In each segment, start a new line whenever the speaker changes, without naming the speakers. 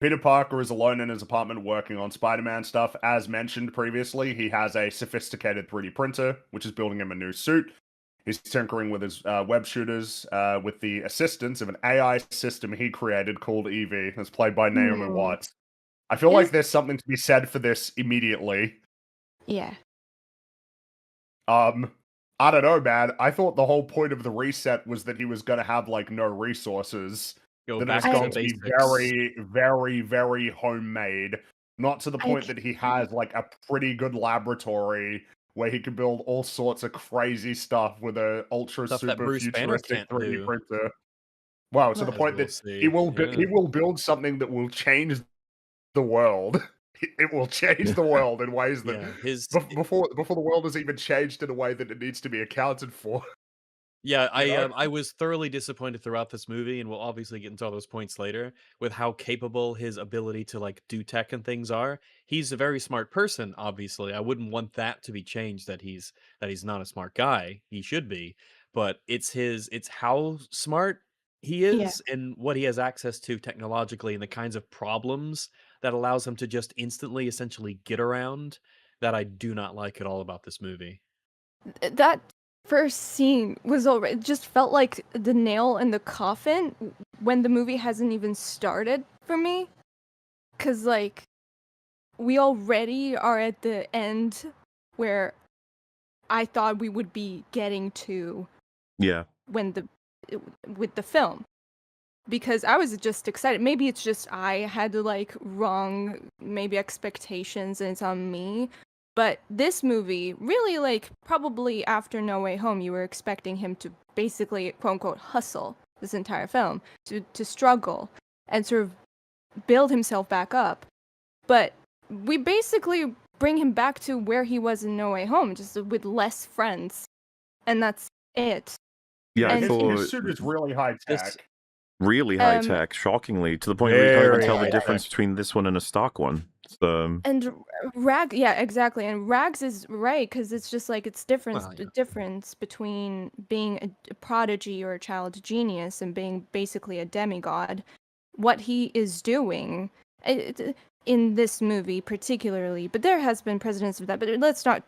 Peter Parker is alone in his apartment working on Spider-Man stuff. As mentioned previously, he has a sophisticated 3D printer, which is building him a new suit. He's tinkering with his web shooters with the assistance of an AI system he created called Evie, that's played by Naomi Watts. I feel like there's something to be said for this immediately.
Yeah.
I don't know, man. I thought the whole point of the reset was that he was going to have, like, no resources.
Go
That it
back
was
to
going
the
to be
basics.
very, very, very homemade. Not to the point that he has, like, a pretty good laboratory where he can build all sorts of crazy stuff with a ultra
Stuff that
super
Bruce Banner
futuristic
can't
3D
do.
printer. Wow, to the
As
point
we'll
that
see.
he will
Yeah.
he will build something that will change the world. It will change the world in ways that
Yeah,
before the world has even changed in a way that it needs to be accounted for.
Yeah,
You know?
I was thoroughly disappointed throughout this movie, and we'll obviously get into all those points later, with how capable his ability to, like, do tech and things are. He's a very smart person, obviously. I wouldn't want that to be changed, that he's not a smart guy. He should be. But it's how smart he
Yeah.
is and what he has access to technologically and the kinds of problems that allows him to just instantly essentially get around that I do not like at all about this movie.
That first scene was already just felt like the nail in the coffin when the movie hasn't even started for me. 'Cause like we already are at the end where I thought we would be getting to
Yeah.
with the film. Because I was just excited. Maybe it's just I had like wrong maybe expectations and it's on me. But this movie, really, like, probably after No Way Home, you were expecting him to basically, quote-unquote, hustle this entire film, to struggle, and sort of build himself back up. But we basically bring him back to where he was in No Way Home, just with less friends. And that's it.
Yeah,
And
his suit is really high tech.
Really high tech, shockingly, to the point where you can't even tell the difference between this one and a stock one. So...
And yeah, exactly. And Rags is right, because it's just like it's the difference between being a prodigy or a child genius and being basically a demigod. What he is doing in this movie particularly, but there has been precedents of that, but let's not,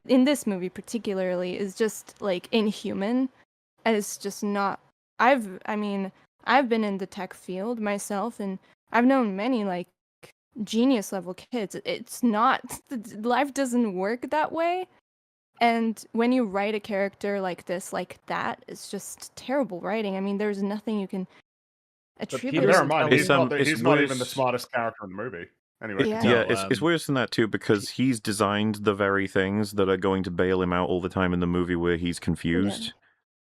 in this movie particularly, is just like inhuman. And it's just not, I've been in the tech field myself, and I've known many like genius level kids. It's not, life doesn't work that way. And when you write a character like this, like that, it's just terrible writing. I mean, there's nothing you can attribute.
Bear in mind, he's not
worse...
even the smartest character in the movie. Anyway,
it's worse than that too, because he's designed the very things that are going to bail him out all the time in the movie where he's confused.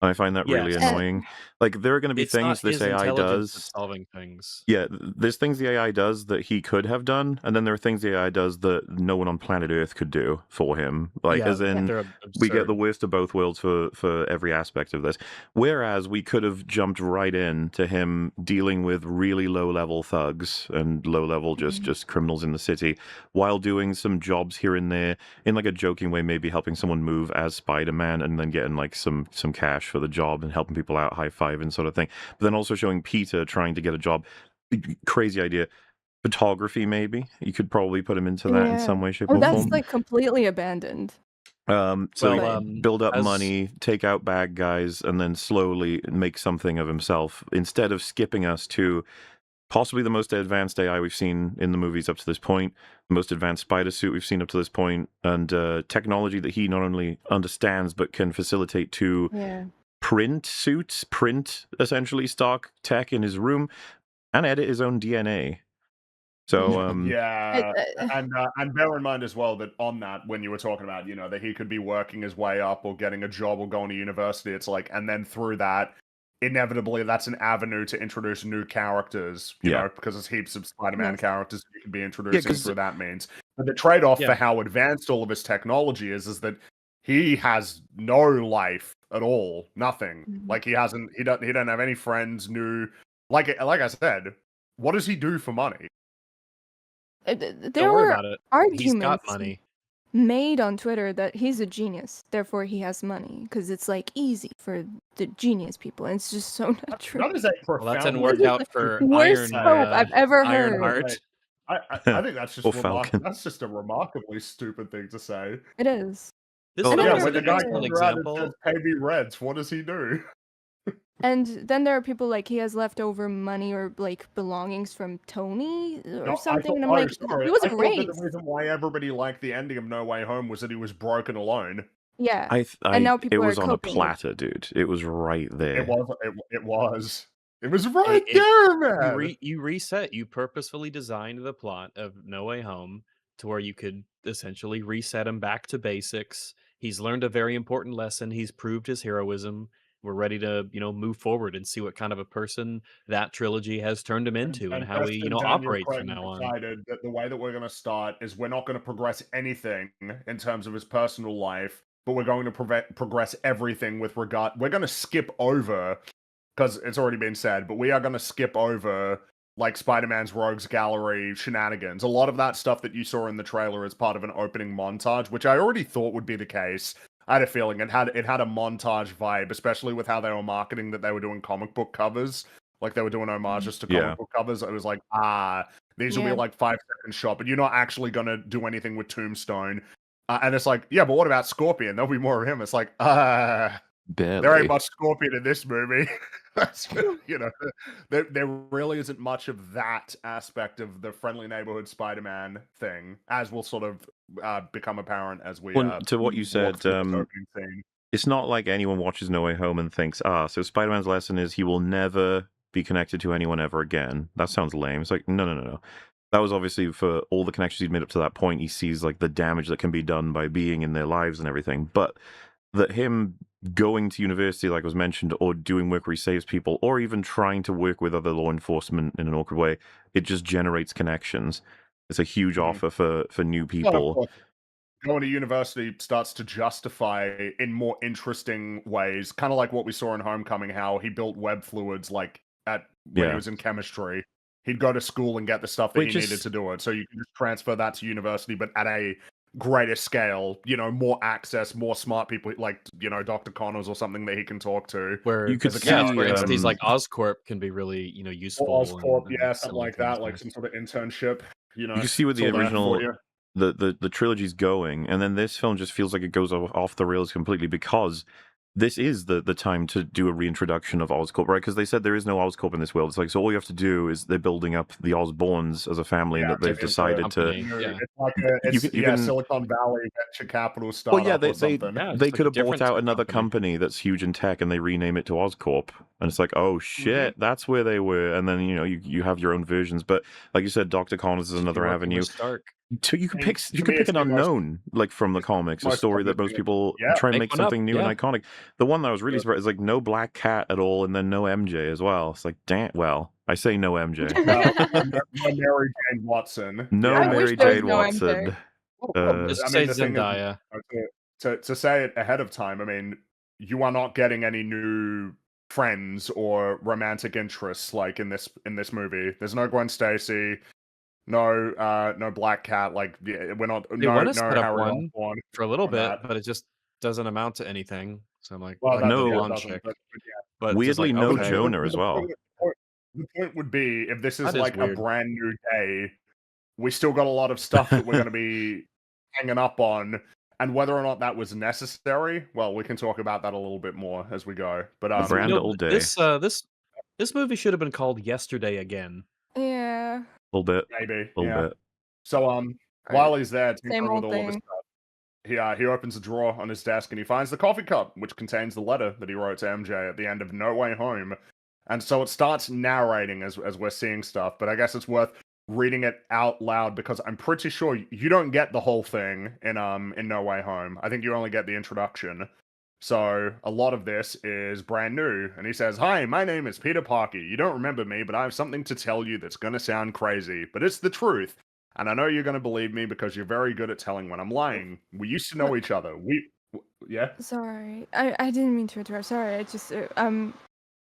I find that really annoying. Like, there are going to be things this AI does.
Solving things.
Yeah, there's things the AI does that he could have done, and then there are things the AI does that no one on planet Earth could do for him. Like, as in, we get the worst of both worlds for every aspect of this. Whereas we could have jumped right in to him dealing with really low-level thugs and low-level just criminals in the city, while doing some jobs here and there, in like a joking way, maybe helping someone move as Spider-Man, and then getting like some cash for the job and helping people out, high-fiving sort of thing. But then also showing Peter trying to get a job. Crazy idea. Photography, maybe. You could probably put him into that in some way, shape, or form.
That's like completely abandoned.
Build up money, take out bad guys, and then slowly make something of himself, instead of skipping us to possibly the most advanced AI we've seen in the movies up to this point, the most advanced spider suit we've seen up to this point, and technology that he not only understands, but can facilitate to print suits, print essentially stock tech in his room, and edit his own DNA. So
and bear in mind as well that on that, when you were talking about, you know, that he could be working his way up or getting a job or going to university, it's like, and then through that, inevitably that's an avenue to introduce new characters, you know, because there's heaps of Spider-Man characters you can be introducing through that means. But the trade-off for how advanced all of his technology is that he has no life at all, nothing. Like he doesn't have any friends, like I said, what does he do for money?
There were arguments.
He's got money.
made on Twitter that he's a genius, therefore he has money, because it's like easy for the genius people, and it's just so not true.
That is a
Well, that didn't
profoundly
work out for
worst hope I've ever heard.
Ironheart.
I think that's just
Falcon.
that's just a remarkably stupid thing to say.
It is.
This
Oh,
film
yeah,
is
when
an
the guy
excellent
comes around and
example.
says, "Pay me rents," what does he do?
And then there are people like he has leftover money or like belongings from Tony or something, and I'm like,
sorry.
he was
I thought that
raised.
the reason why everybody liked the ending of No Way Home was that he was broken alone.
Yeah,
and
now people
it was
are
on a
coping
platter, dude. It was right there.
It was. It was right there, man.
You reset. You purposefully designed the plot of No Way Home to where you could essentially reset him back to basics. He's learned a very important lesson. He's proved his heroism. We're ready to, move forward and see what kind of a person that trilogy has turned him into and how he,
Preston Daniel
operates from
Craig
now on.
decided that the way that we're going to start is we're not going to progress anything in terms of his personal life, but we're going to progress everything with regard. We're going to skip over, because it's already been said, but we are going to skip over like Spider-Man's Rogues Gallery shenanigans. A lot of that stuff that you saw in the trailer is part of an opening montage, which I already thought would be the case. I had a feeling it had a montage vibe, especially with how they were marketing that they were doing comic book covers. Like they were doing homages to comic book covers. It was like, these will be like 5-second shot, but you're not actually going to do anything with Tombstone. And it's like, yeah, but what about Scorpion? There'll be more of him. It's like,
Barely.
there ain't much Scorpion in this movie. There really isn't much of that aspect of the friendly neighborhood Spider-Man thing, as will sort of become apparent as we.
To what you said, it's not like anyone watches No Way Home and thinks, so Spider-Man's lesson is he will never be connected to anyone ever again. That sounds lame. It's like, no. That was obviously for all the connections he'd made up to that point. He sees like the damage that can be done by being in their lives and everything, but that him going to university, like was mentioned, or doing work where he saves people, or even trying to work with other law enforcement in an awkward way, it just generates connections. It's a huge offer for new people.
Going to university starts to justify in more interesting ways, kind of like what we saw in Homecoming, how he built web fluids like when he was in chemistry. He'd go to school and get the stuff that he needed to do it. So you can just transfer that to university, but at a greater scale, more access, more smart people, like, Dr. Connors or something that he can talk to.
Where
you could
see, entities like Oscorp can be really, useful.
Oscorp, something like that, like some sort of internship. You
can see where the original, the trilogy's going, and then this film just feels like it goes off the rails completely because this is the time to do a reintroduction of Oscorp, right? Because they said there is no Oscorp in this world. It's like, so all you have to do is they're building up the Osborns as a family, and that they've decided to.
It's like Silicon Valley venture capital startup.
Well, they could have bought out another company that's huge in tech, and they rename it to Oscorp, and it's like, oh shit, that's where they were. And then you have your own versions, but like you said, Dr. Connors is another avenue. So you could pick an unknown, like from the comics, a story that most people try and make something new and iconic. The one that I was really surprised is like no Black Cat at all, and then no MJ as well. It's like, damn. Well, I say no MJ.
No Mary Jane Watson.
No Mary Jane Watson.
Just say Zendaya.
To say it ahead of time, I mean, you are not getting any new friends or romantic interests like in this movie. There's no Gwen Stacy. No Black Cat. Like we're not.
They want to set up one for a little bit, but it just doesn't amount to anything. So I'm like,
but
weirdly, no Jonah as well.
The point would be if this is like a brand new day, we still got a lot of stuff that we're going to be hanging up on, and whether or not that was necessary, well, we can talk about that a little bit more as we go. But
a brand old day.
This movie should have been called Yesterday Again.
Yeah.
A little bit.
Maybe.
A little bit.
So while he's there
Same old
with all of his stuff, he opens a drawer on his desk and he finds the coffee cup, which contains the letter that he wrote to MJ at the end of No Way Home. And so it starts narrating as we're seeing stuff, but I guess it's worth reading it out loud because I'm pretty sure you don't get the whole thing in No Way Home. I think you only get the introduction. So a lot of this is brand new. And he says, "Hi, my name is Peter Parker. You don't remember me, but I have something to tell you that's going to sound crazy, but it's the truth. And I know you're going to believe me because you're very good at telling when I'm lying. We used to know each other. Yeah?
Sorry. I didn't mean to interrupt. Sorry. I just,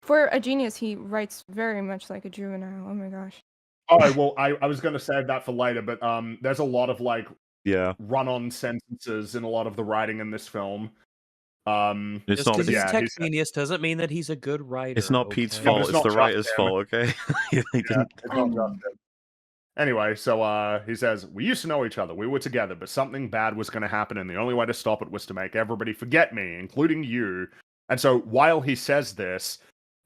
for a genius, he writes very much like a juvenile. Oh my gosh.
Oh, well, I was going to save that for later, but there's a lot of like run-on sentences in a lot of the writing in this film.
Just because he's a tech genius doesn't mean that he's a good writer.
It's not Pete's fault. It's the writer's fault. Okay.
It's not just him. Anyway, so he says, we used to know each other. We were together, but something bad was going to happen, and the only way to stop it was to make everybody forget me, including you. And so while he says this,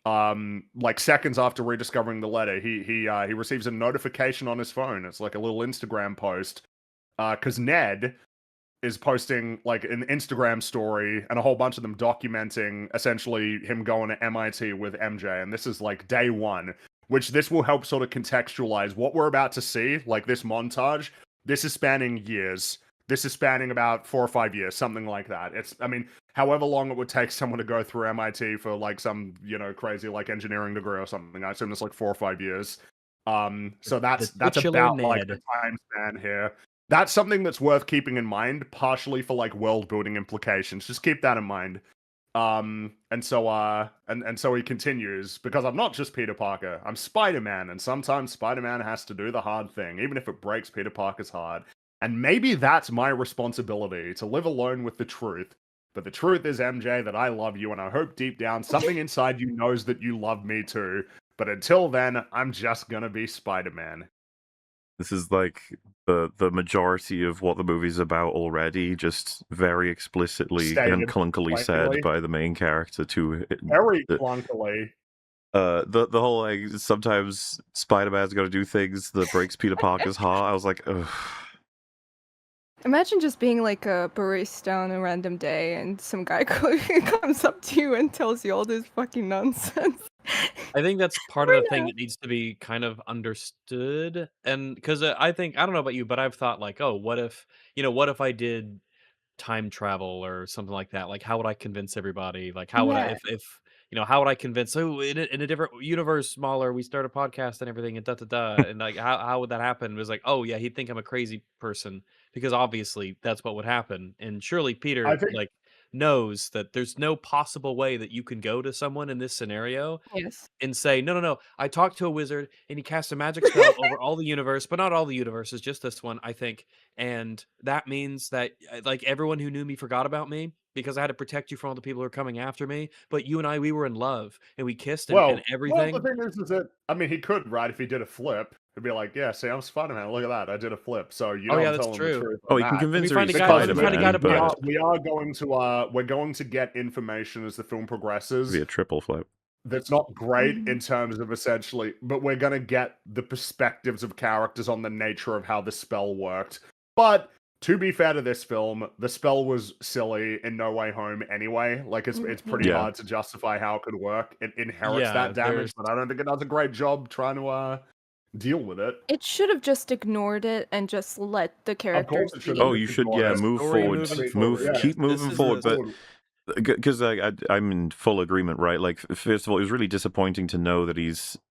like seconds after rediscovering the letter, he receives a notification on his phone. It's like a little Instagram post, because Ned is posting like an Instagram story and a whole bunch of them documenting essentially him going to MIT with MJ. And this is like day one, which this will help sort of contextualize what we're about to see. Like this montage, this is spanning years. This is spanning about 4 or 5 years, something like that. I mean, however long it would take someone to go through MIT for like some, crazy like engineering degree or something. I assume it's like 4 or 5 years. So that's about like the time span here. That's something that's worth keeping in mind, partially for like world building implications. Just keep that in mind. And so he continues, because I'm not just Peter Parker, I'm Spider-Man, and sometimes Spider-Man has to do the hard thing, even if it breaks Peter Parker's heart. And maybe that's my responsibility, to live alone with the truth. But the truth is, MJ, that I love you, and I hope deep down something inside you knows that you love me too. But until then, I'm just gonna be Spider-Man.
This is like the majority of what the movie's about already, just very explicitly and clunkily said by the main character to
very clunkily.
The whole like sometimes Spider-Man's got to do things that breaks Peter Parker's heart. I was like, ugh.
Imagine just being like a barista on a random day and some guy comes up to you and tells you all this fucking nonsense.
I think that's part of the thing that needs to be kind of understood. And because I don't know about you, but I've thought like, oh, what if I did time travel or something like that? Like, how would I convince everybody? Like, how would I, if how would I convince, in a different universe, smaller, we start a podcast and everything and and like, how would that happen? It was like, oh yeah, he'd think I'm a crazy person, because obviously that's what would happen. And surely Peter knows that there's no possible way that you can go to someone in this scenario and say, no, I talked to a wizard and he cast a magic spell over all the universe, but not all the universes, just this one, I think. And that means that like everyone who knew me forgot about me, because I had to protect you from all the people who are coming after me. But you and we were in love and we kissed and everything.
Well, the thing is that, I mean, he could, right? If he did a flip, he'd be like, yeah, see, I'm Spider-Man. Look at that. I did a flip. So you know, I'm telling the truth.
Oh, he can convince her he's Spider-Man.
We're going to get information as the film progresses.
It'll be a triple flip.
That's not great in terms of essentially, but we're going to get the perspectives of characters on the nature of how the spell worked. But to be fair to this film, the spell was silly in No Way Home anyway. Like, it's pretty hard to justify how it could work. It inherits that damage, but I don't think it does a great job trying to deal with it.
It should have just ignored it and just let the characters be.
Oh, you should, move forward. Keep moving forward. But because I'm in full agreement, right? Like, first of all, it was really disappointing to know that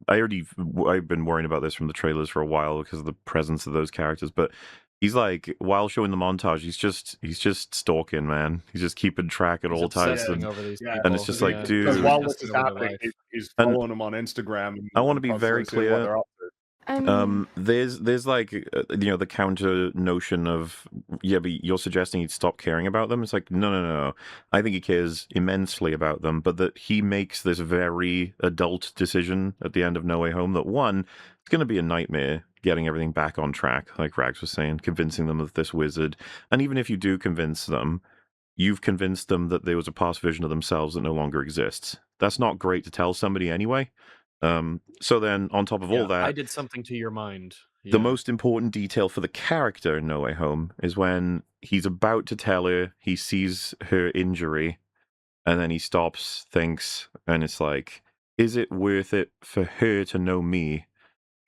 I've been worrying about this from the trailers for a while because of the presence of those characters, but he's like, while showing the montage, he's just stalking, man. He's just keeping track at all times, and it's just like, dude.
Because while this is happening, he's following him on Instagram.
I want to be very clear. There's like the counter notion of but you're suggesting he'd stop caring about them. It's like no. I think he cares immensely about them, but that he makes this very adult decision at the end of No Way Home that one, it's going to be a nightmare getting everything back on track, like Rags was saying, convincing them of this wizard. And even if you do convince them, you've convinced them that there was a past version of themselves that no longer exists. That's not great to tell somebody anyway. So then, on top of all that,
I did something to your mind.
The most important detail for the character in No Way Home is when he's about to tell her, he sees her injury, and then he stops, thinks, and it's like, is it worth it for her to know me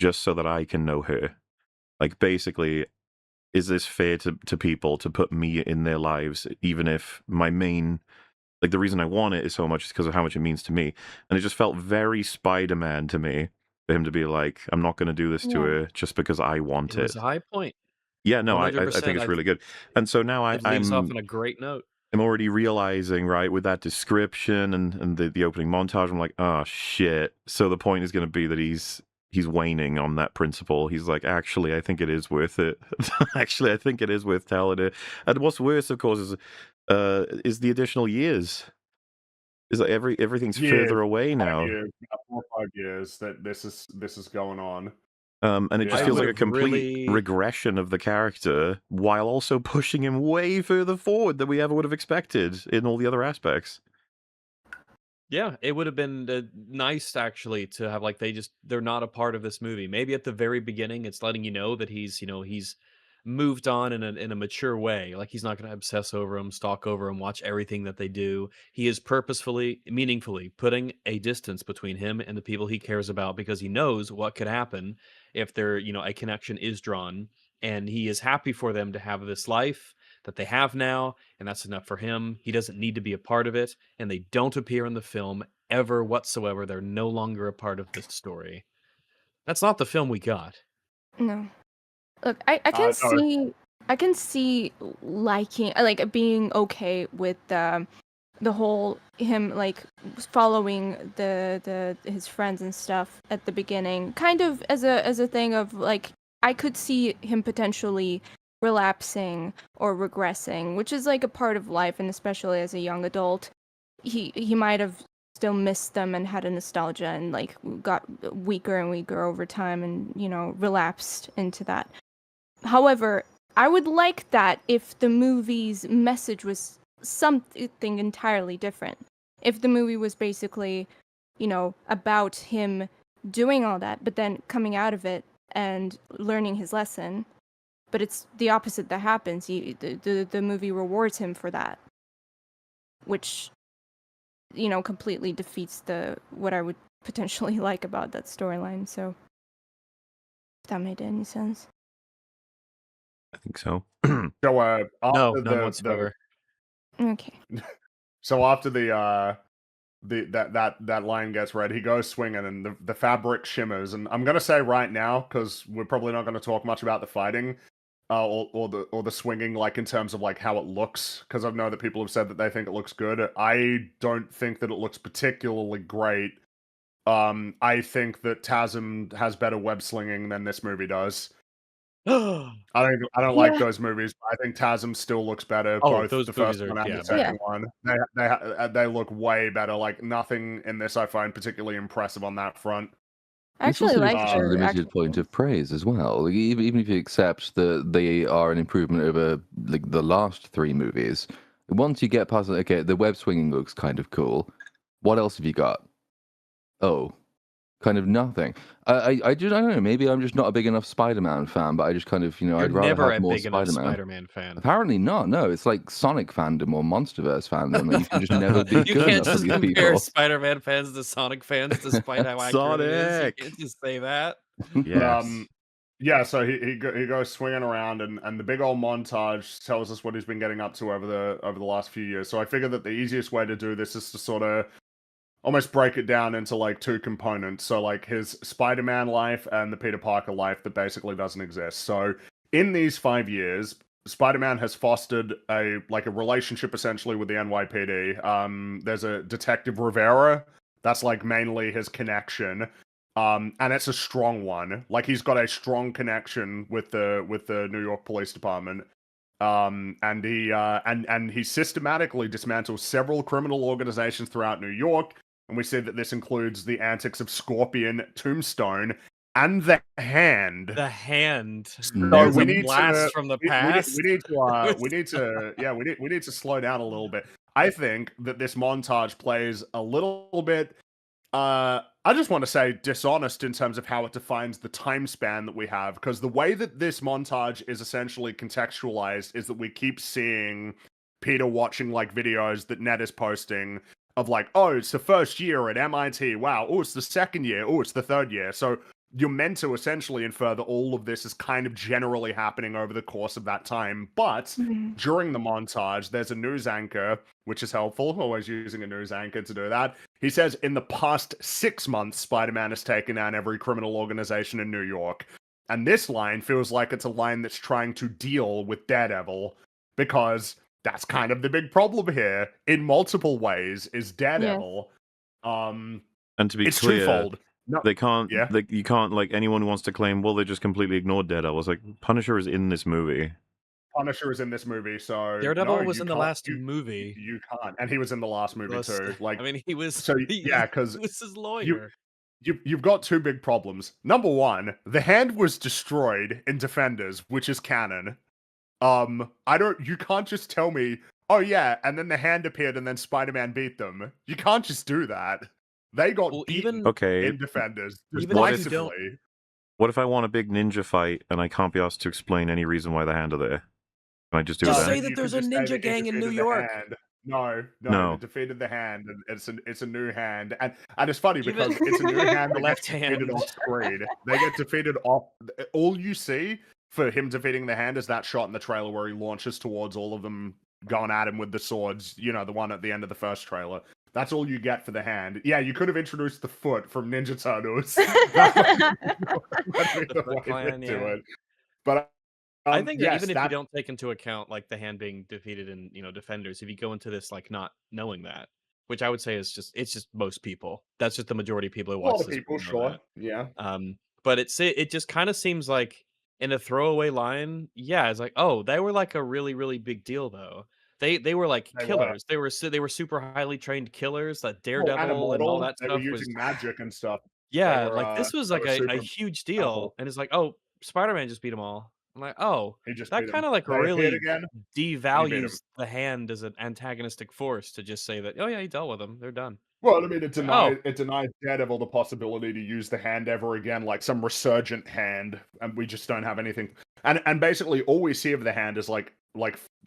just so that I can know her? Like, basically, is this fair to people to put me in their lives, even if my main... Like, the reason I want it is so much is because of how much it means to me. And it just felt very Spider-Man to me for him to be like, I'm not going to do this to her just because I want it.
It's a high point.
Yeah, no, I think it's really good. And so now I'm
off on a great note.
I'm already realizing, right, with that description and the opening montage, I'm like, oh, shit. So the point is going to be that he's he's waning on that principle. He's like, actually, I think it is worth it. Actually, I think it is worth telling it. And what's worse, of course, is the additional years. Is like everything's further away now.
4 or 5 years that this is going on.
And it just feels like a complete regression of the character, while also pushing him way further forward than we ever would have expected in all the other aspects.
Yeah, it would have been nice actually to have like they're not a part of this movie. Maybe at the very beginning, it's letting you know that he's moved on in a mature way. Like he's not going to obsess over him, stalk over him, watch everything that they do. He is purposefully, meaningfully putting a distance between him and the people he cares about because he knows what could happen if a connection is drawn, and he is happy for them to have this life that they have now, and that's enough for him. He doesn't need to be a part of it, and they don't appear in the film ever whatsoever. They're no longer a part of this story. That's not the film we got.
No. Look, I can see liking, like being okay with the whole him like following his friends and stuff at the beginning, kind of as a thing of like I could see him potentially relapsing or regressing, which is like a part of life, and especially as a young adult, he might have still missed them and had a nostalgia and like got weaker and weaker over time and relapsed into that. However, I would like that if the movie's message was something entirely different. If the movie was basically, about him doing all that, but then coming out of it and learning his lesson. But it's the opposite that happens. The movie rewards him for that, which, completely defeats what I would potentially like about that storyline. So, if that made any sense.
I think so.
So
no, none whatsoever.
Okay.
So after that line gets read, he goes swinging, and the fabric shimmers. And I'm gonna say right now, because we're probably not going to talk much about the fighting, or the swinging, like in terms of like how it looks, because I know that people have said that they think it looks good. I don't think that it looks particularly great. I think that TASM has better web slinging than this movie does. I don't like those movies, but I think TASM still looks better. Both the first one and the second one. They look way better. Like nothing in this I find particularly impressive on that front.
I actually like
a limited point of praise as well. Like, even if you accept that they are an improvement over like the last 3 movies, once you get past okay, the web swinging looks kind of cool. What else have you got? Oh, kind of nothing. I don't know. Maybe I'm just not a big enough Spider-Man fan, but I just kind of I'd rather have more
Spider-Man fan.
Apparently not. No, it's like Sonic fandom or MonsterVerse fandom. Like, you can just never be
you
good
can't
enough
just
for these
compare
people.
Spider-Man fans to Sonic fans, despite how accurate it is. You can't just say that.
Yes.
Yeah, so he goes swinging around, and the big old montage tells us what he's been getting up to over the last few years. So I figured that the easiest way to do this is to sort of almost break it down into like 2 components. So like his Spider-Man life and the Peter Parker life that basically doesn't exist. So in these 5 years, Spider-Man has fostered a relationship essentially with the NYPD. There's a Detective Rivera. That's like mainly his connection. And it's a strong one. Like he's got a strong connection with the New York Police Department. And he systematically dismantles several criminal organizations throughout New York. And we see that this includes the antics of Scorpion, Tombstone, and the Hand.
The Hand.
So we need
blast from the past.
We need to slow down a little bit. I think that this montage plays a little bit. I just want to say dishonest in terms of how it defines the time span that we have, because the way that this montage is essentially contextualized is that we keep seeing Peter watching like videos that Ned is posting of like, oh, it's the first year at MIT. Wow. Oh, it's the second year. Oh, it's the third year. So you're meant to essentially infer that all of this is kind of generally happening over the course of that time. But during the montage, there's a news anchor, which is helpful, always using a news anchor to do that. He says, in the past 6 months, Spider-Man has taken down every criminal organization in New York. And this line feels like it's a line that's trying to deal with Daredevil, because that's kind of the big problem here in multiple ways is Daredevil.
And to be
it's
clear,
twofold. No,
They can't.
yeah.
You can't, like, anyone who wants to claim, well, they just completely ignored Daredevil. It's like Punisher is in this movie.
Punisher is in this movie, so
Daredevil was in the last movie.
You can't, and he was in the last movie too. Like,
I mean, he was.
so yeah, because
he was his lawyer.
You've got two big problems. Number one, the hand was destroyed in Defenders, which is canon. You can't just tell me, oh yeah, and then the hand appeared and then Spider-Man beat them. You can't just do that. They got beaten in Defenders.
Even if you don't,
what if I want a big ninja fight and I can't be asked to explain any reason why the hand are there? Can I just do that?
Just say that there's a ninja gang in New York.
No, they defeated the hand, and it's a new hand, and it's funny because it's a new hand. The left hand off screen. They get defeated off. All you see for him defeating the hand is that shot in the trailer where he launches towards all of them, going at him with the swords. You know, the one at the end of the first trailer. That's all you get for the hand. Yeah, you could have introduced the foot from Ninja Turtles. But
I think that even if you don't take into account like the hand being defeated in Defenders, if you go into this like not knowing that, which I would say is it's just most people. That's just the majority of people who watch this.
People, sure, yeah.
But it just kind of seems like in a throwaway line, yeah, it's like, oh, they were like a really really big deal though. They were like killers. They were super highly trained killers. That Daredevil and all that stuff
were using magic and stuff.
Yeah, like this was like a huge deal, and it's like, oh, Spider-Man just beat them all. I'm like, oh, that kind of like really devalues the hand as an antagonistic force to just say that, oh yeah, he dealt with them. They're done.
Well, I mean, it denies Daredevil the possibility to use the hand ever again, like some resurgent hand, and we just don't have anything. And basically, all we see of the hand is like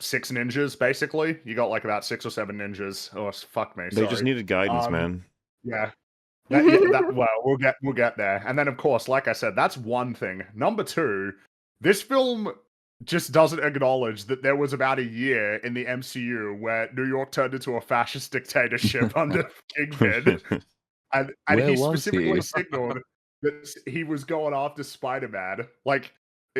6 ninjas. Basically, you got like about 6 or 7 ninjas. Oh, fuck me.
They just needed guidance, man.
Yeah. Well, we'll get there. And then, of course, like I said, that's one thing. Number 2, this film just doesn't acknowledge that there was about a year in the MCU where New York turned into a fascist dictatorship under Kingpin. And he specifically signaled that he was going after Spider-Man. Like,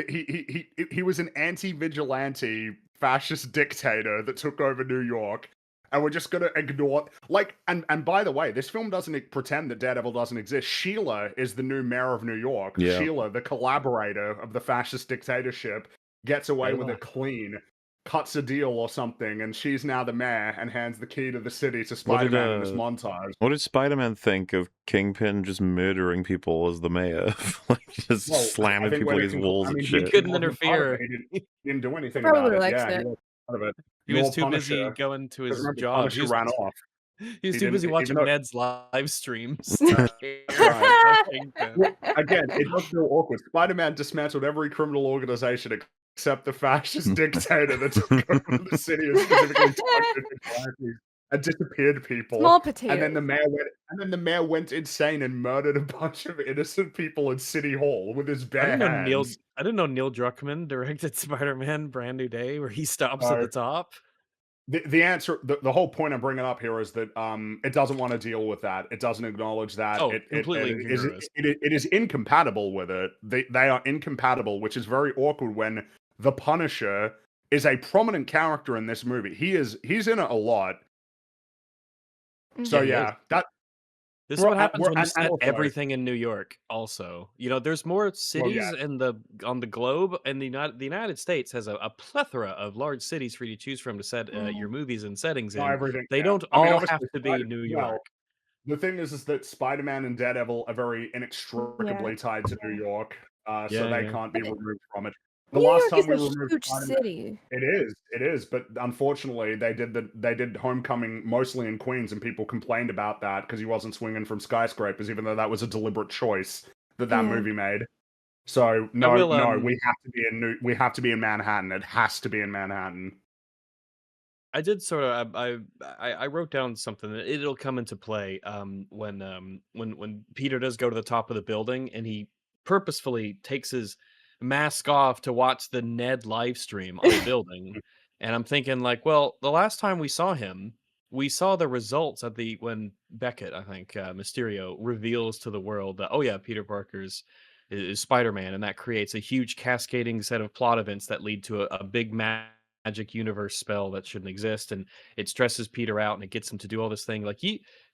he was an anti-vigilante fascist dictator that took over New York. And we're just gonna ignore, like, and by the way, this film doesn't pretend that Daredevil doesn't exist. Sheila is the new mayor of New York. Yeah. Sheila, the collaborator of the fascist dictatorship, gets away with it clean, cuts a deal or something, and she's now the mayor and hands the key to the city to Spider-Man in this montage.
What did Spider-Man think of Kingpin just murdering people as the mayor? Like, just slamming people against walls and shit.
He couldn't interfere.
He didn't do anything about it. Yeah,
he was too busy going to his job.
He ran off.
He was too busy watching Ned's live streams.
Again, it does feel awkward. Spider-Man dismantled every criminal organization except the fascist dictator that took over the city and specifically targeted and disappeared people.
Small potatoes.
And then the mayor went insane and murdered a bunch of innocent people in City Hall with his bare hands.
I didn't know Neil Druckmann directed Spider-Man Brand New Day, where he stops at the top.
The answer, the whole point I'm bringing up here is that it doesn't want to deal with that. It doesn't acknowledge that.
Oh, completely
it is incompatible with it. They are incompatible, which is very awkward when the Punisher is a prominent character in this movie. He's in it a lot. So yeah,
this is what happens when you set everything in New York. Also, there's more cities on the globe, and the United States has a plethora of large cities for you to choose from to set your movies and settings in. They don't all have to be New York.
The thing is that Spider-Man and Daredevil are very inextricably tied to New York, so they can't be removed from it. The last time we removed
huge city.
It is, but unfortunately they did Homecoming mostly in Queens, and people complained about that because he wasn't swinging from skyscrapers, even though that was a deliberate choice that movie made. So we have to be in Manhattan. It has to be in Manhattan.
I did sort of I wrote down something that it'll come into play when Peter does go to the top of the building and he purposefully takes his mask off to watch the Ned live stream on the building. And I'm thinking like, well, the last time we saw him, we saw the results at when Beckett, I think, Mysterio reveals to the world that, oh yeah, Peter Parker's is Spider-Man, and that creates a huge cascading set of plot events that lead to a big magic universe spell that shouldn't exist, and it stresses Peter out and it gets him to do all this thing. Like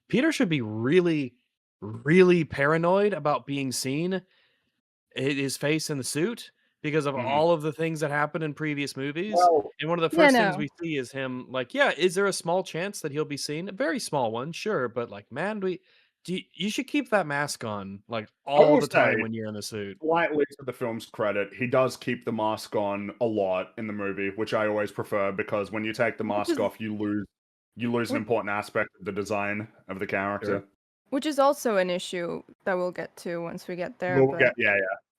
Peter should be really really paranoid about being seen, his face in the suit, because of all of the things that happened in previous movies.
Well,
and one of the first things we see is him like, yeah, is there a small chance that he'll be seen? A very small one, sure, but like, man, you should keep that mask on like all the time when you're in the suit.
Slightly to the film's credit, he does keep the mask on a lot in the movie, which I always prefer, because when you take the mask off, you lose an important aspect of the design of the character.
Sure.
Which is also an issue that we'll get to once we get there.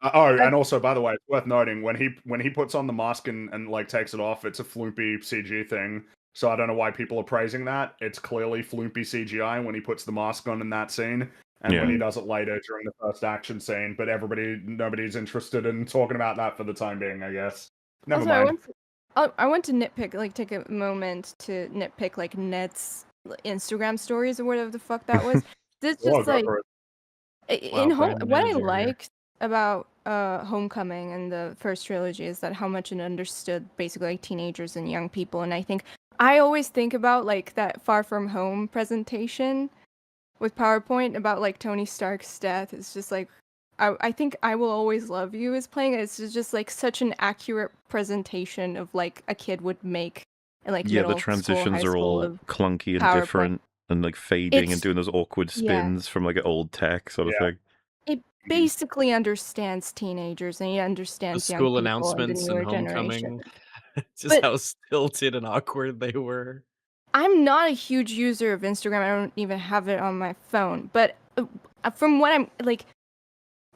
And also, by the way, it's worth noting when he puts on the mask and like takes it off, it's a floopy CG thing. So I don't know why people are praising that. It's clearly floopy CGI when he puts the mask on in that scene, and when he does it later during the first action scene. But nobody's interested in talking about that for the time being, I guess. Never mind.
I want to nitpick, like, take a moment to nitpick, like, Ned's Instagram stories or whatever the fuck that was. This just like what I liked about Homecoming and the first trilogy is that how much it understood basically like teenagers and young people, and I think I always think about like that Far From Home presentation with PowerPoint about like Tony Stark's death. It's just like I think I Will Always Love You is playing. It's just like such an accurate presentation of like a kid would make in like middle
the transitions
school,
are all clunky and different and like fading and doing those awkward spins from like an old tech sort of thing.
It basically understands teenagers and it understands
the
young
school
people
announcements
and the
and
newer
Homecoming.
generation.
Just how stilted and awkward they were.
I'm not a huge user of Instagram. I don't even have it on my phone. But from what I'm like,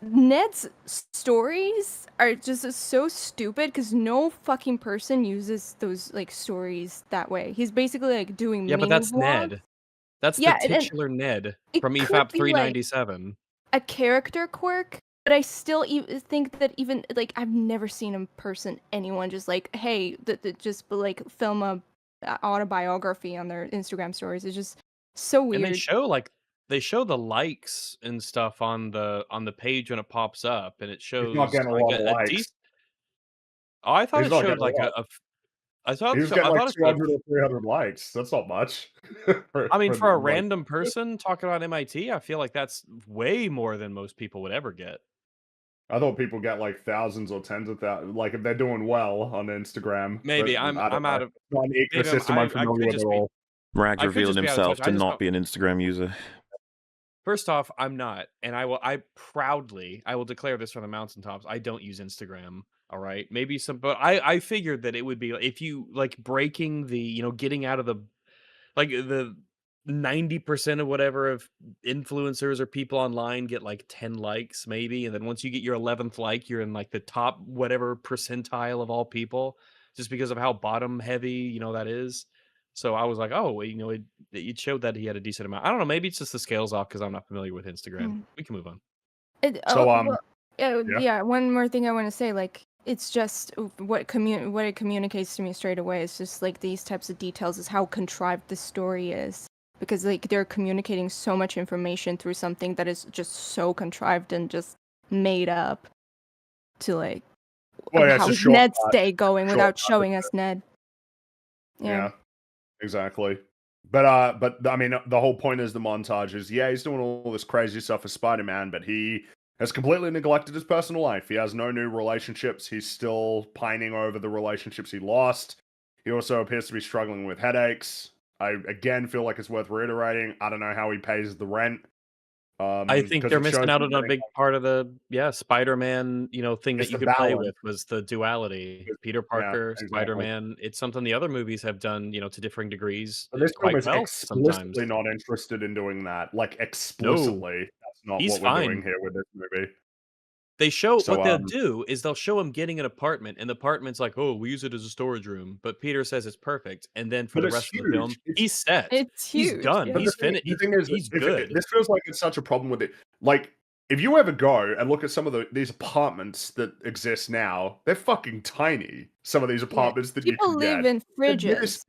Ned's stories are just so stupid because no fucking person uses those like stories that way. He's basically like doing
but that's
vlogs.
Ned. That's the titular Ned from EFAP 397.
Like a character quirk, but I still think that even like I've never seen in person anyone just like, hey, just like film a autobiography on their Instagram stories. It's just so weird.
And they show the likes and stuff on the page when it pops up, and it shows
not getting a lot of likes.
I thought it showed like I thought
he was getting like 200 or 300 likes. That's not much.
For a random person talking about MIT, I feel like that's way more than most people would ever get.
I thought people get like thousands or tens of thousands, like if they're doing well on Instagram.
Maybe I'm out of
not an ecosystem I'm familiar with at all.
Rag's revealing himself to not be an Instagram user.
First off, I'm not, and I will declare this from the mountaintops. I don't use Instagram. All right, maybe but I figured that it would be if you like breaking the getting out of the like the 90% of whatever of influencers or people online get like 10 likes maybe, and then once you get your 11th like, you're in like the top whatever percentile of all people, just because of how bottom heavy that is. So I was like, oh, it showed that he had a decent amount. I don't know, maybe it's just the scales off because I'm not familiar with Instagram. We can move on.
One more thing I want to say, like, it's just what it communicates to me straight away is just like these types of details is how contrived the story is, because like they're communicating so much information through something that is just so contrived and just made up to like how's Ned's day going without showing us Ned.
Yeah, exactly. But I mean, the whole point is the montage is he's doing all this crazy stuff for Spider-Man, but he has completely neglected his personal life. He has no new relationships. He's still pining over the relationships he lost. He also appears to be struggling with headaches. I, again, feel like it's worth reiterating. I don't know how he pays the rent.
I think they're missing out on a big part of the Spider-Man, thing that you could play with was the duality. Peter Parker, Spider-Man. It's something the other movies have done, to different degrees.
But this
quite
film is
well
explicitly
sometimes.
not interested in doing that. Like explicitly, that's not what we're doing here with this movie.
They show what they'll do is they'll show him getting an apartment, and the apartment's like, oh, we use it as a storage room. But Peter says it's perfect, and then for the rest of the film, he's set.
It's huge.
He's done. He's finished. He's good.
This feels like it's such a problem with it. Like, if you ever go and look at some of these apartments that exist now, they're fucking tiny. Some of these apartments that
people
you can
live in fridges.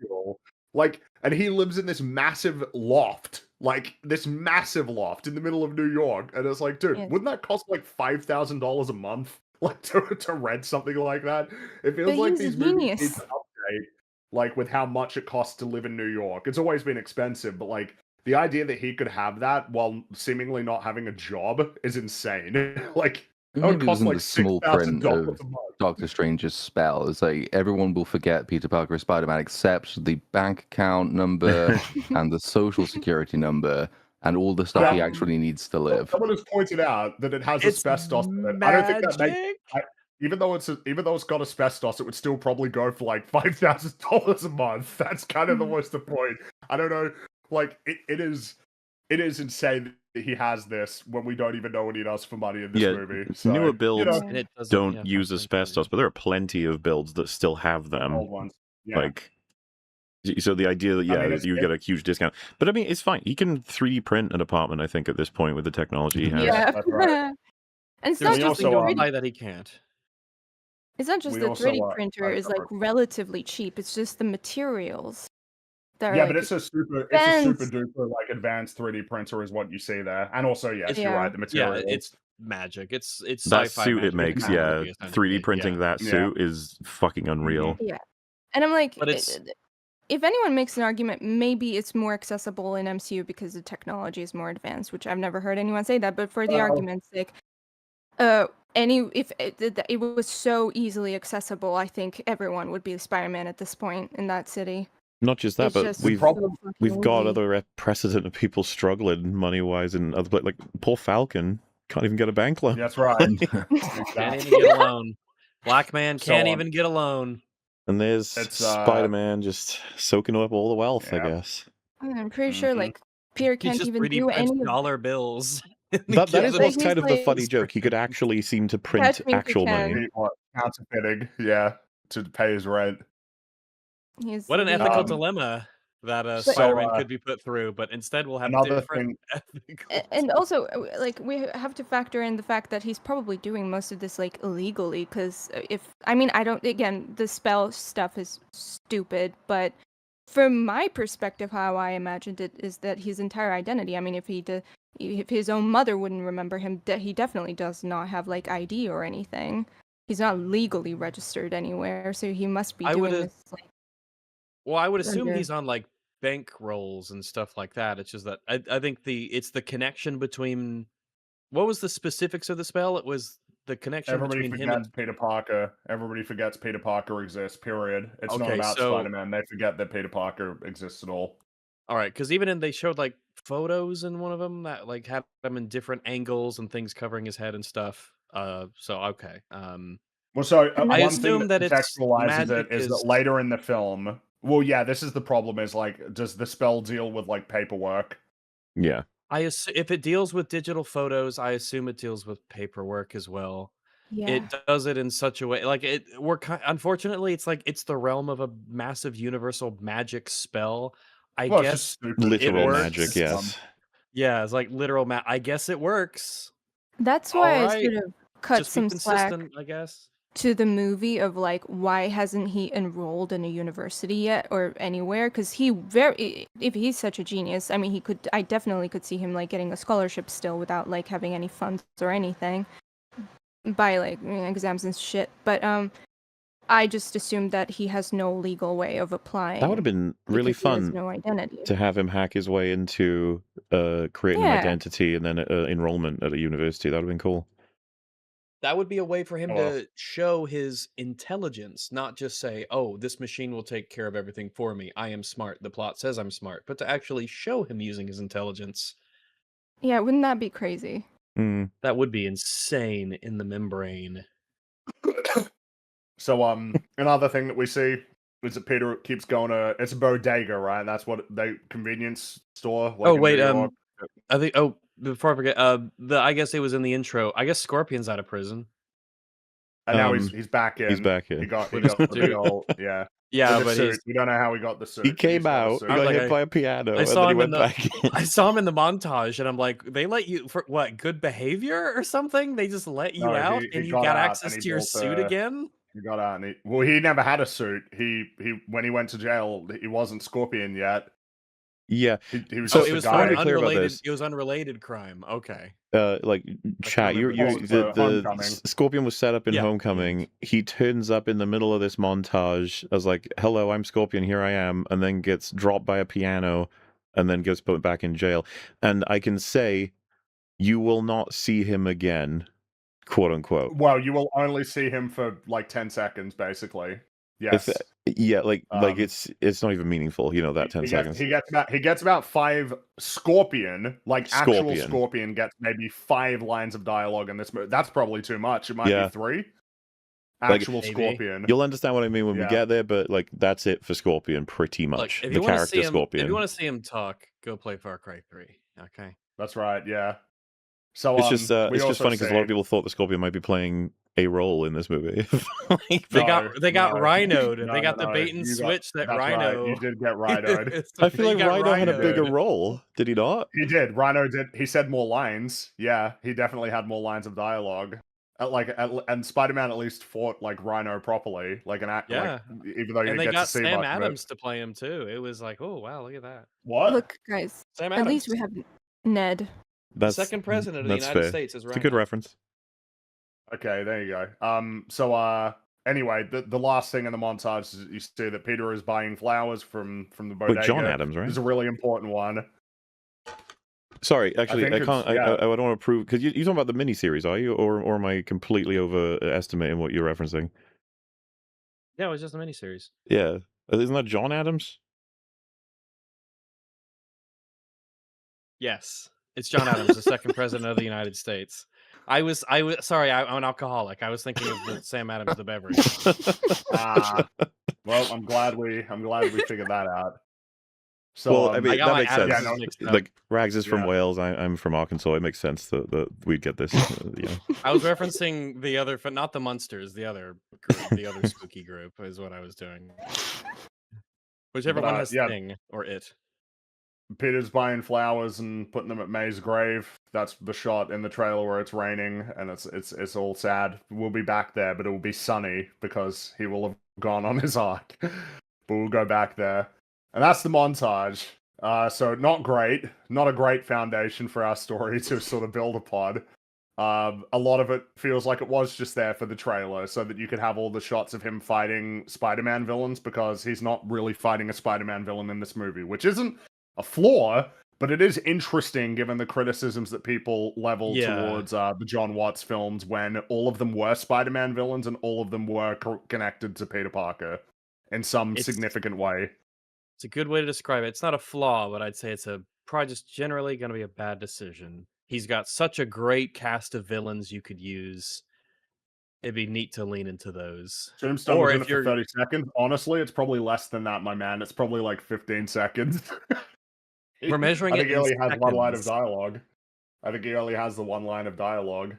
Like, and he lives in this massive loft. Like, this massive loft in the middle of New York. And it's like, dude, wouldn't that cost like $5,000 a month? Like, to rent something like that? It feels like these movies need to update, like, with how much it costs to live in New York. It's always been expensive, but like, the idea that he could have that while seemingly not having a job is insane. Like, that would
Maybe it
cost
was in
like
the small print
$6,000
of
a month.
Doctor Strange's spell. It's like everyone will forget Peter Parker is Spider-Man except the bank account number and the social security number and all the stuff he actually needs to live.
Someone has pointed out that it has
It's
asbestos in it.
magic.
I don't think that makes. Even though it's got asbestos, it would still probably go for like $5,000 a month. That's kind of the worst the point. I don't know. Like it is insane that he has this when we don't even know what he does for money in this movie. So,
newer builds don't
yeah,
use asbestos, but there are plenty of builds that still have them.
Old ones. Yeah.
Like, so the idea that you get a huge discount, but I mean it's fine. He can 3D print an apartment. I think at this point with the technology he has.
Yeah,
That's right.
and it's
There's
not just
nothing to
the
imply that he can't.
It's not just
We
the
also,
3D printer is like relatively cheap. It's just the materials. That are,
Yeah,
like,
but it's a super duper like advanced 3D printer is what you see there, and also yes, you're right. The material.
Yeah, it's magic. It's
that
sci-fi
suit
magic
it makes.
technology,
3D printing that suit is fucking unreal.
Yeah, and I'm like,
But it's
if anyone makes an argument, maybe it's more accessible in MCU because the technology is more advanced, which I've never heard anyone say that. But for the argument's sake, if it was so easily accessible, I think everyone would be Spider-Man at this point in that city.
Not just that, but we've got other precedent of people struggling money-wise and other, like poor Falcon can't even get a bank loan.
That's right.
Can't even get a loan. Black man can't even get a loan.
And there's Spider-Man just soaking up all the wealth, I guess.
I'm pretty sure like Peter can't even do any
dollar bills.
That is what's kind of the funny joke. He could actually seem to print actual money.
Counterfeiting, to pay his rent.
What an ethical dilemma that Spider-Man could be put through, but instead we'll have different ethical.
And also, like, we have to factor in the fact that he's probably doing most of this like illegally. Because the spell stuff is stupid, but from my perspective, how I imagined it is that his entire identity. I mean, if his own mother wouldn't remember him, he definitely does not have like ID or anything. He's not legally registered anywhere, so he must be doing this. Like,
well, I would assume he's on like bank rolls and stuff like that. It's just that I think it's the connection between. What was the specifics of the spell? It was the connection between him and
Peter Parker. Everybody forgets Peter Parker exists. Period. It's not about Spider-Man. They forget that Peter Parker exists at all.
All right, because they showed like photos in one of them that like had him in different angles and things covering his head and stuff. So okay.
Well, so
I
one
assume
thing
that
contextualizes it is that later in the film. Well, yeah, this is the problem. Is like, does the spell deal with like paperwork?
Yeah.
If it deals with digital photos, I assume it deals with paperwork as well.
Yeah.
It does it in such a way, like unfortunately, it's like it's the realm of a massive universal magic spell. I guess
literal magic, yes.
Yeah, it's like literal I guess it works.
That's why I sort of cut
Just
some slack,
I guess,
to the movie of like, why hasn't he enrolled in a university yet or anywhere? Because if he's such a genius, I mean, I definitely could see him like getting a scholarship still without like having any funds or anything by like exams and shit. But I just assumed that he has no legal way of applying.
That would have been really fun.
No identity.
To have him hack his way into creating an identity and then enrollment at a university. That would have been cool.
That would be a way for him to show his intelligence, not just say, "Oh, this machine will take care of everything for me. I am smart. The plot says I'm smart," but to actually show him using his intelligence.
Yeah, wouldn't that be crazy?
That would be insane in the membrane.
So, another thing that we see is that Peter keeps going to, it's a bodega, right? That's what convenience store. Like,
oh, wait, I think, before I forget, I guess it was in the intro. I guess Scorpion's out of prison.
And now he's back in.
He's back in.
He got the old, yeah.
Yeah, but
we don't know how he got the suit.
He came out, he got hit by a piano,
I saw him
and then he went back in.
I saw him in the montage, and I'm like, they let you, for what, good behavior or something? They just let you out, and you got access to your suit again?
He got out, and he never had a suit. He when he went to jail, he wasn't Scorpion yet.
Yeah.
He was
so it was
unrelated.
It was unrelated crime. Okay.
Like chat, the Scorpion was set up in Homecoming. He turns up in the middle of this montage as like, "Hello, I'm Scorpion. Here I am," and then gets dropped by a piano. and then gets put back in jail. And I can say, you will not see him again, quote unquote.
Well, you will only see him for like 10 seconds, basically. Yes.
Like it's not even meaningful, that 10 seconds.
He gets about 5 Scorpion, actual Scorpion gets maybe 5 lines of dialogue in this movie. That's probably too much. It might be 3. Actual Scorpion.
You'll understand what I mean when we get there, but that's it for Scorpion, pretty much.
Look,
the character Scorpion.
If you want to see him talk, go play Far Cry 3. Okay.
That's right, yeah. So
it's just funny because a lot of people thought the Scorpion might be playing a role in this movie.
They got rhinoed, and they got the bait and switch that Rhino.
Right. You did get rhinoed.
I feel like Rhino had a bigger role. Did he not?
He did. Rhino did. He said more lines. Yeah, he definitely had more lines of dialogue. And Spider-Man at least fought Rhino properly, even though you
and they
get
got
to see
Sam Adams to play him too. It was like, oh wow, look at that.
What?
Look, guys.
Sam
Adams. At least we have Ned.
That's second president of the United States is Rhino.
It's a good reference.
Okay, there you go. So anyway, the last thing in the montage is you see that Peter is buying flowers from the bodega.
With John Adams, right?
It's a really important one.
Sorry, actually, I can't. I don't want to prove because you're talking about the miniseries, are you, or am I completely overestimating what you're referencing?
Yeah, it was just a miniseries.
Yeah, isn't that John Adams?
Yes, it's John Adams, the second president of the United States. I was sorry, I'm an alcoholic. I was thinking of the Sam Adams, the beverage.
Well, I'm glad we figured that out. So
that makes sense. Yeah, Rags is from Wales. I'm from Arkansas. It makes sense that we'd get this.
I was referencing the other, not the Munsters, the other group, the other spooky group is what I was doing. Whichever one has Thing or It.
Peter's buying flowers and putting them at May's grave. That's the shot in the trailer where it's raining and it's all sad. We'll be back there, but it will be sunny because he will have gone on his arc. But we'll go back there. And that's the montage. So not great. Not a great foundation for our story to sort of build upon. A lot of it feels like it was just there for the trailer so that you could have all the shots of him fighting Spider-Man villains because he's not really fighting a Spider-Man villain in this movie, which isn't a flaw, but it is interesting given the criticisms that people level towards the John Watts films when all of them were Spider-Man villains and all of them were connected to Peter Parker in some significant way.
It's a good way to describe it. It's not a flaw, but I'd say it's probably just generally going to be a bad decision. He's got such a great cast of villains you could use. It'd be neat to lean into those.
Tombstone was in it for 30 seconds. Honestly, it's probably less than that, my man. It's probably like 15 seconds.
We're measuring it.
I think he only has one line of dialogue. I think he only has the one line of dialogue.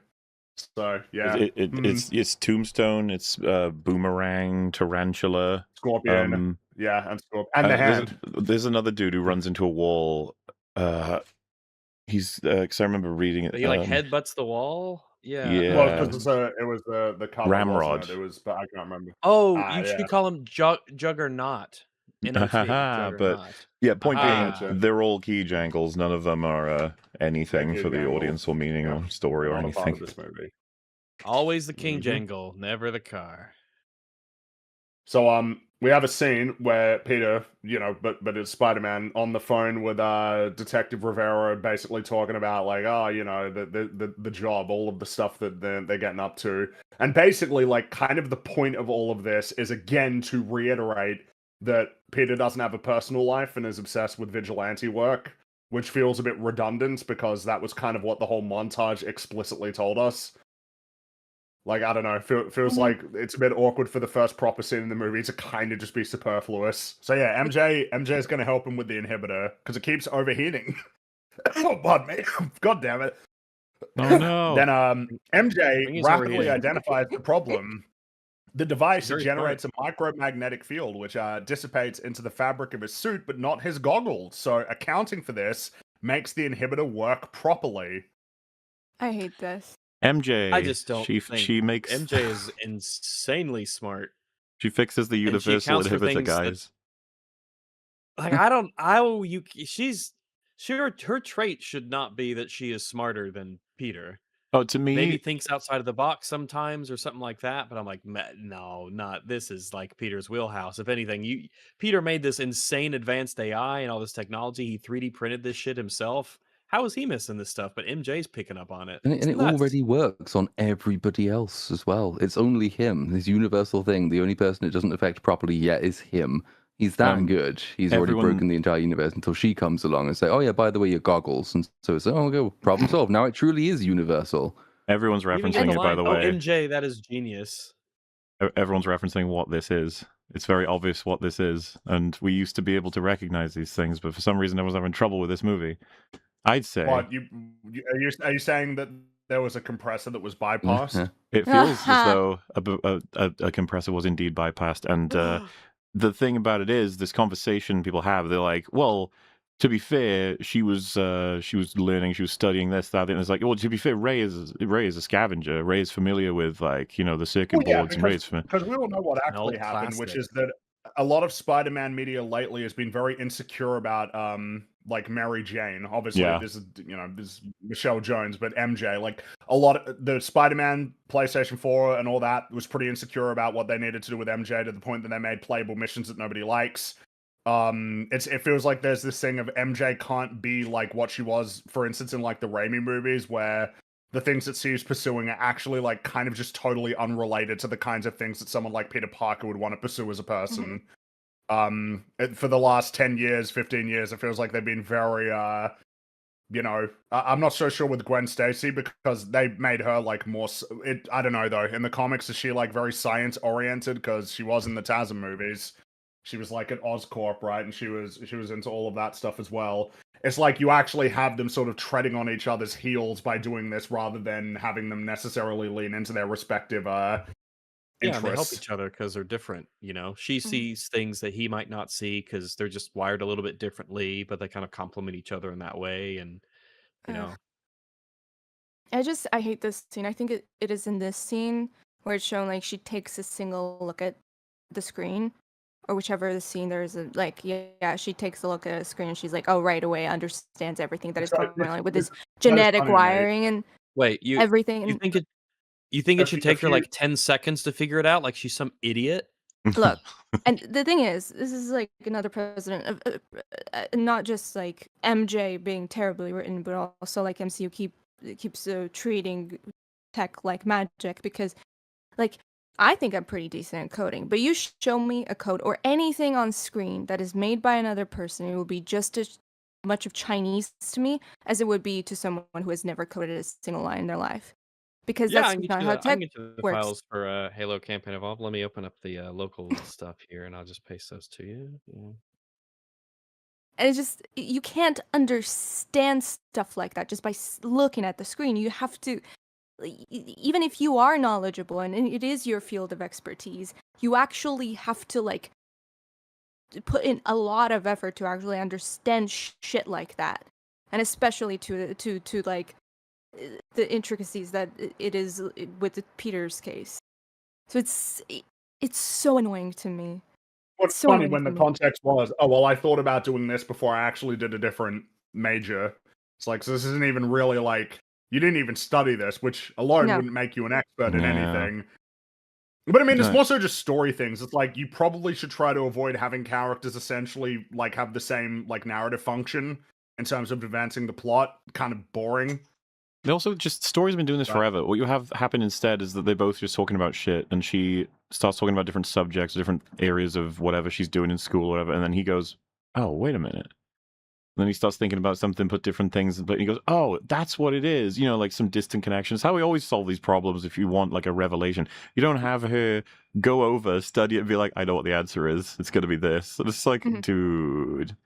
So yeah,
it's Tombstone. It's Boomerang, Tarantula,
Scorpion. And Scorpion, and the Hand.
There's another dude who runs into a wall. He's because I remember reading it.
He headbutts the wall. Yeah.
Well, because it was the cover,
Ramrod.
It was, but I can't remember.
Oh, you should call him Juggernaut.
But point being, they're all key jangles. None of them are anything for the audience or meaning or story or anything.
This movie.
Always the king jangle, never the car.
So we have a scene where Peter, but it's Spider-Man on the phone with Detective Rivera, basically talking about the job, all of the stuff that they're getting up to, and basically kind of the point of all of this is again to reiterate that Peter doesn't have a personal life and is obsessed with vigilante work, which feels a bit redundant because that was kind of what the whole montage explicitly told us. I don't know, feels like it's a bit awkward for the first proper scene in the movie to kind of just be superfluous. So yeah, MJ is going to help him with the inhibitor because it keeps overheating. Oh, pardon me. God damn it.
Oh no.
Then MJ rapidly identifies the problem. The device generates a micromagnetic field which dissipates into the fabric of his suit, but not his goggles. So accounting for this makes the inhibitor work properly.
I hate this.
MJ,
I just don't think
she makes
MJ is insanely smart.
She fixes the universal inhibitor, guys.
Her trait should not be that she is smarter than Peter.
Oh, to me,
maybe thinks outside of the box sometimes or something like that. But I'm like, no, not this is like Peter's wheelhouse. If anything, Peter made this insane advanced AI and all this technology. He 3D printed this shit himself. How is he missing this stuff? But MJ's picking up on it.
And it already works on everybody else as well. It's only him, this universal thing. The only person it doesn't affect properly yet is him. He's that good. He's already broken the entire universe until she comes along and say, "Oh yeah, by the way, your goggles." And so it's problem solved. Now it truly is universal.
Everyone's referencing it, by the way.
Oh, MJ, that is genius.
Everyone's referencing what this is. It's very obvious what this is, and we used to be able to recognize these things, but for some reason, everyone's having trouble with this movie. I'd say.
What, are you saying that there was a compressor that was bypassed?
It feels as though a compressor was indeed bypassed, and the thing about it is, this conversation people have, they're like, well, to be fair, she was learning, she was studying this, that, and it's like, well, to be fair, Ray is a scavenger. Ray is familiar with, like, the circuit boards, and Ray's familiar.
Because we all know what actually happened, which is that a lot of Spider-Man media lately has been very insecure about like Mary Jane. Obviously, this is Michelle Jones, but MJ, like a lot of the Spider-Man PlayStation 4 and all that was pretty insecure about what they needed to do with MJ, to the point that they made playable missions that nobody likes. It feels like there's this thing of MJ can't be like what she was, for instance, in like the Raimi movies, where the things that she's pursuing are actually like kind of just totally unrelated to the kinds of things that someone like Peter Parker would want to pursue as a person. For the last 10 years, 15 years, it feels like they've been very, I'm not so sure with Gwen Stacy, because they made her like more, I don't know though, in the comics, is she like very science oriented? Because she was in the TASM movies. She was like at Oscorp, right? And she was into all of that stuff as well. It's like you actually have them sort of treading on each other's heels by doing this, rather than having them necessarily lean into their respective interests.
They help each other because they're different. She sees things that he might not see because they're just wired a little bit differently, but they kind of complement each other in that way. And
I hate this scene. I think it is in this scene where it's shown like she takes a single look at the screen, or whichever the scene there is she takes a look at a screen and she's like, oh, right away understands everything that is going on with this genetic wiring and everything.
You think it should take her like 10 seconds to figure it out? Like she's some idiot?
Look, and the thing is, this is like another precedent of not just like MJ being terribly written, but also like MCU keeps treating tech like magic, because like I think I'm pretty decent at coding, but you show me a code or anything on screen that is made by another person, it will be just as much of Chinese to me as it would be to someone who has never coded a single line in their life. Because that's not how tech works.
Files for Halo Campaign Evolved. Let me open up the local stuff here, and I'll just paste those to you. Yeah.
And it's just, you can't understand stuff like that just by looking at the screen. You have to, even if you are knowledgeable and it is your field of expertise, you actually have to like put in a lot of effort to actually understand shit like that, and especially to like the intricacies that it is with Peter's case. So it's so annoying to me.
What's so funny when the context was, oh, well, I thought about doing this before I actually did a different major. It's like, so this isn't even really like, you didn't even study this, which alone wouldn't make you an expert in anything. But I mean, it's more so just story things. It's like, you probably should try to avoid having characters essentially like have the same like narrative function in terms of advancing the plot. Kind of boring.
They also just, stories have been doing this forever. What you have happen instead is that they both just talking about shit, and she starts talking about different subjects, different areas of whatever she's doing in school or whatever, and then he goes, oh, wait a minute. And then he starts thinking about something, put different things, but he goes, oh, that's what it is. Like some distant connections. How we always solve these problems if you want like a revelation. You don't have her go over, study it, and be like, I know what the answer is. It's going to be this. And it's like, dude.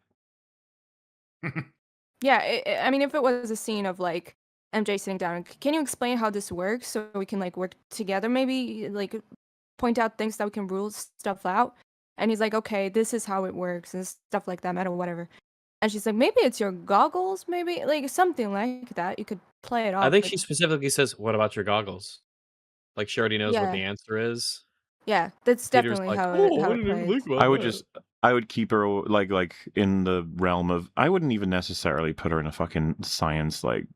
Yeah, I mean, if it was a scene of like, MJ sitting down, can you explain how this works so we can like work together? Maybe like point out things that we can rule stuff out. And he's like, okay, this is how it works and stuff like that, or whatever. And she's like, maybe it's your goggles, maybe like something like that. You could play it off.
I think she specifically says, what about your goggles? Like she already knows what the answer is.
Yeah, that's
Peter's
definitely
like,
how it plays.
I would keep her like in the realm of, I wouldn't even necessarily put her in a fucking science like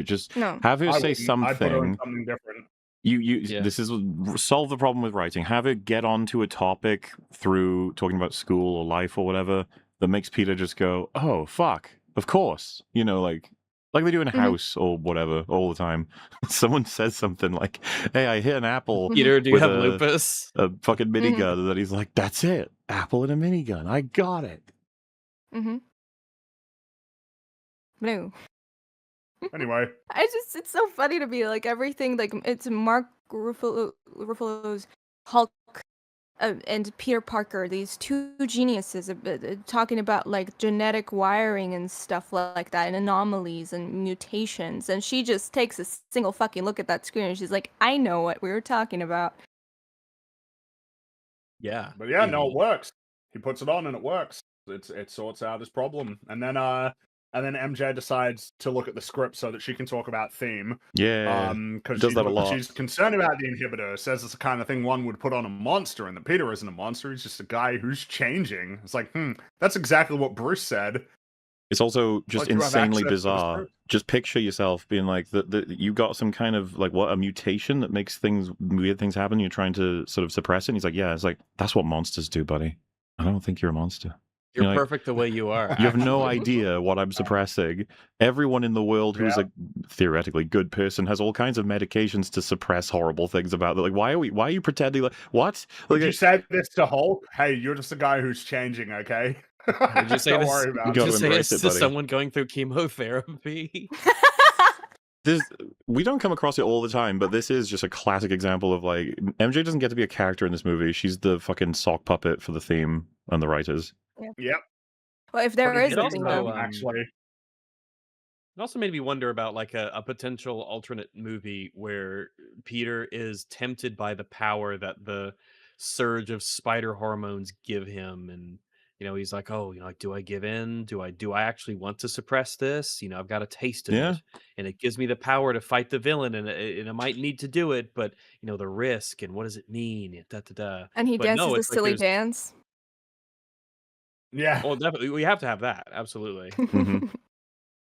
Just have her say something.
I'd put her in something different.
This is solve the problem with writing. Have it get onto a topic through talking about school or life or whatever that makes Peter just go, "Oh fuck, of course," like they do in House or whatever all the time. Someone says something like, "Hey, I hit an apple."
Peter, do you have lupus?
A fucking minigun, that he's like, "That's it, apple and a minigun. I got it."
No.
Anyway,
it's so funny to me, like everything, like it's Mark Ruffalo's Hulk and Peter Parker, these two geniuses talking about like genetic wiring and stuff like that, and anomalies and mutations, and she just takes a single fucking look at that screen and she's like, I know what we were talking about.
Yeah.
But yeah, no, it works. He puts it on and it works. It sorts out his problem. And then MJ decides to look at the script so that she can talk about theme.
Yeah,
because
does that a lot.
She's concerned about the inhibitor. Says it's the kind of thing one would put on a monster, and that Peter isn't a monster. He's just a guy who's changing. It's like, that's exactly what Bruce said.
It's also just insanely bizarre. Just picture yourself being like, you got some kind of like a mutation that makes weird things happen. You're trying to sort of suppress it. And he's like, yeah, it's like, that's what monsters do, buddy. I don't think you're a monster.
You're perfect the way you are.
You have no idea what I'm suppressing. Everyone in the world who's a theoretically good person has all kinds of medications to suppress horrible things about it. Like, why are you pretending like what?
Would you say this to Hulk? Hey, you're just a guy who's changing, okay?
Would you say
Don't
this?
worry about
Would you say this to someone going through chemotherapy?
We don't come across it all the time, but this is just a classic example of like MJ doesn't get to be a character in this movie. She's the fucking sock puppet for the theme and the writers.
Yep.
Well, if there is something
also,
actually,
it also made me wonder about like a potential alternate movie where Peter is tempted by the power that the surge of spider hormones give him, and he's like, oh, do I give in? Do I actually want to suppress this? I've got a taste of it, and it gives me the power to fight the villain, and I might need to do it, but the risk and what does it mean?
And he dances the silly dance.
Yeah.
Well, definitely, we have to have that. Absolutely.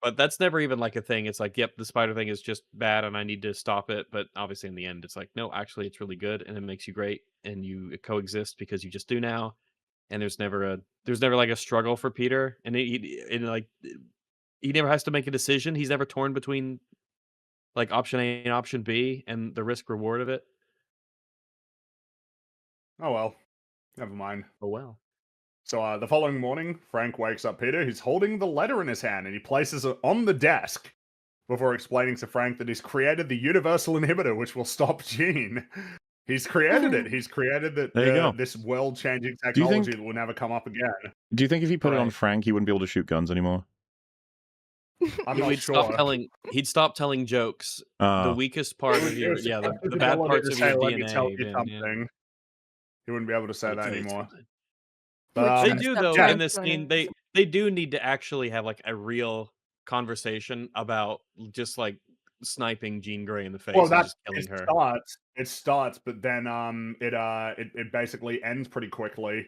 But that's never even like a thing. It's like, yep, the spider thing is just bad and I need to stop it. But obviously in the end, it's like, no, actually it's really good and it makes you great and you coexist because you just do now. And there's never like a struggle for Peter. And he never has to make a decision. He's never torn between like option A and option B and the risk reward of it.
Oh, well, never mind.
Oh, well.
So the following morning, Frank wakes up Peter. He's holding the letter in his hand, and he places it on the desk before explaining to Frank that he's created the universal inhibitor, which will stop Jean. He's created it. He's created this world-changing technology that will never come up again.
Do you think if he put it on Frank, he wouldn't be able to shoot guns anymore?
I'm not sure.
He'd stop telling jokes. The weakest part of your, the bad parts of your DNA.
He wouldn't be able to say that anymore.
They do though in this scene. They do need to actually have like a real conversation about just like sniping Jean Grey in the face and just killing her.
It starts, but then it basically ends pretty quickly.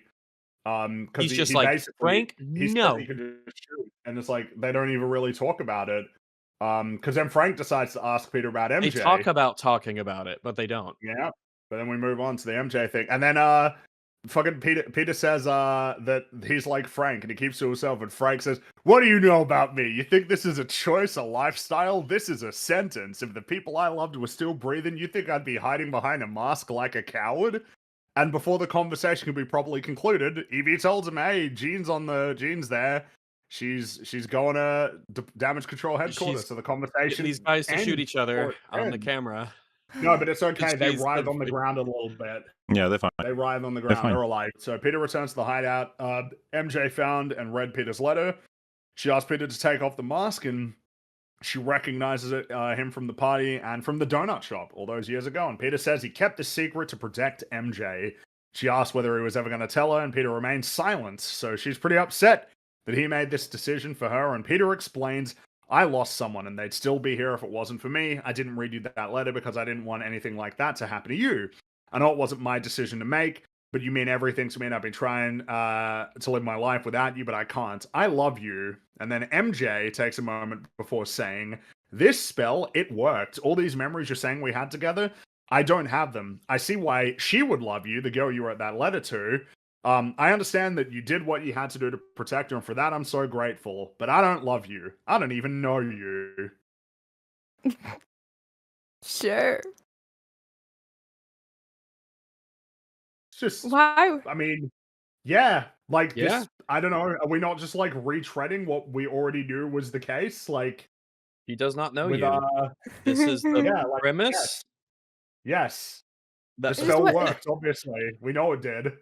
Because
he's just like, Frank, no.
He can just shoot, and it's like they don't even really talk about it. Because then Frank decides to ask Peter about MJ.
They talk about talking about it, but they don't.
Yeah, but then we move on to the MJ thing, and then fucking Peter says that he's like Frank, and he keeps to himself, and Frank says, what do you know about me? You think this is a choice, a lifestyle? This is a sentence. If the people I loved were still breathing, you think I'd be hiding behind a mask like a coward? And before the conversation can be properly concluded, Evie tells him, hey, Jean's there. She's going to damage control headquarters, so the conversation
these guys to shoot each other on the camera.
No, but it's okay. They writhe on the ground a little bit.
Yeah, they're fine.
They writhe on the ground. They're alive. So Peter returns to the hideout. MJ found and read Peter's letter. She asked Peter to take off the mask, and she recognizes him from the party and from the donut shop all those years ago. And Peter says he kept the secret to protect MJ. She asked whether he was ever going to tell her, and Peter remains silent. So she's pretty upset that he made this decision for her. And Peter explains, I lost someone and they'd still be here if it wasn't for me. I didn't read you that letter because I didn't want anything like that to happen to you. I know it wasn't my decision to make, but you mean everything to me, and I've been trying to live my life without you, but I can't. I love you. And then MJ takes a moment before saying This spell, it worked. All these memories you're saying we had together, I don't have them. I see why she would love you, the girl you wrote that letter to. I understand that you did what you had to do to protect her, and for that I'm so grateful. But I don't love you. I don't even know you.
Sure.
It's just...
Why?
I mean, yeah. Like, this... I don't know. Are we not just, like, retreading what we already knew was the case? Like...
He does not know
with,
you. This is the
like,
premise?
Yes. The
That
spell worked, obviously. We know it did.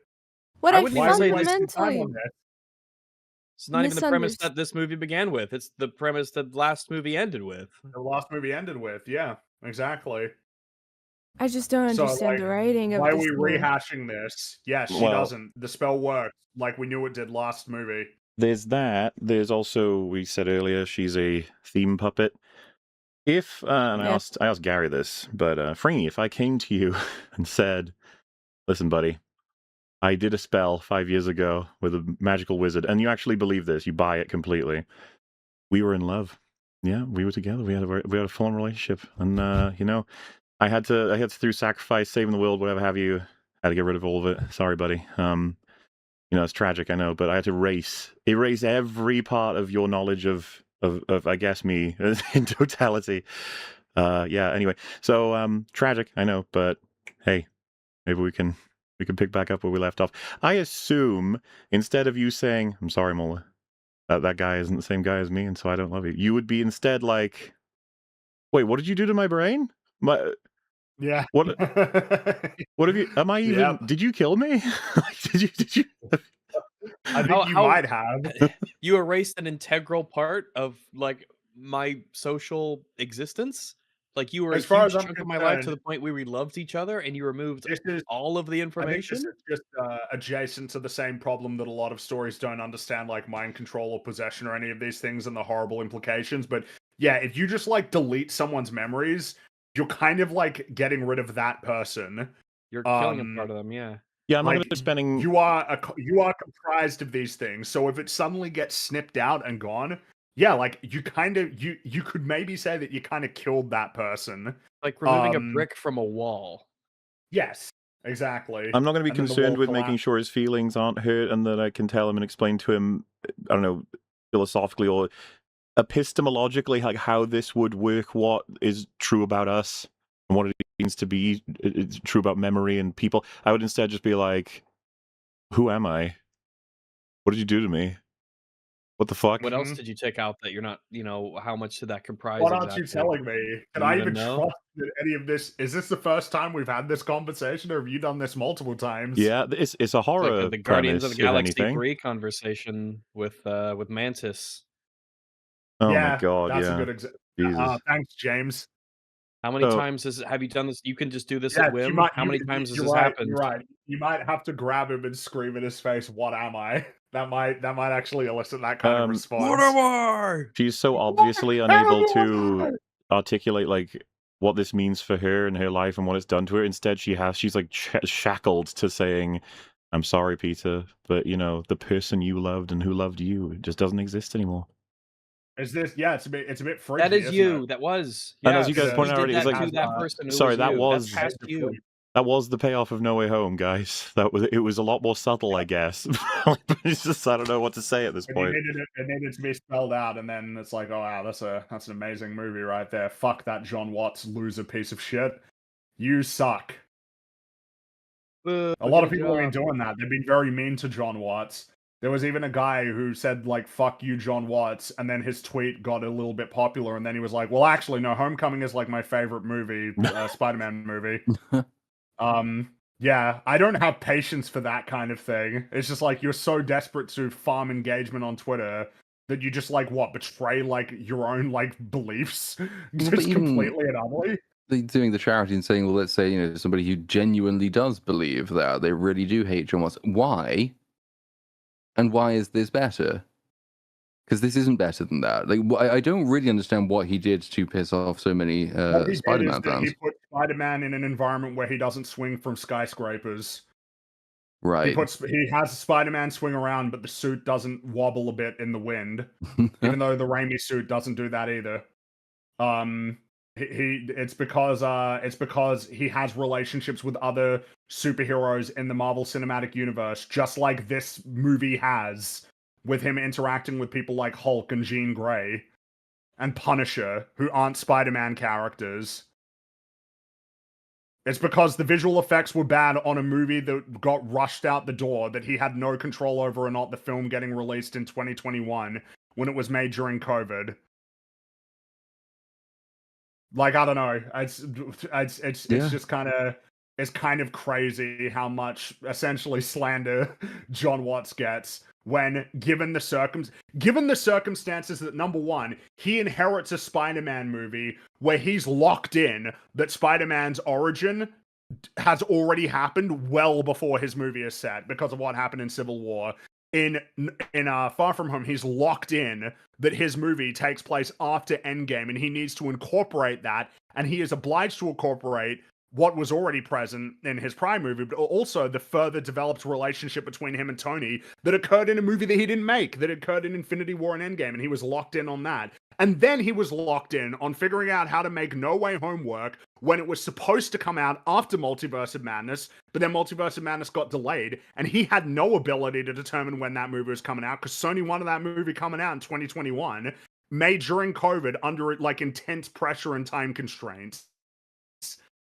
What
I
I
wouldn't even say this-
fundamentally...
It's not even the premise that this movie began with. It's the premise that the last movie ended with.
The last movie ended with, yeah. Exactly.
I just don't understand the writing of
why
this
are we
movie.
rehashing this? Yes, she doesn't. The spell worked like we knew it did last movie.
There's that. There's also, we said earlier, she's a theme puppet. If, and I asked Gary this, but Fringy, if I came to you and said, listen, buddy, I did a spell 5 years ago with a magical wizard, and you actually believe this, you buy it completely. We were in love. Yeah, we were together. We had a full-on relationship, and you know, I had to through sacrifice, saving the world, whatever have you. Had to get rid of all of it. Sorry, buddy. You know, it's tragic, I know, but I had to erase every part of your knowledge of I guess me in totality. Yeah. Anyway, so tragic, I know, but hey, maybe we can pick back up where we left off. I assume instead of you saying, "I'm sorry, Mola, that guy isn't the same guy as me, and so I don't love you," you would be instead like, "Wait, what did you do to my brain?
Yeah.
What have you? Am I even? Yep. Did you kill me? did you?
I think you might have.
You erased an integral part of like my social existence. Like you were a huge chunk of my life to the point where we loved each other, and you removed all of the information.
I think this is just adjacent to the same problem that a lot of stories don't understand, like mind control or possession or any of these things and the horrible implications. But yeah, if you just like delete someone's memories, you're kind of like getting rid of that person.
You're killing a part of them, yeah.
Yeah, I'm not going to be spending.
You are comprised of these things. So if it suddenly gets snipped out and gone, yeah, like you kind of you could maybe say that you kind of killed that person,
like removing a brick from a wall.
Yes, exactly.
I'm not going to be concerned with making sure his feelings aren't hurt and that I can tell him and explain to him, I don't know, philosophically or epistemologically, like how this would work, what is true about us and what it means to be true about memory and people. I would instead just be like, who am I? What did you do to me? What the fuck?
What else did you take out that you're not, you know, how much did that comprise?
What aren't you telling me? Can I even trust that any of this? Is this the first time we've had this conversation, or have you done this multiple times?
Yeah, it's a horror
like the Guardians
premise,
of the Galaxy 3 conversation with Mantis.
Oh my god,
that's a good example. Thanks, James.
How many times have you done this? You can just do this at whim. How many times has this happened?
You're right. You might have to grab him and scream in his face, "What am I?" That might actually elicit that kind of response.
What am I?
She's so obviously unable to articulate like what this means for her and her life and what it's done to her. Instead, she's like shackled to saying, "I'm sorry, Peter, but you know the person you loved and who loved you just doesn't exist anymore."
Is this? Yeah, it's a bit freaky.
That is you. That was.
And as you guys pointed out already, it's like
that person.
Sorry, that
was past you.
That was the payoff of No Way Home, guys. It was a lot more subtle, I guess. It's just I don't know what to say at this point.
It needed to be spelled out, and then it's like, oh wow, that's an amazing movie right there. Fuck that John Watts loser piece of shit. You suck. A lot of people have been doing that. They've been very mean to John Watts. There was even a guy who said, like, fuck you, John Watts, and then his tweet got a little bit popular, and then he was like, well, actually, no, Homecoming is, like, my favorite movie, Spider-Man movie. Yeah, I don't have patience for that kind of thing. It's just, like, you're so desperate to farm engagement on Twitter that you just, like, betray, like, your own, like, beliefs? Just completely and utterly?
Doing the charity and saying, well, let's say, you know, somebody who genuinely does believe that, they really do hate John Watts. Why? And why is this better? Because this isn't better than that. Like, I don't really understand what he did to piss off so many Spider-Man fans.
He put Spider-Man in an environment where he doesn't swing from skyscrapers.
Right.
He has Spider-Man swing around, but the suit doesn't wobble a bit in the wind, even though the Raimi suit doesn't do that either. It's because he has relationships with other superheroes in the Marvel Cinematic Universe, just like this movie has, with him interacting with people like Hulk and Jean Grey and Punisher, who aren't Spider-Man characters. It's because the visual effects were bad on a movie that got rushed out the door, that he had no control over or not, the film getting released in 2021 when it was made during COVID. Like, I don't know. It's just kind of crazy how much essentially slander John Watts gets when given the circumstances that, number one, he inherits a Spider-Man movie where he's locked in that Spider-Man's origin has already happened well before his movie is set because of what happened in Civil War. In Far From Home, he's locked in that his movie takes place after Endgame, and he needs to incorporate that, and he is obliged to incorporate what was already present in his Prime movie, but also the further developed relationship between him and Tony that occurred in a movie that he didn't make, that occurred in Infinity War and Endgame, and he was locked in on that. And then he was locked in on figuring out how to make No Way Home work when it was supposed to come out after Multiverse of Madness, but then Multiverse of Madness got delayed, and he had no ability to determine when that movie was coming out, because Sony wanted that movie coming out in 2021, made during COVID under like intense pressure and time constraints.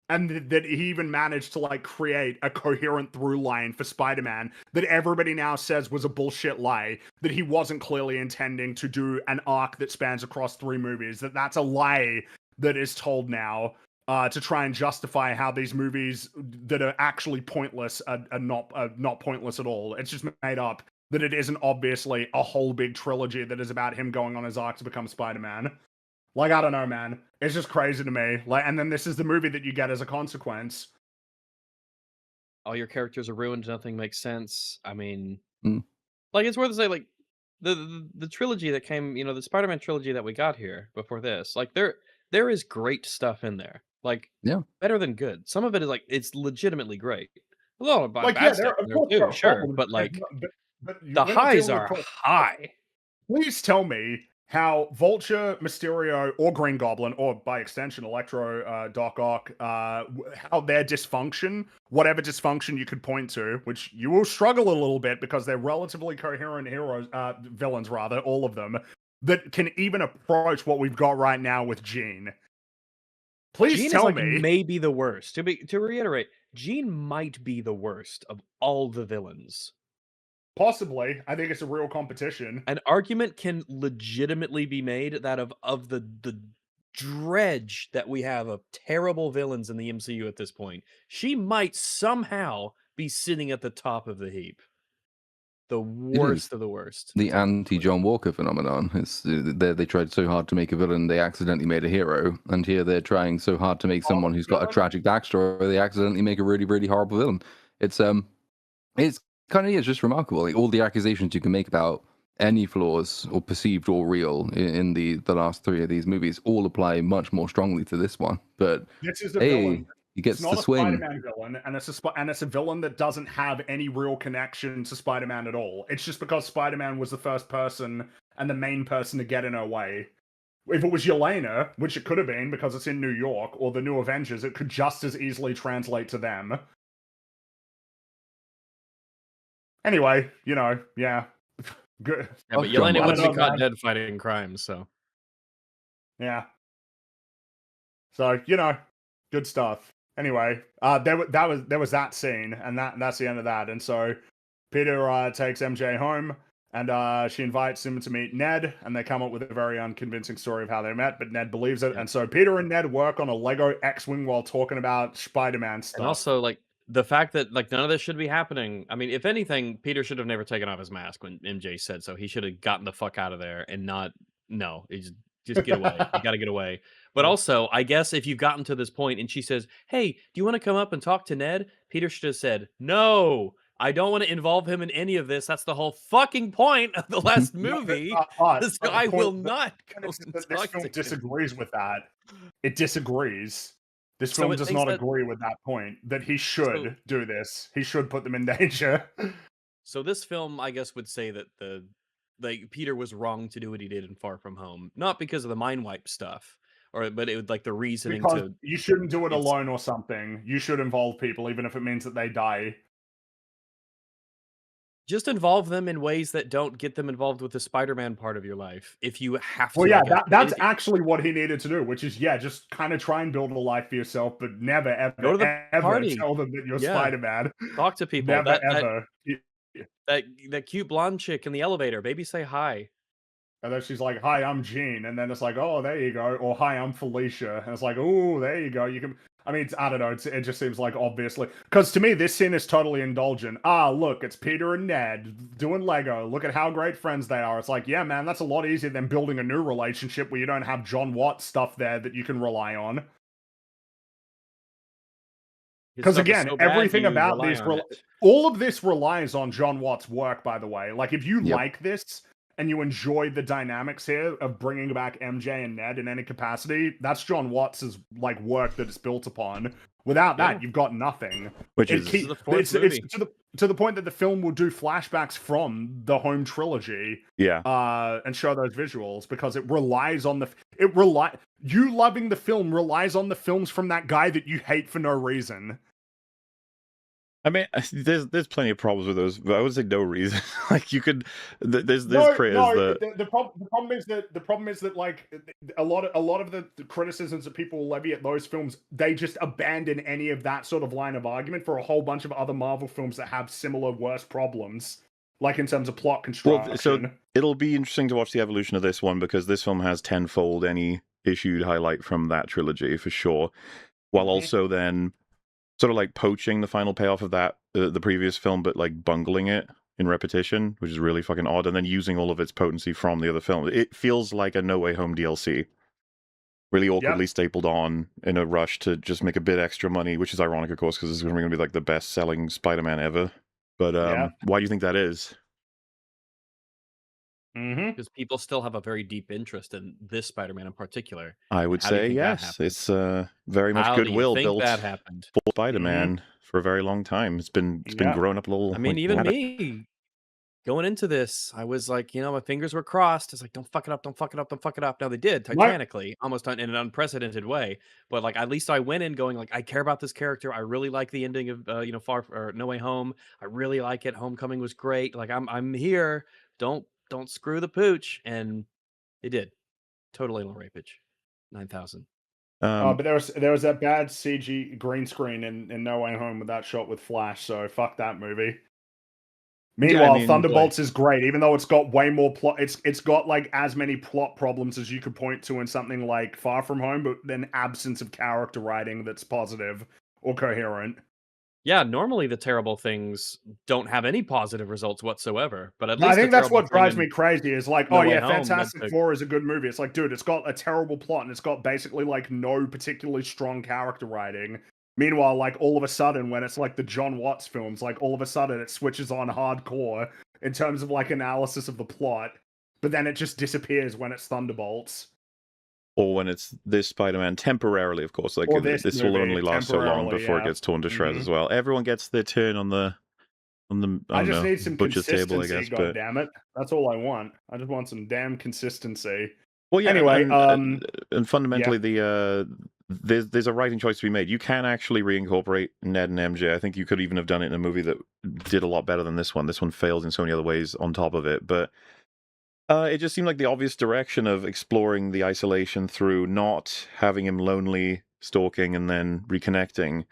And that he even managed to like create a coherent through line for Spider-Man that everybody now says was a bullshit lie, that he wasn't clearly intending to do an arc that spans across 3 movies, that's a lie that is told now to try and justify how these movies that are actually pointless are not pointless at all. It's just made up, that it isn't obviously a whole big trilogy that is about him going on his arc to become Spider-Man. Like, I don't know, man. It's just crazy to me. Like, and then this is the movie that you get as a consequence.
All your characters are ruined. Nothing makes sense. I mean, like, it's worth to say, like, the trilogy that came, the Spider-Man trilogy that we got here before this, like, there is great stuff in there. Like, better than good. Some of it is like it's legitimately great. A lot of
like,
bad stuff in there too, sure, but like,
but
the highs are high.
Please tell me how Vulture, Mysterio, or Green Goblin, or by extension Electro, Doc Ock, how their dysfunction, whatever dysfunction you could point to, which you will struggle a little bit because they're relatively coherent villains rather, all of them, that can even approach what we've got right now with Jean. Please
Jean
tell
is
me.
Maybe the worst. To reiterate, Jean might be the worst of all the villains.
Possibly. I think it's a real competition.
An argument can legitimately be made that of the dredge that we have of terrible villains in the MCU at this point, she might somehow be sitting at the top of the heap. The worst of the worst.
The anti-John Walker phenomenon. It's they tried so hard to make a villain, they accidentally made a hero. And here they're trying so hard to make someone who's got a tragic backstory, they accidentally make a really, really horrible villain. It's kind of just remarkable. Like, all the accusations you can make about any flaws, or perceived or real, in the last 3 of these movies all apply much more strongly to this one. But
this is a villain.
He gets
it's not
to swing.
A Spider-Man villain, and it's a villain that doesn't have any real connection to Spider-Man at all. It's just because Spider-Man was the first person and the main person to get in her way. If it was Yelena, which it could have been because it's in New York, or the New Avengers, it could just as easily translate to them. Anyway, yeah. Good.
Yeah, but Yelena wouldn't be caught dead fighting crimes, so.
Yeah. So, good stuff. Anyway, there was that scene, and that's the end of that. And so Peter takes MJ home, and she invites him to meet Ned, and they come up with a very unconvincing story of how they met, but Ned believes it. Yeah. And so Peter and Ned work on a Lego X-Wing while talking about Spider-Man stuff.
And also, like, the fact that, like, none of this should be happening. I mean, if anything, Peter should have never taken off his mask when MJ said so. He should have gotten the fuck out of there and not, just get away. You got to get away. But also, I guess if you've gotten to this point and she says, hey, do you want to come up and talk to Ned? Peter should have said, no, I don't want to involve him in any of this. That's the whole fucking point of the last movie. This guy will not.
This film disagrees with that. It disagrees. This film does not agree with that point, that he should do this. He should put them in danger.
So this film, I guess, would say that Peter was wrong to do what he did in Far From Home. Not because of the mind wipe stuff, but it would like the reasoning
because
to
you shouldn't do it alone or something. You should involve people, even if it means that they die.
just involve them in ways that don't get them involved with the Spider-Man part of your life. If you have to,
Well, yeah,
I guess.
that's actually what he needed to do, which is just kind of try and build a life for yourself, but never
Go to the
ever
party.
tell them that you're
Yeah.
Spider-Man.
Talk to people.
Never ever.
That cute blonde chick in the elevator. Maybe say hi.
And then she's like, "Hi, I'm Jean," and then it's like, "Oh, there you go," or "Hi, I'm Felicia," and it's like, "Oh, there you go." You can. I mean, I don't know. It just seems like obviously, because to me, this scene is totally indulgent. Ah, look, it's Peter and Ned doing Lego. Look at how great friends they are. It's like, yeah, man, that's a lot easier than building a new relationship where you don't have John Watts stuff there that you can rely on. Because again, so everything about this, all of this relies on John Watts' work. By the way, like if you like this and you enjoy the dynamics here of bringing back MJ and Ned in any capacity, that's John Watts' like work that it's built upon. Without that, you've got nothing.
Which
it's to the point that the film will do flashbacks from the home trilogy, and show those visuals because it relies on you loving the film relies on the films from that guy that you hate for no reason.
I mean, there's plenty of problems with those, but I would say no reason. Like you could, there's creators that
the problem is that like a lot of the criticisms that people levy at those films, they just abandon any of that sort of line of argument for a whole bunch of other Marvel films that have similar worse problems, like in terms of plot construction.
Well, so it'll be interesting to watch the evolution of this one because this film has tenfold any issued highlight from that trilogy for sure, while also then sort of like poaching the final payoff of that the previous film, but like bungling it in repetition, which is really fucking odd, and then using all of its potency from the other film. It feels like a No Way Home DLC, really awkwardly stapled on in a rush to just make a bit extra money, which is ironic, of course, because this is going to be like the best-selling Spider-Man ever. But why do you think that is?
Because people still have a very deep interest in this Spider-Man in particular.
I would say yes. It's very much goodwill built for Spider-Man for a very long time. It's been grown up a little.
I mean, even me going into this, I was like, my fingers were crossed. It's like, don't fuck it up, don't fuck it up, don't fuck it up. Now they did titanically, almost in an unprecedented way. But like, at least I went in going like, I care about this character. I really like the ending of No Way Home. I really like it. Homecoming was great. Like I'm here. Don't screw the pooch, and they did. Total anal rapage. 9,000.
But there was that bad CG green screen in No Way Home with that shot with Flash, so fuck that movie. Meanwhile, Thunderbolts is great, even though it's got way more plot. It's got like as many plot problems as you could point to in something like Far From Home, but then absence of character writing that's positive or coherent.
Yeah, normally the terrible things don't have any positive results whatsoever. But at least
I think that's what drives me crazy. Is like, Fantastic Four is a good movie. It's like, dude, it's got a terrible plot and it's got basically like no particularly strong character writing. Meanwhile, like all of a sudden, when it's like the John Watts films, like all of a sudden it switches on hardcore in terms of like analysis of the plot, but then it just disappears when it's Thunderbolts.
Or when it's this Spider-Man temporarily, of course. Like this will only last so long before it gets torn to shreds as well. Everyone gets their turn on the I just need some butcher's table, I guess.
God damn it, that's all I want. I just want some damn consistency.
Well, yeah. Anyway, and fundamentally, there's a writing choice to be made. You can actually reincorporate Ned and MJ. I think you could even have done it in a movie that did a lot better than this one. This one failed in so many other ways on top of it, but. It just seemed like the obvious direction of exploring the isolation through not having him lonely, stalking, and then reconnecting,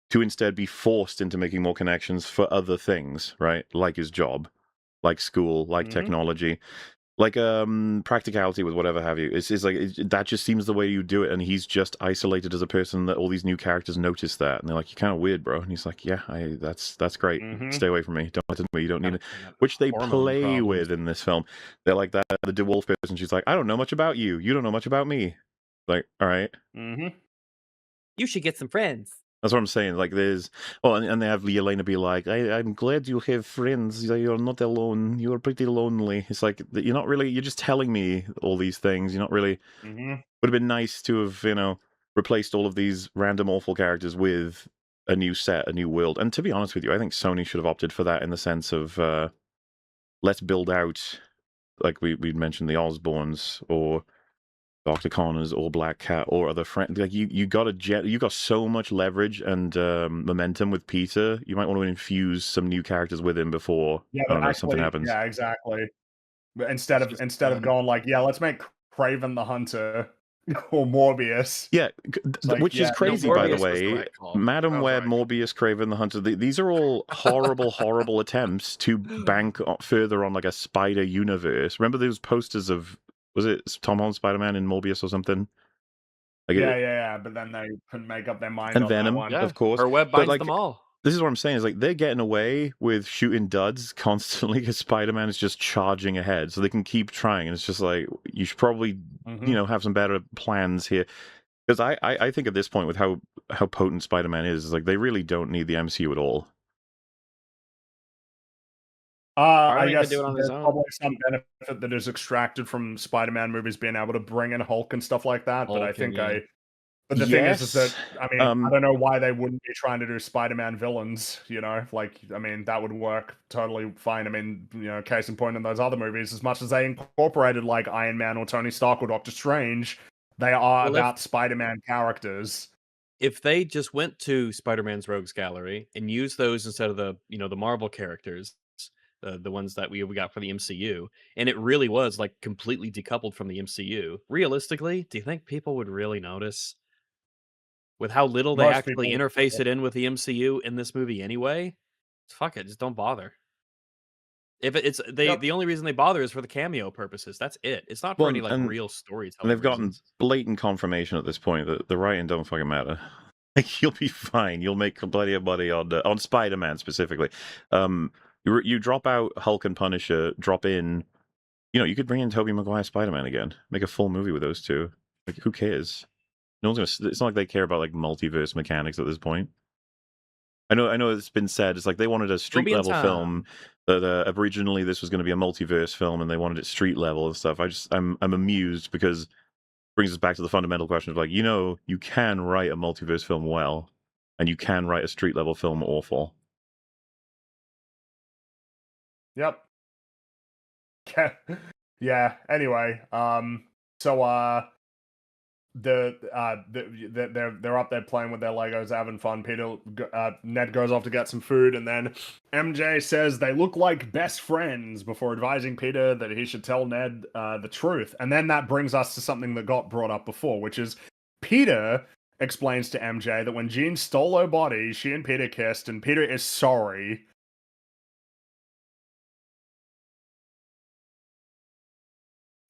to instead be forced into making more connections for other things, right? Like his job, like school, like technology, like practicality with whatever have you. It's like that just seems the way you do it, and he's just isolated as a person that all these new characters notice that, and they're like, "You're kind of weird, bro." And he's like, "Yeah, that's great. Stay away from me. Don't listen to me. You don't need it." Which they play with in this film. They're like that. The DeWolf person. She's like, "I don't know much about you. You don't know much about me." Like, all right.
You should get some friends.
That's what I'm saying. Like, there's... Oh, and they have Yelena be like, I'm glad you have friends. You're not alone. You're pretty lonely. It's like, you're not really... You're just telling me all these things. You're not really... Would have been nice to have, replaced all of these random awful characters with a new set, a new world. And to be honest with you, I think Sony should have opted for that in the sense of, let's build out, like we mentioned, the Osborns, or... Dr. Connors or Black Cat or other friends. Like you got so much leverage and momentum with Peter. You might want to infuse some new characters with him before something happens.
Yeah, exactly. But instead of going like, yeah, let's make Craven the Hunter or Morbius.
Yeah, which is crazy, by the way. Madam Web, Morbius, Craven the Hunter. These are all horrible, horrible attempts to bank further on like a spider universe. Remember those posters of, was it Tom Holland Spider-Man and Morbius or something?
Like yeah. But then they couldn't make up their mind.
And
on
Venom,
that one.
of course.
Her web binds them all.
This is what I'm saying. Is like they're getting away with shooting duds constantly because Spider-Man is just charging ahead, so they can keep trying. And it's just like you should probably, have some better plans here. Because I think at this point with how potent Spider-Man is like they really don't need the MCU at all.
I guess there's probably some benefit that is extracted from Spider-Man movies being able to bring in Hulk and stuff like that. But I think But the thing is that, I mean, I don't know why they wouldn't be trying to do Spider-Man villains, like, I mean, that would work totally fine. I mean, case in point in those other movies, as much as they incorporated, like, Iron Man or Tony Stark or Doctor Strange, they are about Spider-Man characters.
If they just went to Spider-Man's Rogues Gallery and used those instead of the Marvel characters, the ones that we got for the MCU, and it really was, like, completely decoupled from the MCU, realistically, do you think people would really notice? With how little they actually interface it in with the MCU in this movie anyway, fuck it, just don't bother. If it's the only reason they bother is for the cameo purposes. That's it. It's not for any like real storytelling.
And they've gotten blatant confirmation at this point that the writing don't fucking matter. Like you'll be fine. You'll make plenty of money on Spider-Man specifically. You drop out Hulk and Punisher, drop in. You could bring in Tobey Maguire Spider-Man again. Make a full movie with those two. Like who cares? No one's gonna. It's not like they care about like multiverse mechanics at this point. I know it's been said. It's like they wanted a street level film. That originally this was going to be a multiverse film, and they wanted it street level and stuff. I'm amused because it brings us back to the fundamental question of like you can write a multiverse film well, and you can write a street level film awful.
Yep. Yeah. Anyway, so they're up there playing with their Legos, having fun. Ned goes off to get some food, and then MJ says they look like best friends before advising Peter that he should tell Ned the truth. And then that brings us to something that got brought up before, which is Peter explains to MJ that when Jean stole her body, she and Peter kissed, and Peter is sorry.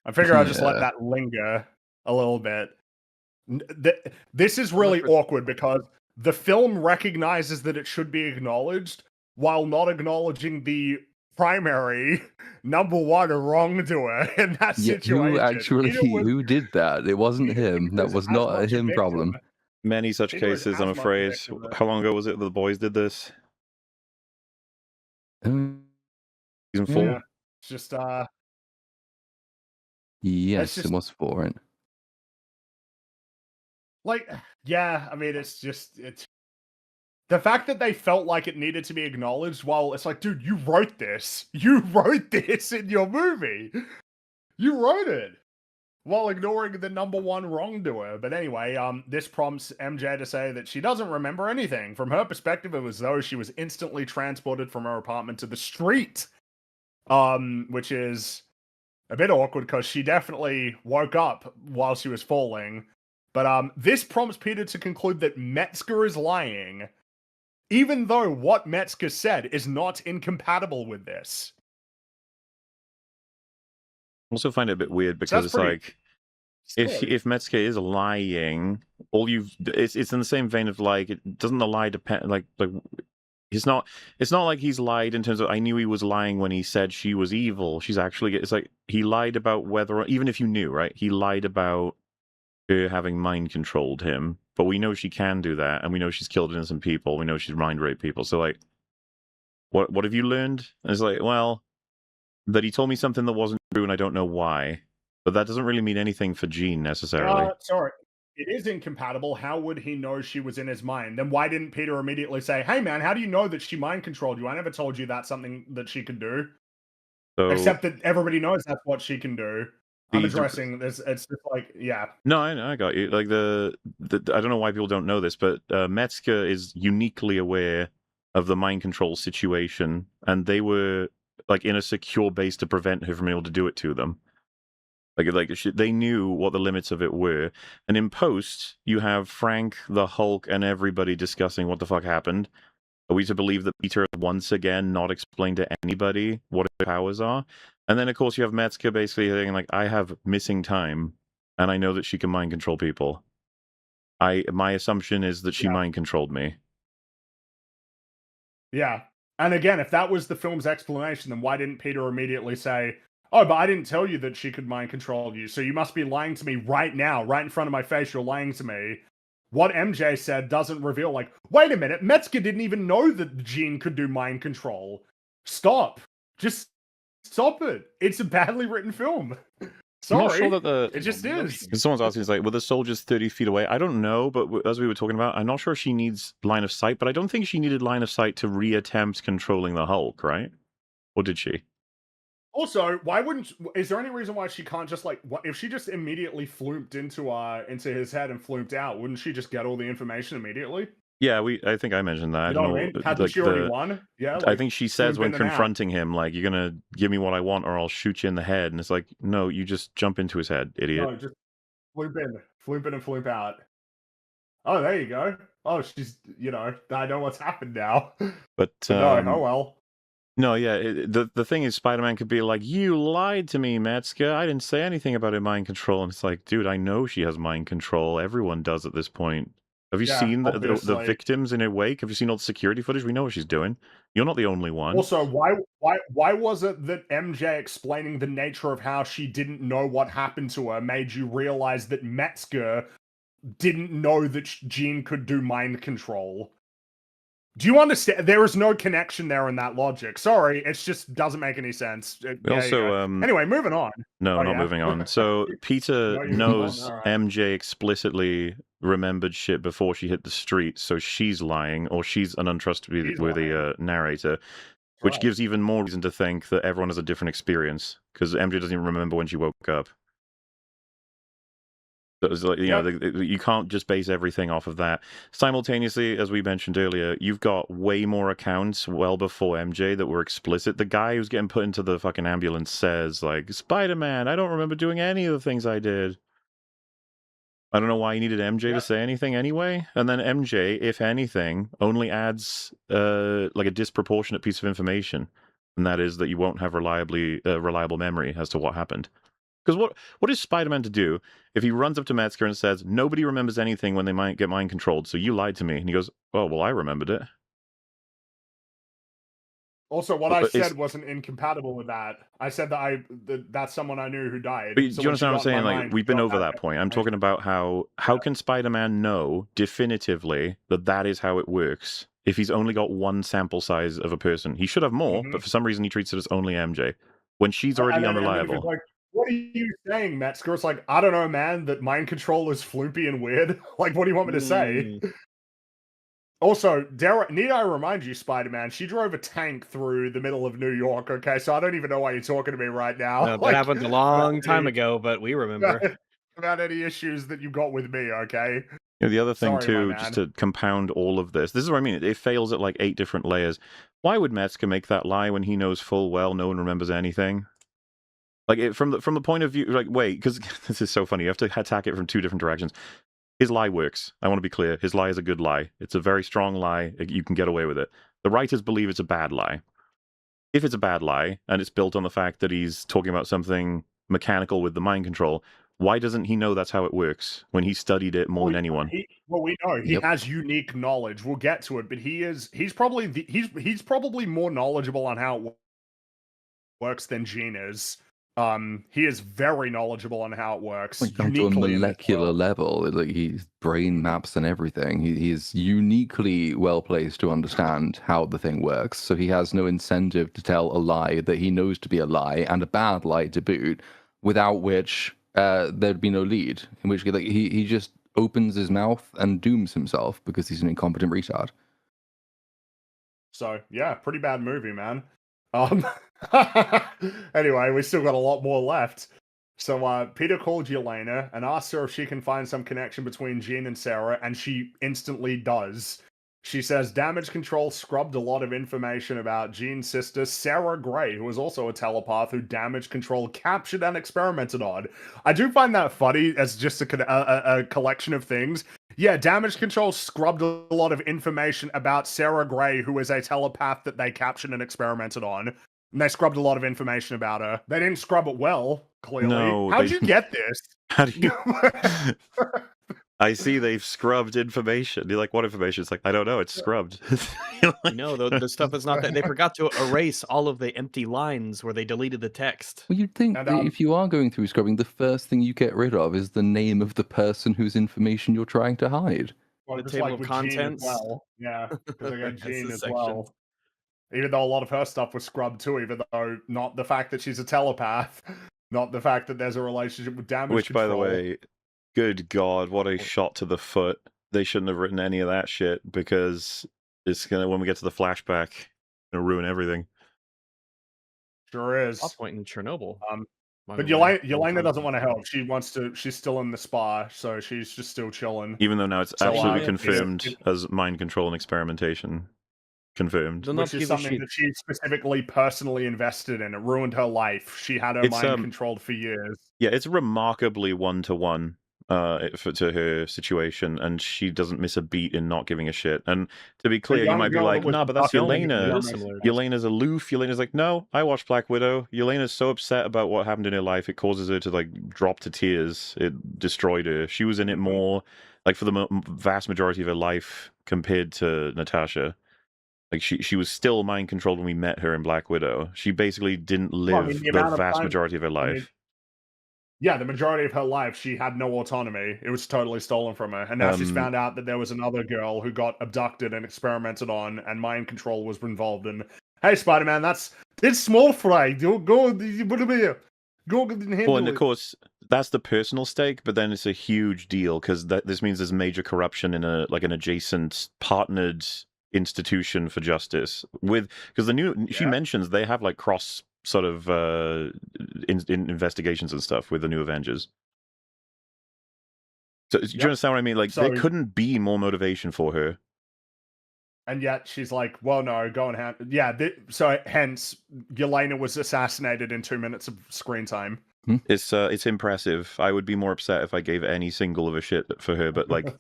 I figure I'll just let that linger a little bit. This is really awkward because the film recognizes that it should be acknowledged while not acknowledging the primary number one wrongdoer in that situation.
Who did that? It wasn't him. That was not a him problem.
Many such cases, I'm afraid. How long ago was it that the boys did this? Season 4?
Yeah. It's just
yes, it was 4, right?
Like, yeah, I mean, it's the fact that they felt like it needed to be acknowledged while it's like, dude, you wrote this. You wrote this in your movie. You wrote it while ignoring the number one wrongdoer. But anyway, this prompts MJ to say that she doesn't remember anything. From her perspective, it was though she was instantly transported from her apartment to the street. Which is a bit awkward because she definitely woke up while she was falling. But this prompts Peter to conclude that Metzger is lying, even though what Metzger said is not incompatible with this.
I also find it a bit weird because it's like, if Metzger is lying, it's in the same vein of like, doesn't the lie depend like it's not like he's lied in terms of I knew he was lying when he said she was evil. She's actually, it's like he lied about whether, even if you knew, right? He lied about her having mind controlled him, but we know she can do that, and we know she's killed innocent people. We know she's mind raped people. So like, what have you learned? And it's like, well, that he told me something that wasn't true, and I don't know why. But that doesn't really mean anything for Jean necessarily.
Sorry. It is incompatible. How would he know she was in his mind? Then why didn't Peter immediately say, hey man, how do you know that she mind controlled you? I never told you that's something that she could do. So, except that everybody knows that's what she can do. I'm addressing this. It's just like, yeah.
No, I got you. Like I don't know why people don't know this, but Metzger is uniquely aware of the mind control situation, and they were like in a secure base to prevent her from being able to do it to them. They knew what the limits of it were, and in post you have Frank, the Hulk, and everybody discussing what the fuck happened. Are we to believe that Peter once again not explained to anybody what her powers are? And then, of course, you have Metzger basically saying, like, I have missing time, and I know that she can mind control people. My assumption is that she mind controlled me.
Yeah. And again, if that was the film's explanation, then why didn't Peter immediately say, oh, but I didn't tell you that she could mind control you, so you must be lying to me right now, right in front of my face, you're lying to me. What MJ said doesn't reveal, like, wait a minute, Metzger didn't even know that Jean could do mind control. Stop. Just stop it. It's a badly written film. Sorry. I'm not sure that it just is.
Someone's asking, like, were the soldiers 30 feet away? I don't know, but as we were talking about, I'm not sure she needs line of sight, but I don't think she needed line of sight to reattempt controlling the Hulk, right? Or did she?
Also, is there any reason why she can't just, like, if she just immediately floomped into his head and floomped out, wouldn't she just get all the information immediately?
Yeah, I think I mentioned that.
You know what I mean? Hadn't she already won? Yeah.
Like, I think she says when confronting him, like, you're gonna give me what I want or I'll shoot you in the head. And it's like, no, you just jump into his head, idiot.
No, just floop in and floop out. Oh, there you go. Oh, she's, I know what's happened now.
But
no, oh well.
No, yeah, the thing is, Spider-Man could be like, you lied to me, Metzger. I didn't say anything about her mind control. And it's like, dude, I know she has mind control. Everyone does at this point. Have you seen the victims in her wake? Have you seen all the security footage? We know what she's doing. You're not the only one.
Also, why was it that MJ explaining the nature of how she didn't know what happened to her made you realize that Metzger didn't know that Jean could do mind control? Do you understand? There is no connection there in that logic. Sorry, it just doesn't make any sense. Anyway, moving on.
No, not moving on. So Peter knows MJ explicitly remembered shit before she hit the street, so she's lying, or she's an untrustworthy narrator, which gives even more reason to think that everyone has a different experience, because MJ doesn't even remember when she woke up. So it was like, you can't just base everything off of that. Simultaneously, as we mentioned earlier, you've got way more accounts well before MJ that were explicit. The guy who's getting put into the fucking ambulance says, like, Spider-Man, I don't remember doing any of the things I did. I don't know why you needed MJ to say anything anyway. And then MJ, if anything, only adds like a disproportionate piece of information. And that is that you won't have reliable memory as to what happened. Because what is Spider-Man to do if he runs up to Metzger and says, nobody remembers anything when they might get mind controlled, so you lied to me? And he goes, oh, well, I remembered it.
Also, what I said wasn't incompatible with that. I said that that's someone I knew who died.
But do you understand what I'm saying? Like, we've been over that point. I'm talking about how can Spider-Man know definitively that that is how it works if he's only got one sample size of a person? He should have more, but for some reason he treats it as only MJ when she's already unreliable.
What are you saying, Metzger? It's like, I don't know, man, that mind control is floopy and weird. Like, what do you want me to say? Also, need I remind you, Spider-Man, she drove a tank through the middle of New York, okay? So I don't even know why you're talking to me right now.
No, that happened a long time ago, but we remember.
About any issues that you got with me, okay?
The other thing, too, just to compound all of this is what I mean. It fails at, like, 8 different layers. Why would Metzger make that lie when he knows full well no one remembers anything? Like, from the point of view, like, wait, because this is so funny. You have to attack it from 2 different directions. His lie works. I want to be clear. His lie is a good lie. It's a very strong lie. You can get away with it. The writers believe it's a bad lie. If it's a bad lie, and it's built on the fact that he's talking about something mechanical with the mind control, why doesn't he know that's how it works when he studied it more than anyone?
We know he has unique knowledge. We'll get to it, but he's probably more knowledgeable on how it works than Jean is. He is very knowledgeable on how it works.
Like down to a molecular level, like he's brain maps and everything. He is uniquely well placed to understand how the thing works. So he has no incentive to tell a lie that he knows to be a lie and a bad lie to boot, without which there'd be no lead. In which case, like, he just opens his mouth and dooms himself because he's an incompetent retard.
So yeah, pretty bad movie, man. Anyway, we still got a lot more left. So Peter called Yelena and asked her if she can find some connection between Jean and Sarah, and she instantly does. She says damage control scrubbed a lot of information about Jean's sister, Sarah Gray, who was also a telepath who damage control captured and experimented on. I do find that funny as just a collection of things. Yeah, damage control scrubbed a lot of information about Sarah Gray, who is a telepath that they captured and experimented on. And they scrubbed a lot of information about her. They didn't scrub it well, clearly.
No,
how'd you get this?
How do you... I see they've scrubbed information. You're like, what information? It's like, I don't know, it's scrubbed.
Like, no, the stuff is not that. They forgot to erase all of the empty lines where they deleted the text.
Well, you'd think that if you are going through scrubbing, the first thing you get rid of is the name of the person whose information you're trying to hide.
Well, the table of contents.
Well. Yeah, because I got Jean as well. Even though a lot of her stuff was scrubbed too, even though not the fact that she's a telepath, not the fact that there's a relationship with damage control.
By the way, good God, what a shot to the foot. They shouldn't have written any of that shit, because it's gonna, when we get to the flashback, gonna ruin everything.
Sure is.
Plot point in Chernobyl.
But Yelena doesn't want to help. She wants to. She's still in the spa, so she's just still chilling.
Even though now it's absolutely confirmed as mind control and experimentation. Confirmed.
Which is something that she specifically personally invested in. It ruined her life. She had her mind controlled for years.
Yeah, it's remarkably one-to-one to her situation, and she doesn't miss a beat in not giving a shit. And to be clear, you might be like, nah, but that's Yelena. Yelena's aloof. Yelena's like, no, I watched Black Widow. Yelena's so upset about what happened in her life, it causes her to, like, drop to tears. It destroyed her. She was in it more, like, for the vast majority of her life compared to Natasha. Like, she was still mind controlled when we met her in Black Widow. She basically didn't live the vast majority of her life.
Yeah, the majority of her life, she had no autonomy. It was totally stolen from her. And now she's found out that there was another girl who got abducted and experimented on, and mind control was involved in. Hey, Spider-Man, it's small fry. Go and handle
Well, and of course, that's the personal stake, but then it's a huge deal, because this means there's major corruption in an adjacent partnered institution for justice, because she mentions they have like cross sort of investigations and stuff with the new Avengers. So do you understand what I mean? Like, there couldn't be more motivation for her,
and yet she's like, well, no, go and so hence Yelena was assassinated in 2 minutes of screen time.
It's impressive. I would be more upset if I gave any single of a shit for her, but like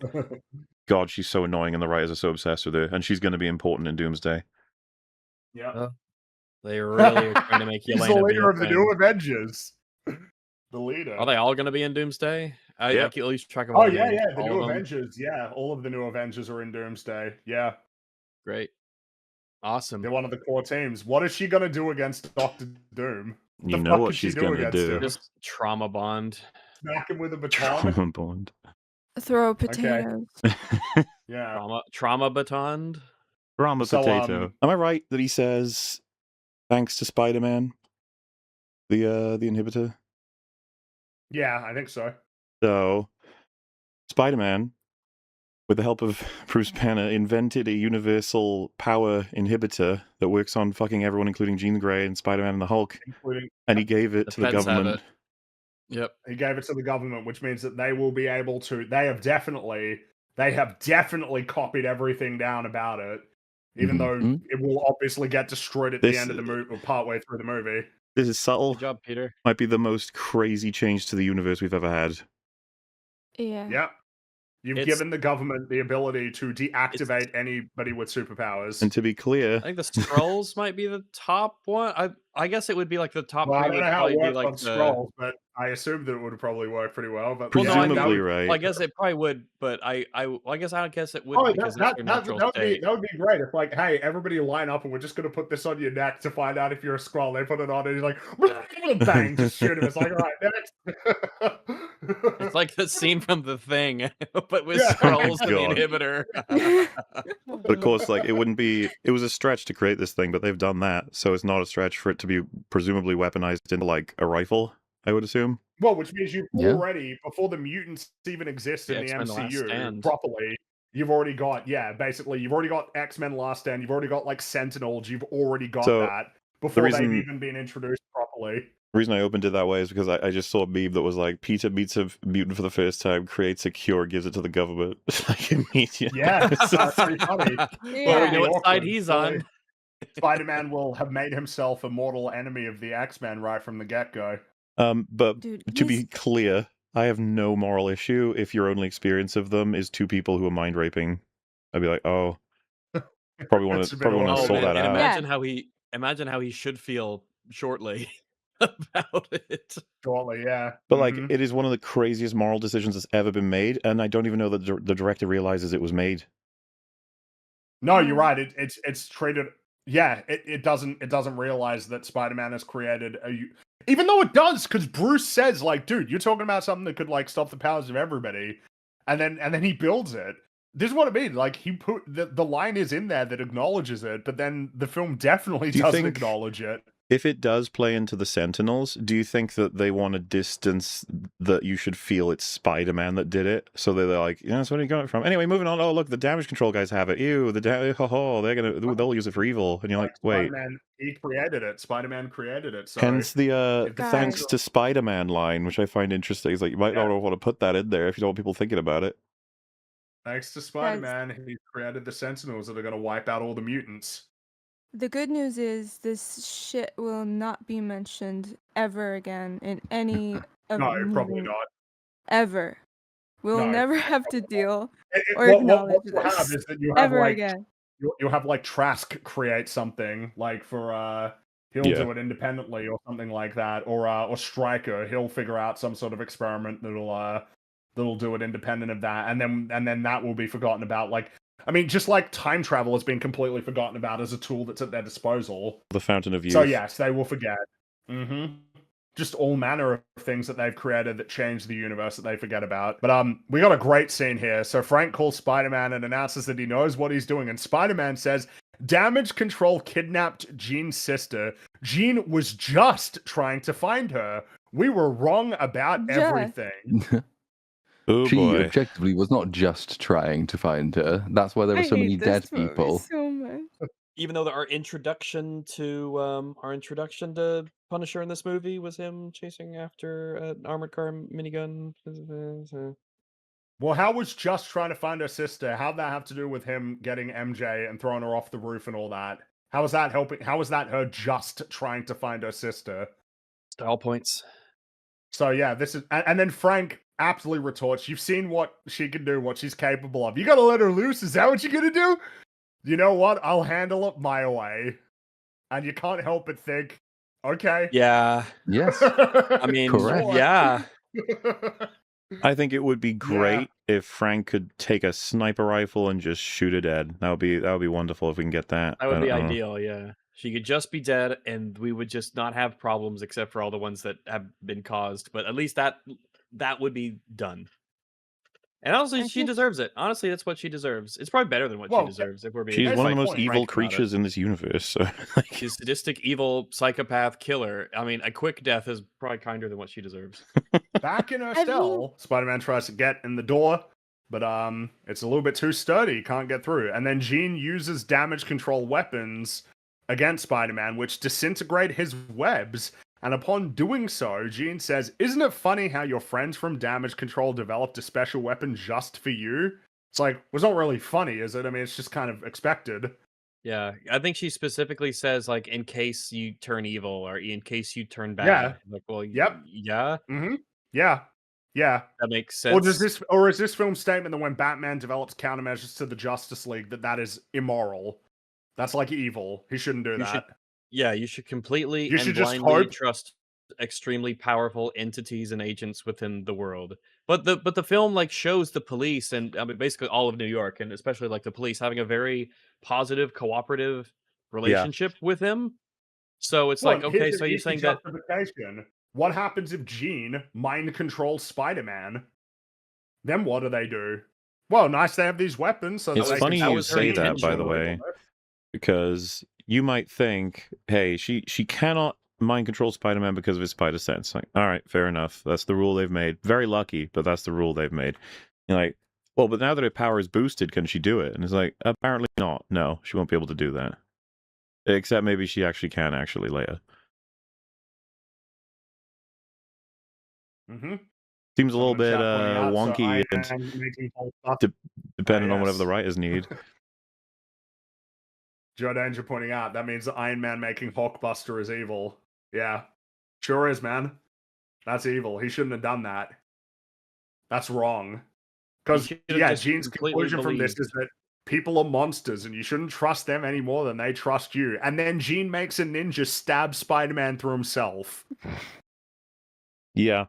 God, she's so annoying, and the writers are so obsessed with her, and she's going to be important in Doomsday.
Yeah,
they really are trying to make Yelena
the leader of the new Avengers. The leader.
Are they all going to be in Doomsday? I can at least track them.
Oh yeah, the new Avengers. Yeah, all of the new Avengers are in Doomsday. Yeah,
great, awesome.
They're one of the core teams. What is she going to do against Doctor Doom?
You know what she's going to do?
Just trauma bond.
Smack him with a baton.
Trauma bond.
Throw potatoes.
Okay. Yeah.
Trauma baton.
Trauma potato. Am I right that he says thanks to Spider-Man? The inhibitor?
Yeah, I think so.
So Spider-Man, with the help of Bruce Banner, invented a universal power inhibitor that works on fucking everyone, including Jean Grey and Spider-Man and the Hulk. And he gave it to the government.
Yep.
He gave it to the government, which means that they will be able to. They have definitely copied everything down about it, even though it will obviously get destroyed at the end of the movie or partway through the movie.
This is subtle.
Good job, Peter.
Might be the most crazy change to the universe we've ever had.
Yeah.
Yep. You've given the government the ability to deactivate anybody with superpowers.
And to be clear,
I think the Skrulls might be the top one. I guess it would be like the top.
Well,
three
I don't know how it works on Skrulls, but I assumed that it would probably work pretty well. But
presumably, right?
Well, I guess it probably would, but I guess it would because it's your natural state.
That would be great. If like, hey, everybody line up, and we're just going to put this on your neck to find out if you're a Skrull. They put it on, and you're like, bang, just shoot him. It's like, all right, next.
It's like the scene from The Thing, but with Skrulls and the inhibitor.
But of course, like, it was a stretch to create this thing, but they've done that, so it's not a stretch for it to be presumably weaponized into like a rifle, I would assume.
Well, which means you've already, before the mutants even exist in the MCU properly, you've already got, you've already got X-Men Last Stand, you've already got like Sentinels, you've already got that before they've even been introduced properly.
The reason I opened it that way is because I just saw a meme that was like, Peter meets a mutant for the first time, creates a cure, gives it to the government. Like immediately.
Yeah, that's pretty funny.
Well, we know what side he's on.
Spider-Man will have made himself a mortal enemy of the X-Men right from the get-go.
But dude, to be clear, I have no moral issue if your only experience of them is two people who are mind raping. I'd be like, oh, probably want to sort that out.
Imagine how he should feel shortly about it.
Shortly, yeah.
But like, it is one of the craziest moral decisions that's ever been made, and I don't even know that the director realizes it was made.
No, you're right. It's treated. Yeah, it doesn't realize that Spider-Man has created even though it does, because Bruce says, like, dude, you're talking about something that could like stop the powers of everybody, and then he builds it. This is what I mean. Like, he put the line is in there that acknowledges it, but then the film definitely doesn't acknowledge it.
If it does play into the Sentinels, do you think that they want to distance that you should feel it's Spider-Man that did it? So they're like, yeah, that's where you got it from. Anyway, moving on. Oh, look, the damage control guys have it. Ew, they'll use it for evil. And you're like, wait.
Spider-Man, he created it. Spider-Man created it. So
hence the thanks to Spider-Man line, which I find interesting. It's like, you might not want to put that in there if you don't want people thinking about it.
Thanks to Spider-Man, he created the Sentinels that are going to wipe out all the mutants.
The good news is this shit will not be mentioned ever again in any of
No, probably not.
Ever. We'll never have to deal or acknowledge
what
this
have is that you have
ever
like,
again.
You'll have like Trask create something like for he'll do it independently or something like that, or Stryker, he'll figure out some sort of experiment that'll do it independent of that, and then that will be forgotten about. Like, I mean, just like time travel has been completely forgotten about as a tool that's at their disposal.
The Fountain of Youth.
So yes, they will forget. Just all manner of things that they've created that change the universe that they forget about. But we got a great scene here. So Frank calls Spider-Man and announces that he knows what he's doing, and Spider-Man says, "Damage Control kidnapped Jean's sister. Jean was just trying to find her. We were wrong about everything."
She objectively was not just trying to find her. That's why there were so many dead people.
So much.
Even though our introduction to Punisher in this movie was him chasing after an armored car minigun.
Well, how was just trying to find her sister? How'd that have to do with him getting MJ and throwing her off the roof and all that? How was that helping? How was that her just trying to find her sister?
Style points.
So yeah, this is, and then Frank absolutely retorts, "You've seen what she can do, what she's capable of. You gotta let her loose. Is that what you're gonna do? You know what? I'll handle it my way." And you can't help but think, okay.
Yeah.
Yes.
I mean,
correct.
Yeah.
I think it would be great if Frank could take a sniper rifle and just shoot her dead. That would be wonderful if we can get that.
That would be ideal, yeah. She could just be dead, and we would just not have problems except for all the ones that have been caused. But at least that would be done. And honestly, she deserves it. Honestly, that's what she deserves. It's probably better than what she deserves. If we're being
she's one of the most evil creatures in this universe. So,
she's a sadistic, evil, psychopath killer. I mean, a quick death is probably kinder than what she deserves.
Back in her cell, Spider-Man tries to get in the door, but it's a little bit too sturdy. Can't get through. And then Jean uses damage control weapons against Spider-Man, which disintegrate his webs. And upon doing so, Jean says, "Isn't it funny how your friends from Damage Control developed a special weapon just for you?" It's like, well, it's not really funny, is it? I mean, it's just kind of expected.
Yeah, I think she specifically says, like, in case you turn evil or in case you turn bad.
Yeah.
Like, well,
yeah.
Mm-hmm.
Yeah. Yeah.
That makes sense.
Or is this film's statement that when Batman develops countermeasures to the Justice League, that is immoral? That's like evil. He shouldn't do that.
You should completely
just
blindly trust extremely powerful entities and agents within the world. But the film like shows the police and I mean basically all of New York and especially like the police having a very positive, cooperative relationship with him. So it's like, okay, so you're saying that
what happens if Jean mind controls Spider-Man? Then what do? Well, nice they have these weapons. So
it's funny you say that, by the way, because you might think, hey, she cannot mind control Spider-Man because of his spider sense. Like, all right, fair enough. That's the rule they've made. Very lucky, but that's the rule they've made. You're like, well, but now that her power is boosted, can she do it? And it's like, apparently not. No, she won't be able to do that. Except maybe she actually can, later.
Mm-hmm.
Seems a little bit wonky and depending on whatever the writers need.
Joe Danger pointing out that means Iron Man making Hulkbuster is evil. Yeah, sure is, man. That's evil. He shouldn't have done that. That's wrong. Because Gene's conclusion from this is that people are monsters and you shouldn't trust them any more than they trust you. And then Gene makes a ninja stab Spider-Man through himself.
Yeah,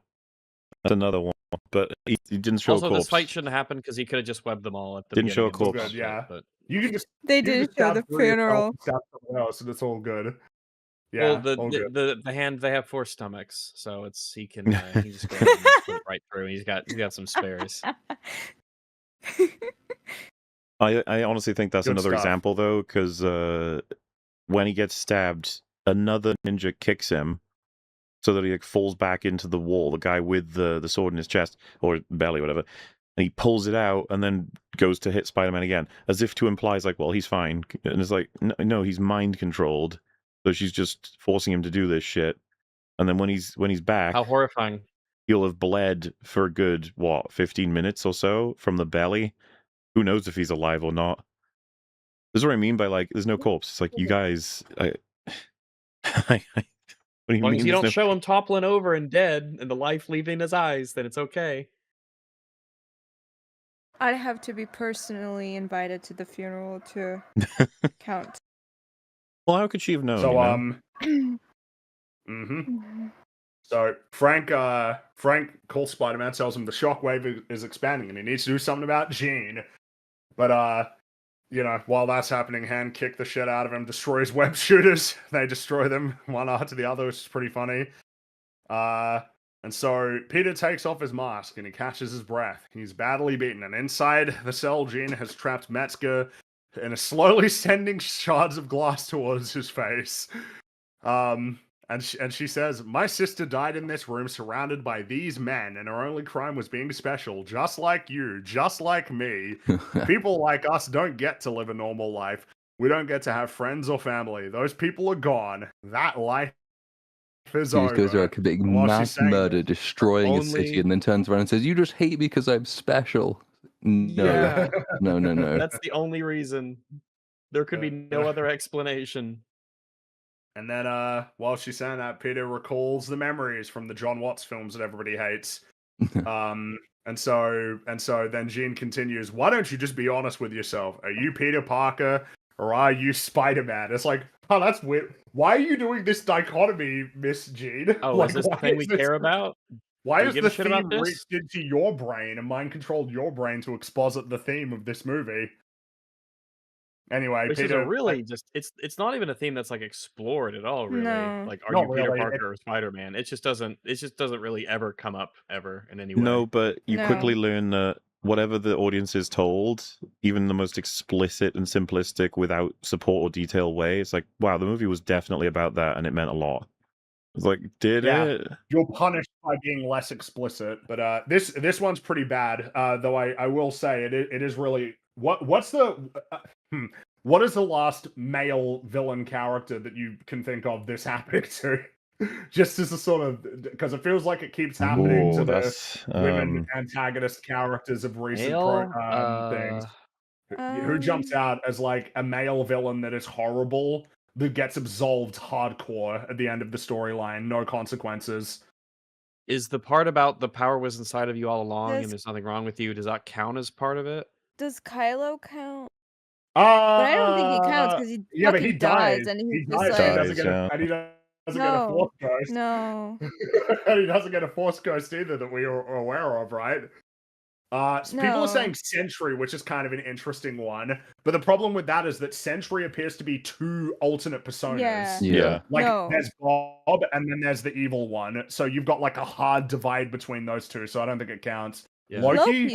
that's another one. But he didn't show a corpse.
Also, this fight shouldn't happen because he could have just webbed them all at the
beginning.
Didn't
show a corpse.
Good, yeah.
But...
You can just
they didn't show the funeral.
Stab someone else, and it's all good. Yeah,
well, the hand, they have 4 stomachs, so it's he can he just grabs and put it right through. He's got some spares.
I honestly think that's another example though, because when he gets stabbed, another ninja kicks him so that he falls back into the wall. The guy with the sword in his chest or belly, whatever, and he pulls it out and then goes to hit Spider-Man again, as if to imply like, well, he's fine, and it's like, no, he's mind controlled. So she's just forcing him to do this shit. And then when he's back,
how horrifying.
He'll have bled for a good, 15 minutes or so from the belly. Who knows if he's alive or not. This is what I mean by, like, there's no corpse. It's like, you guys... what do you
as long
mean?
As you don't show him toppling over and dead and the life leaving his eyes, then it's okay.
I'd have to be personally invited to the funeral to count.
Well, how could she have known?
So, So Frank calls Spider-Man, tells him the shockwave is expanding and he needs to do something about Gene. But while that's happening, Hand kick the shit out of him, destroys web shooters. They destroy them one after the other, which is pretty funny. And so Peter takes off his mask and he catches his breath. He's badly beaten, and inside the cell, Gene has trapped Metzger and is slowly sending shards of glass towards his face. And she says, "My sister died in this room surrounded by these men, and her only crime was being special, just like you, just like me. People like us don't get to live a normal life. We don't get to have friends or family. Those people are gone. That life is over."
He goes around committing mass murder, destroying a city, and then turns around and says, "You just hate me because I'm special." No,
yeah.
no.
That's the only reason. There could be no other explanation.
And then, while she's saying that, Peter recalls the memories from the John Watts films that everybody hates. And so then Jean continues, "Why don't you just be honest with yourself? Are you Peter Parker or are you Spider-Man?" It's like, oh, that's weird. Why are you doing this dichotomy, Miss Jean?
Oh,
like,
is this the thing we care about?
Why is the theme reached into your brain and mind-controlled your brain to exposit the theme of this movie? Anyway,
which
Peter,
is really it's not even a theme that's like explored at all, really.
No.
Like, are you Peter Parker or Spider-Man? It just doesn't really ever come up ever in any way.
No, but you quickly learn that whatever the audience is told, even the most explicit and simplistic without support or detail way, it's like, wow, the movie was definitely about that and it meant a lot. It's like, did it?
You're punished by being less explicit, but this one's pretty bad. Though I will say it is really what is the last male villain character that you can think of this happening to? Just as a sort of, because it feels like it keeps happening to the women antagonist characters of recent things. Who jumps out as like a male villain that is horrible, that gets absolved hardcore at the end of the storyline, no consequences.
Is the part about the power was inside of you all along and there's nothing wrong with you, does that count as part of it?
Does Kylo count? But I don't think he counts because he dies and he
dies,
like,
and he doesn't get a Force Ghost.
No.
And he doesn't get a Force Ghost either that we are aware of, right? People are saying Sentry, which is kind of an interesting one. But the problem with that is that Sentry appears to be 2 alternate personas.
Yeah.
Like, there's Bob, and then there's the evil one. So you've got, like, a hard divide between those two, so I don't think it counts. Yeah. Loki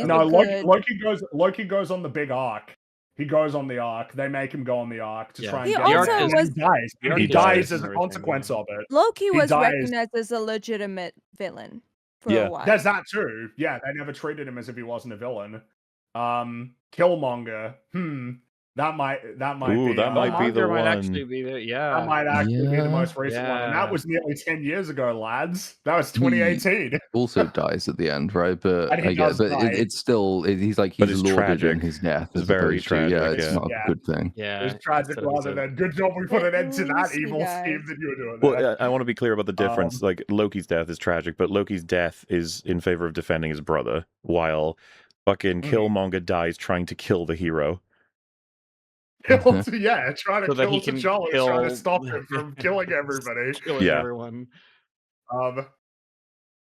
goes on the big arc. He goes on the arc. They make him go on the arc to try and get he dies as a consequence of it.
Loki was recognized as a legitimate villain for a while.
There's that too. Yeah, they never treated him as if he wasn't a villain. Killmonger. That might
Ooh,
be
that might be the
Monger might
one.
actually be there.
that
Yeah.
might actually be the most recent one, and that
Yeah.
was nearly 10 years ago, lads. That was
He
2018,
also dies at the end, right? But
and he
I get,
does
but
die.
it's still he's like
But
he's
it's
lauded in
tragic.
his death
It's
as
very
opposed to
tragic,
it's
yeah.
not a good thing.
Yeah.
It was tragic
instead of
rather than good job we put an end to that
least he
evil scheme
dies.
that you were doing there.
Well, I want to be clear about the difference. Like Loki's death is tragic, but Loki's death is in favor of defending his brother, while fucking Killmonger dies trying to kill the hero.
Yeah, trying to
So that
kill
he can
T'Challa, trying to
kill
stop him from killing everybody.
killing
Yeah.
everyone.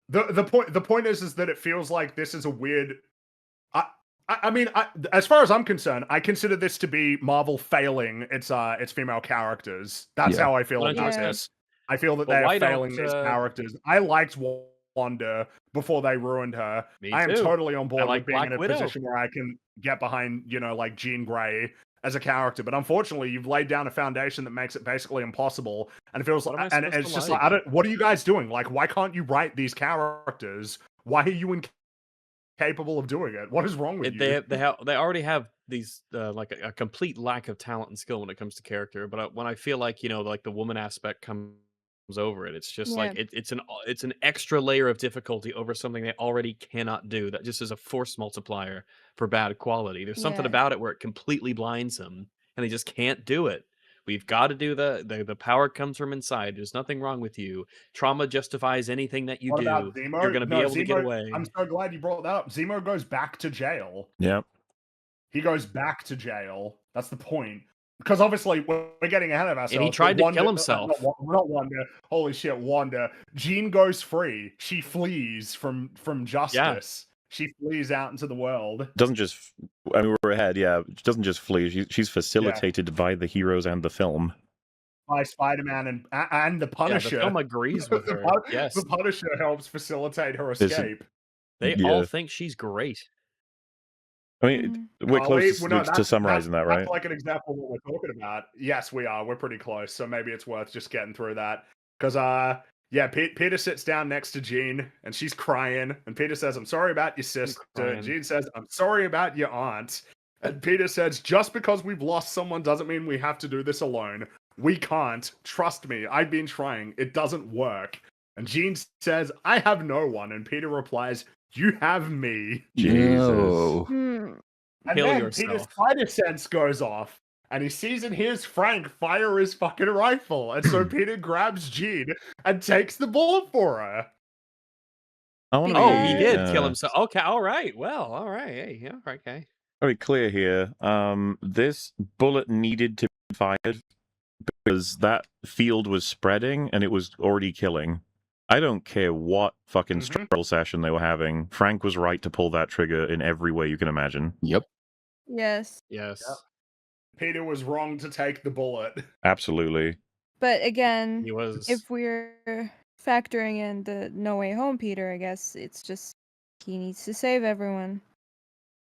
The point is that it feels like this is a weird. I mean, as far as I'm concerned, I consider this to be Marvel failing its female characters. That's how I feel about this. I feel that they are failing these characters. I liked Wanda before they ruined her. I am totally on board with being in a position where I can get behind, like Jean Grey as a character. But unfortunately, you've laid down a foundation that makes it basically impossible. And it feels like, and it's just like, what are you guys doing? Like, why can't you write these characters? Why are you incapable of doing it? What is wrong with you?
They already have these like a complete lack of talent and skill when it comes to character. But when I feel like like the woman aspect comes over it, it's just like it's an extra layer of difficulty over something they already cannot do. That just is a force multiplier for bad quality. There's something about it where it completely blinds them, and they just can't do it. We've got to do the power comes from inside. There's nothing wrong with you. Trauma justifies anything that you do.
About Zemo?
You're going to be able to get away.
I'm so glad you brought that up. Zemo goes back to jail.
Yep.
He goes back to jail. That's the point. Because obviously we're getting ahead of ourselves.
And he tried to kill himself.
Not Wanda. Holy shit, Wanda. Jean goes free. She flees from justice. Yeah. She flees out into the world.
Doesn't just, I mean, we're ahead, yeah. She doesn't just flee. She's facilitated by the heroes and the film.
By Spider-Man and the Punisher.
Yeah, the film agrees with her. Yes.
The Punisher helps facilitate her escape.
They all think she's great.
I mean, we're close to summarizing that, right?
That's like an example of what we're talking about. Yes, we are. We're pretty close. So maybe it's worth just getting through that. Because, Peter sits down next to Jean, and she's crying. And Peter says, "I'm sorry about your sister." And Jean says, "I'm sorry about your aunt." And Peter says, "Just because we've lost someone doesn't mean we have to do this alone. We can't. Trust me. I've been trying. It doesn't work." And Jean says, "I have no one." And Peter replies, "You have me."
Jesus.
No.
And then Peter's spider sense goes off. And he sees and hears Frank fire his fucking rifle. And so Peter grabs Jean and takes the bullet for her.
He did kill himself. Okay, all right. Well, all right. Hey, yeah, okay.
Very clear here. This bullet needed to be fired because that field was spreading and it was already killing. I don't care what fucking struggle session they were having. Frank was right to pull that trigger in every way you can imagine.
Yep.
Yes.
Yes. Yep.
Peter was wrong to take the bullet.
Absolutely.
But again,
he was...
if we're factoring in the No Way Home Peter, I guess it's just he needs to save everyone.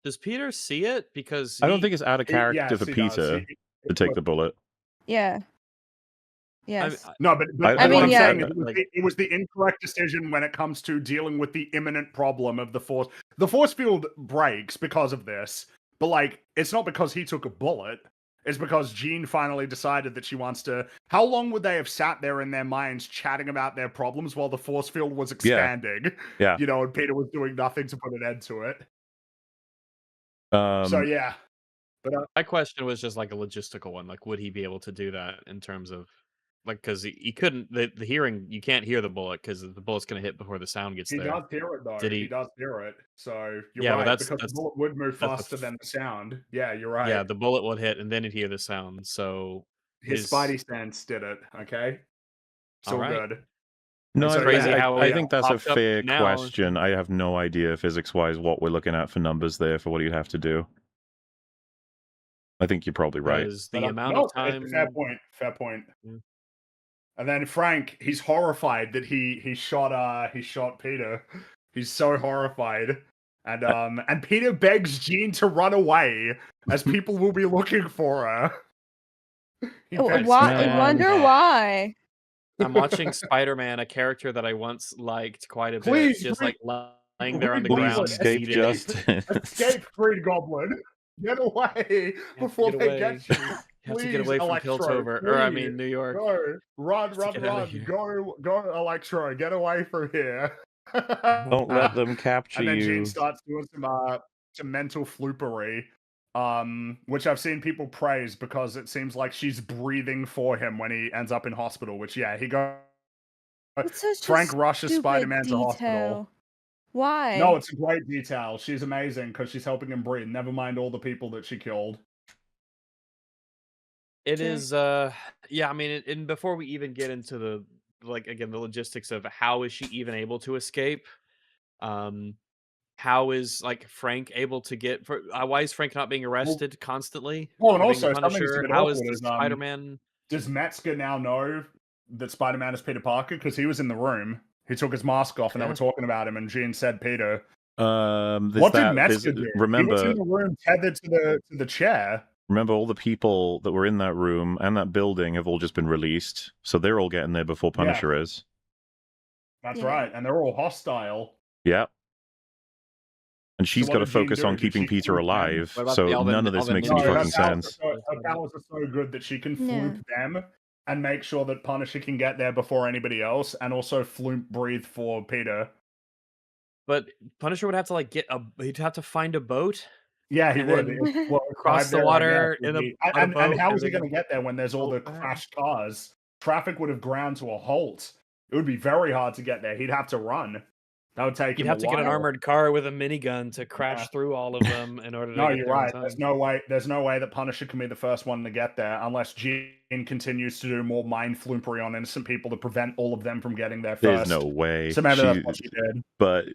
Does Peter see it? Because
I don't think it's out of character for Peter to take the bullet.
Yeah. Yes.
No, but I mean, it was the incorrect decision when it comes to dealing with the imminent problem of the force. The force field breaks because of this, but it's not because he took a bullet. It's because Jean finally decided that she wants to. How long would they have sat there in their minds chatting about their problems while the force field was expanding?
Yeah.
And Peter was doing nothing to put an end to it. So yeah. But
my question was just like a logistical one. Like, would he be able to do that in terms of, because he couldn't. The hearing, you can't hear the bullet because the bullet's going to hit before the sound gets there.
He does hear it though. He does hear it. So you're right, because the bullet would move faster than the sound. Yeah, you're right.
Yeah, the bullet would hit and then he'd hear the sound. So
his spidey sense did it. Okay, so good.
No, I think that's a fair question. I have no idea physics-wise what we're looking at for numbers there for what you'd have to do. I think you're probably right.
The amount of time.
Fair point. Yeah. And then Frank, he's horrified that he shot Peter. He's so horrified. And Peter begs Jean to run away, as people will be looking for her.
I wonder why.
I'm watching Spider-Man, a character that I once liked quite a bit, just like lying there on the ground.
Escape justice.
Escape, Green Goblin. Get away before they get you.
You have to get
Please,
away from
Electro,
Piltover, or I mean New York.
go, run,
Just to
run,
get outta
run,
here.
go, Electro, get away from here.
Don't let them capture
And then Jean
you.
starts doing some mental floopery, which I've seen people praise because it seems like she's breathing for him when he ends up in hospital. Which he goes.
It's such
Frank
a
rushes Spider-Man to
detail.
hospital.
Why?
No, it's a great detail. She's amazing because she's helping him breathe. Never mind all the people that she killed.
It is, yeah. I mean, and before we even get into the again the logistics of how is she even able to escape, how is Frank able to get? Why is Frank not being arrested constantly?
Well, and
for being the
also something that's a
Punisher?
bit
How is
awkward
the
is
Spider-Man?
does Metzger now know that Spider-Man is Peter Parker because he was in the room? He took his mask off and they were talking about him, and Jean said Peter. What did Metzger do?
Remember,
he was in the room tethered to the chair.
Remember, all the people that were in that room and that building have all just been released, so they're all getting there before Punisher is.
That's right, and they're all hostile.
Yeah. And she's got to focus on keeping Peter alive, so none of this makes any fucking sense.
Her powers are so good that she can floop them and make sure that Punisher can get there before anybody else, and also floop breathe for Peter.
But Punisher would have to he'd have to find a boat.
Yeah, he would.
Well, cross the water
in a boat. And how is he going to get there when there's all the crashed cars? Traffic would have ground to a halt. It would be very hard to get there. He'd have to run. That would take him a while.
You'd have to get an armored car with a minigun to crash through all of them in order to get
you're
there
right.
on time.
There's no way that Punisher can be the first one to get there unless Jean continues to do more mind floopery on innocent people to prevent all of them from getting there first.
There's no way.
So maybe that's what she did.
But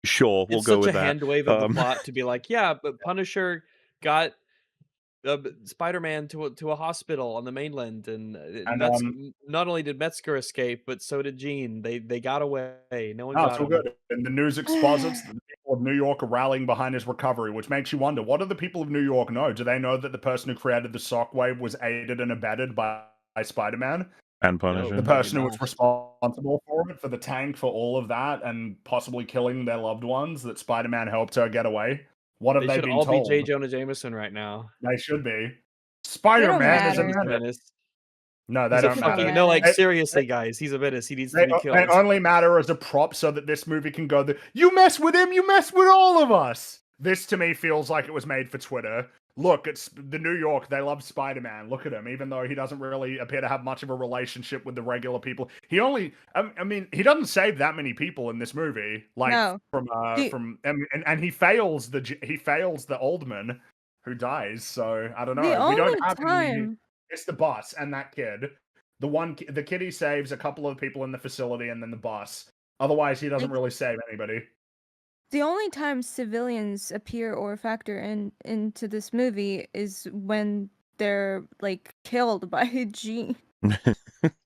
sure, we'll go with that.
It's such a hand wave of the plot to be like, yeah, but Punisher got Spider-Man to a hospital on the mainland, and not only did Metzger escape, but so did Jean. They got away. No one got him.
Good. And the news exposits that the people of New York are rallying behind his recovery, which makes you wonder, what do the people of New York know? Do they know that the person who created the shockwave was aided and abetted by Spider-Man?
And Punisher.
The person who was responsible for it, for the tank, for all of that, and possibly killing their loved ones, that Spider-Man helped her get away? What have they been told?
They should all be J. Jonah Jameson right now.
They should be. Spider-Man is a menace. No, they don't matter.
No, seriously, guys, he's a menace. He needs to be killed.
They only matter as a prop so that this movie can go, you mess with him, you mess with all of us. This, to me, feels like it was made for Twitter. Look, it's the New York. They love Spider-Man. Look at him. Even though he doesn't really appear to have much of a relationship with the regular people, he doesn't save that many people in this movie. And he fails the old man who dies. So I don't know. We don't have any. It's the bus and that kid. The kid he saves, a couple of people in the facility, and then the bus. Otherwise, he doesn't really save anybody.
The only time civilians appear or factor into this movie is when they're killed by Jean.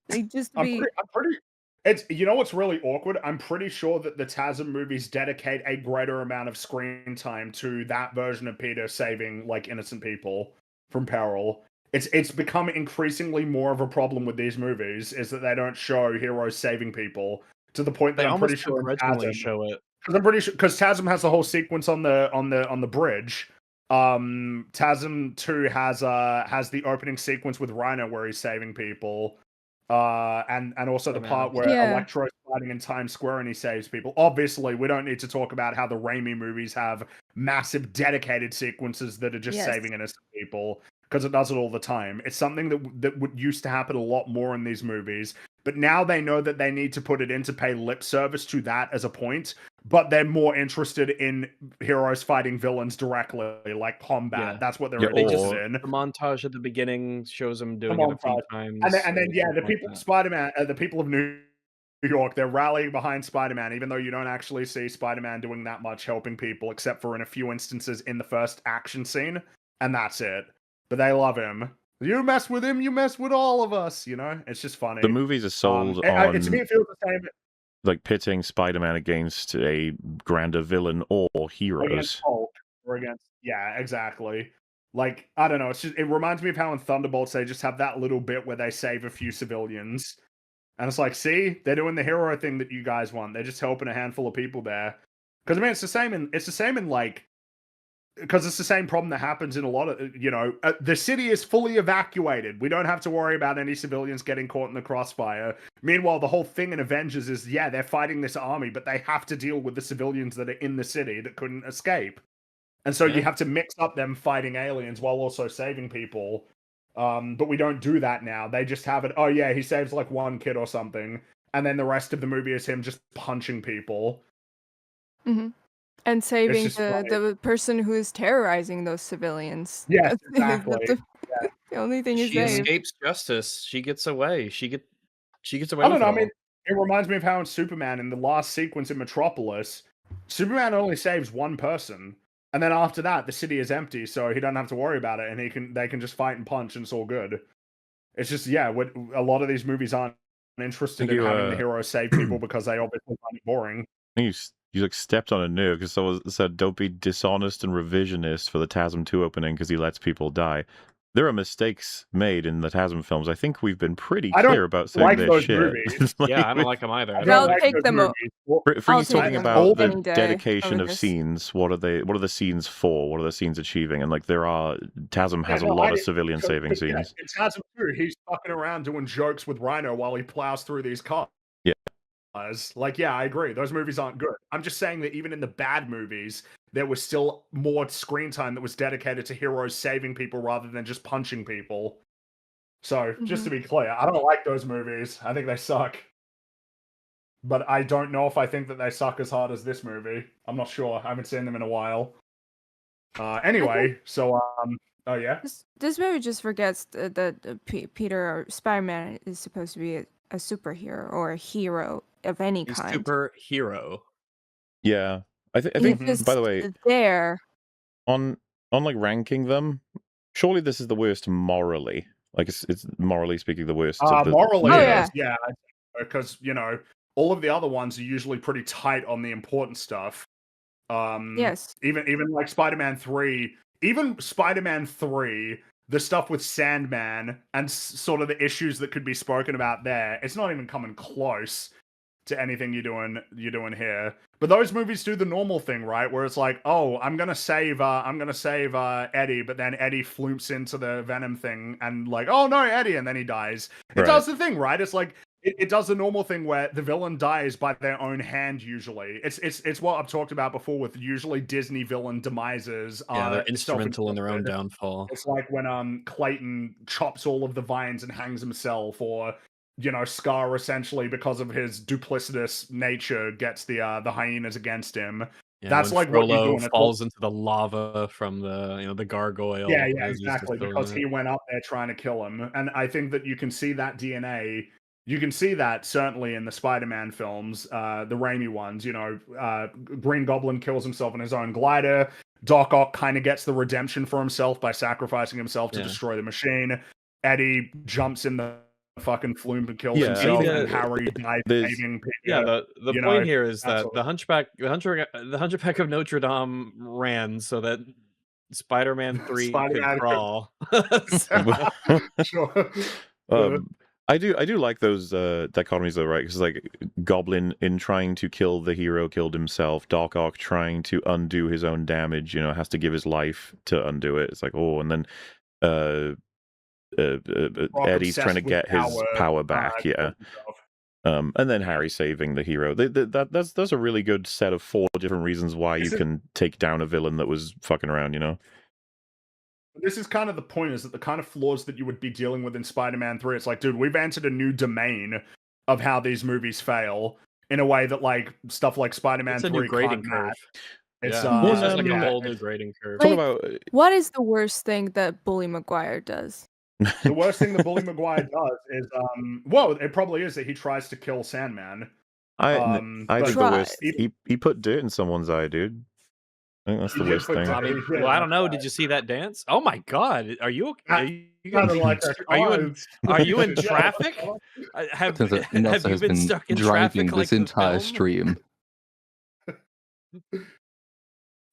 They just
you know what's really awkward? I'm pretty sure that the TASM movies dedicate a greater amount of screen time to that version of Peter saving innocent people from peril. It's become increasingly more of a problem with these movies is that they don't show heroes saving people to the point that I'm pretty sure TASM
show it.
Because I'm pretty sure TASM has the whole sequence on the bridge. TASM 2 has the opening sequence with Rhino where he's saving people. And also the part where Electro's fighting in Times Square and he saves people. Obviously, we don't need to talk about how the Raimi movies have massive dedicated sequences that are just saving innocent people, because it does it all the time. It's something that would used to happen a lot more in these movies, but now they know that they need to put it in to pay lip service to that as a point, but they're more interested in heroes fighting villains directly, like combat. Yeah. That's what they're interested in.
The montage at the beginning shows them doing it a few times.
And then the people, Spider-Man, the people of New York, they're rallying behind Spider-Man, even though you don't actually see Spider-Man doing that much helping people, except for in a few instances in the first action scene, and that's it. But they love him. You mess with him, you mess with all of us. You know, it's just funny.
The movies are sold on.
To me, it feels the same.
Pitting Spider-Man against a grander villain or heroes.
Yeah, exactly. I don't know. It reminds me of how in Thunderbolts they just have that little bit where they save a few civilians, and it's see, they're doing the hero thing that you guys want. They're just helping a handful of people there. Because it's the same in because it's the same problem that happens in a lot of, the city is fully evacuated. We don't have to worry about any civilians getting caught in the crossfire. Meanwhile, the whole thing in Avengers is, yeah, they're fighting this army, but they have to deal with the civilians that are in the city that couldn't escape. And so you have to mix up them fighting aliens while also saving people. But we don't do that now. They just have it, oh yeah, he saves like one kid or something. And then the rest of the movie is him just punching people.
Mm-hmm. And saving the person who is terrorizing those civilians.
Yes, exactly.
The only thing
she escapes justice. She gets away. She gets away. I don't know. I mean,
it reminds me of how in Superman, in the last sequence in Metropolis, Superman only saves one person, and then after that, the city is empty, so he doesn't have to worry about it, and they can just fight and punch, and it's all good. It's just a lot of these movies aren't interested in having the hero save people because they obviously find it boring.
You like stepped on a nerve because someone said don't be dishonest and revisionist for the TASM 2 opening because he lets people die. There are mistakes made in the TASM films. I think we've been pretty clear about saying their shit.
Yeah, I don't like them either.
I'll take them.
Freeze talking about the dedication of scenes. What are the scenes for? What are the scenes achieving? And like TASM has a lot of civilian saving scenes.
In TASM 2, he's fucking around doing jokes with Rhino while he plows through these cars.
Yeah.
Like, yeah, I agree. Those movies aren't good. I'm just saying that even in the bad movies, there was still more screen time that was dedicated to heroes saving people rather than just punching people. So, just to be clear, I don't like those movies. I think they suck. But I don't know if I think that they suck as hard as this movie. I'm not sure. I haven't seen them in a while. Anyway, so, oh yeah?
This movie just forgets that Peter or Spider-Man is supposed to be a superhero or a hero of any kind.
Superhero.
Yeah. I think by the way,
there
on like ranking them, surely this is the worst morally. Like it's morally speaking the worst.
Morally, yeah, because all of the other ones are usually pretty tight on the important stuff.
Yes.
Even like Spider-Man 3, the stuff with Sandman and sort of the issues that could be spoken about there, it's not even coming close to anything you're doing here. But those movies do the normal thing, right? Where it's like, oh, I'm gonna save Eddie, but then Eddie floops into the Venom thing and like, oh no, Eddie, and then he dies. It does the thing, right? It's like it does the normal thing where the villain dies by their own hand. Usually, it's what I've talked about before with usually Disney villain demises.
They're instrumental in their own downfall.
It's like when Clayton chops all of the vines and hangs himself, or Scar essentially because of his duplicitous nature gets the hyenas against him.
Yeah,
that's like what you're doing.
Falls into the lava from the gargoyle.
Yeah, exactly. Because he went up there trying to kill him, and I think that you can see that DNA. You can see that certainly in the Spider-Man films, the Raimi ones. Green Goblin kills himself in his own glider. Doc Ock kind of gets the redemption for himself by sacrificing himself to destroy the machine. Eddie jumps in the fucking flume and kills himself, and Harry dies saving people.
Yeah, the point here is that the Hunchback of Notre Dame ran so that Spider-Man 3 could crawl.
Sure.
I do like those dichotomies though, right? Because like Goblin in trying to kill the hero killed himself. Doc Ock trying to undo his own damage, has to give his life to undo it. It's like, oh, and then Eddie's trying to get his power back, and then Harry saving the hero. That's a really good set of 4 different reasons why you can take down a villain that was fucking around,
This is kind of the point, is that the kind of flaws that you would be dealing with in Spider-Man 3, it's like, dude, we've entered a new domain of how these movies fail in a way that like stuff like Spider-Man 3
a new grading curve.
It's
just like a whole new grading curve.
What is the worst thing that Bully Maguire does?
The worst thing that Bully Maguire does is, well, it probably is that he tries to kill Sandman.
I think the worst. He put dirt in someone's eye, dude. I think that's the worst thing.
Well, I don't know. Did you see that dance? Oh my god, are you okay? Are you in traffic? Have you been stuck in
driving
traffic
this entire stream?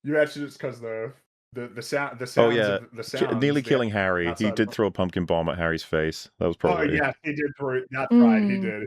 You actually just because the sound.
Oh yeah, nearly killing Harry. He did throw a pumpkin bomb at Harry's face. That was probably.
Oh yeah, he did throw. That's right, he did.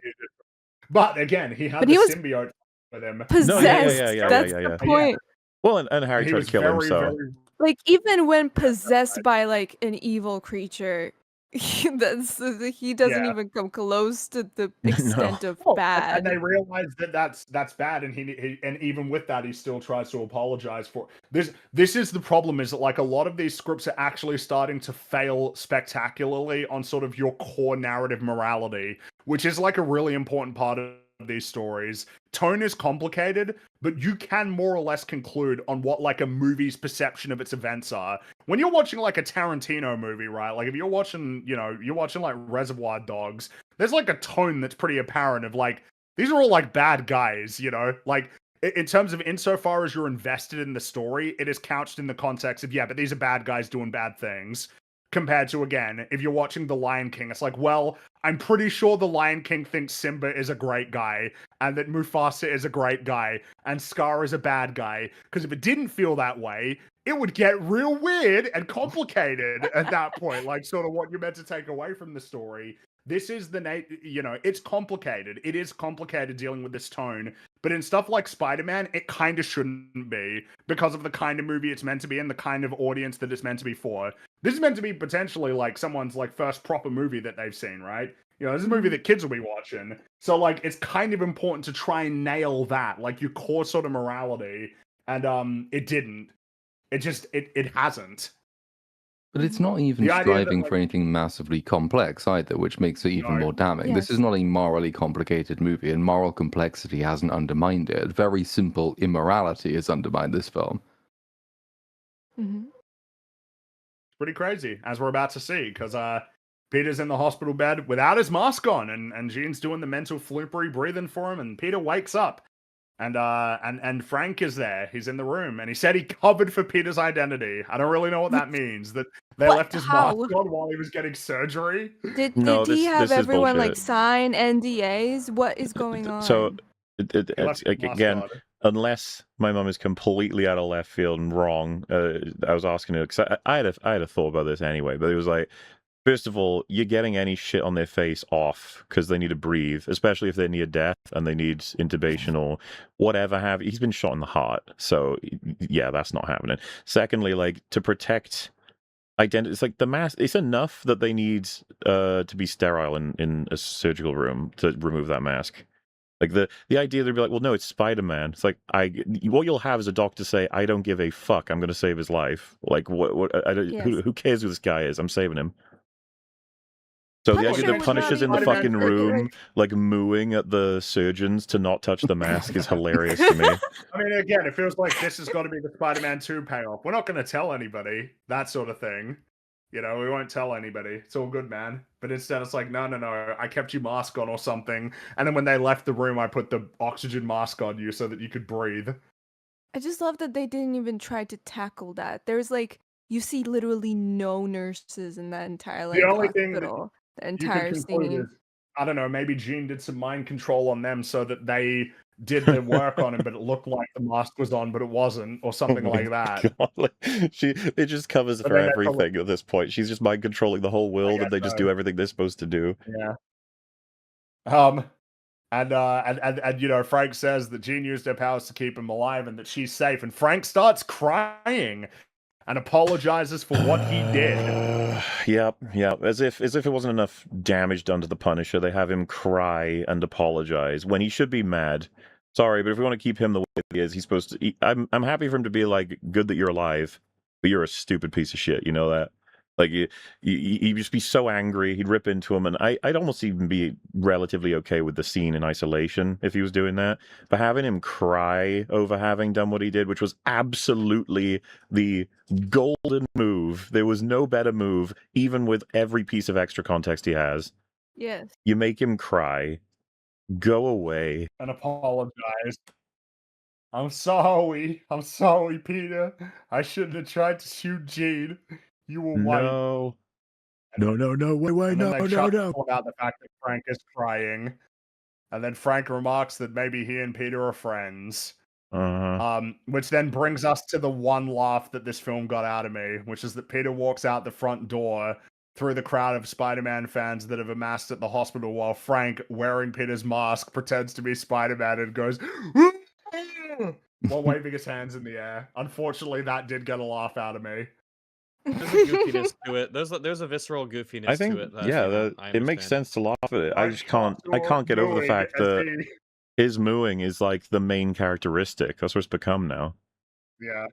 But again, he had the symbiote with him.
Possessed.
No, yeah.
That's the point.
Well, and Harry tried to kill him, so
Like, even when possessed by, like, an evil creature, he doesn't
Yeah.
even come close to the
No.
extent of
Oh, and
bad.
they realize that that's bad, and he and even with that, he still tries to apologize for this. This is the problem: is that like a lot of these scripts are actually starting to fail spectacularly on sort of your core narrative morality, which is like a really important part of these stories. Tone is complicated, but you can more or less conclude on what like a movie's perception of its events are. When you're watching like a Tarantino movie, right? Like if you're watching, you're watching like Reservoir Dogs, there's like a tone that's pretty apparent of like, these are all like bad guys, like in terms of insofar as you're invested in the story, it is couched in the context of, yeah, but these are bad guys doing bad things. Compared to, again, if you're watching The Lion King, it's like, well, I'm pretty sure The Lion King thinks Simba is a great guy and that Mufasa is a great guy and Scar is a bad guy. Because if it didn't feel that way, it would get real weird and complicated at that point, like sort of what you're meant to take away from the story. This is it's complicated. It is complicated dealing with this tone. But in stuff like Spider-Man, it kind of shouldn't be because of the kind of movie it's meant to be and the kind of audience that it's meant to be for. This is meant to be potentially like someone's like first proper movie that they've seen, right? This is a movie that kids will be watching. So like it's kind of important to try and nail that, like your core sort of morality. And it didn't. It hasn't.
But it's not even striving for anything massively complex either, which makes it even more damning. Yes. This is not a morally complicated movie, and moral complexity hasn't undermined it. Very simple immorality has undermined this film.
Mm-hmm.
Pretty crazy, as we're about to see, because Peter's in the hospital bed without his mask on, and Jean's doing the mental floopery breathing for him, and Peter wakes up. And Frank is there. He's in the room, and he said he covered for Peter's identity. I don't really know what that means. That they left his mask on while he was getting surgery.
Did he have everyone like sign NDAs? What is going on?
So again, unless my mum is completely out of left field and wrong, I was asking her because I had a thought about this anyway, but it was like, first of all, you're getting any shit on their face off because they need to breathe, especially if they're near death and they need intubation or whatever. He's been shot in the heart, so yeah, that's not happening. Secondly, like to protect identity, it's like the mask. It's enough that they need to be sterile in a surgical room to remove that mask. Like the idea they'd be like, well, no, it's Spider-Man. It's like what you'll have is a doctor say, I don't give a fuck. I'm going to save his life. Like what? Who cares who this guy is? I'm saving him. So the idea that Punisher's in the fucking room, like mooing at the surgeons to not touch the mask is hilarious to me.
I mean, again, it feels like this has got to be the Spider-Man 2 payoff. We're not going to tell anybody, that sort of thing. We won't tell anybody. It's all good, man. But instead, it's like, no, I kept your mask on or something. And then when they left the room, I put the oxygen mask on you so that you could breathe.
I just love that they didn't even try to tackle that. There's like, you see literally no nurses in that entire
the only
hospital. The entire scene.
Is, I don't know, maybe Jean did some mind control on them so that they did the work on him, but it looked like the mask was on, but it wasn't, or something like that.
It just covers for everything at this point. She's just mind controlling the whole world, and they just do everything they're supposed to do.
Yeah. And Frank says that Jean used her powers to keep him alive and that she's safe, and Frank starts crying and apologizes for what he did.
Yep. As if it wasn't enough damage done to the Punisher, they have him cry and apologize when he should be mad. Sorry, but if we want to keep him the way he is, he's supposed to. I'm happy for him to be like, good that you're alive, but you're a stupid piece of shit. You know that? Like he'd just be so angry, he'd rip into him, and I'd almost even be relatively okay with the scene in isolation if he was doing that. But having him cry over having done what he did, which was absolutely the golden move. There was no better move, even with every piece of extra context he has.
Yes.
You make him cry. Go away.
And apologize. I'm sorry, Peter. I shouldn't have tried to shoot Jean. You were white.
No. Wait,
no.
About
the fact that Frank is crying, and then Frank remarks that maybe he and Peter are friends. Which then brings us to the one laugh that this film got out of me, which is that Peter walks out the front door through the crowd of Spider-Man fans that have amassed at the hospital, while Frank, wearing Peter's mask, pretends to be Spider-Man and goes, while waving his hands in the air. Unfortunately, that did get a laugh out of me.
There's a goofiness to it. There's a visceral goofiness
I think,
to it. That,
yeah,
I
it makes sense to laugh at it. I just can't get over the fact that his mooing is like the main characteristic. That's what it's become now.
Yeah.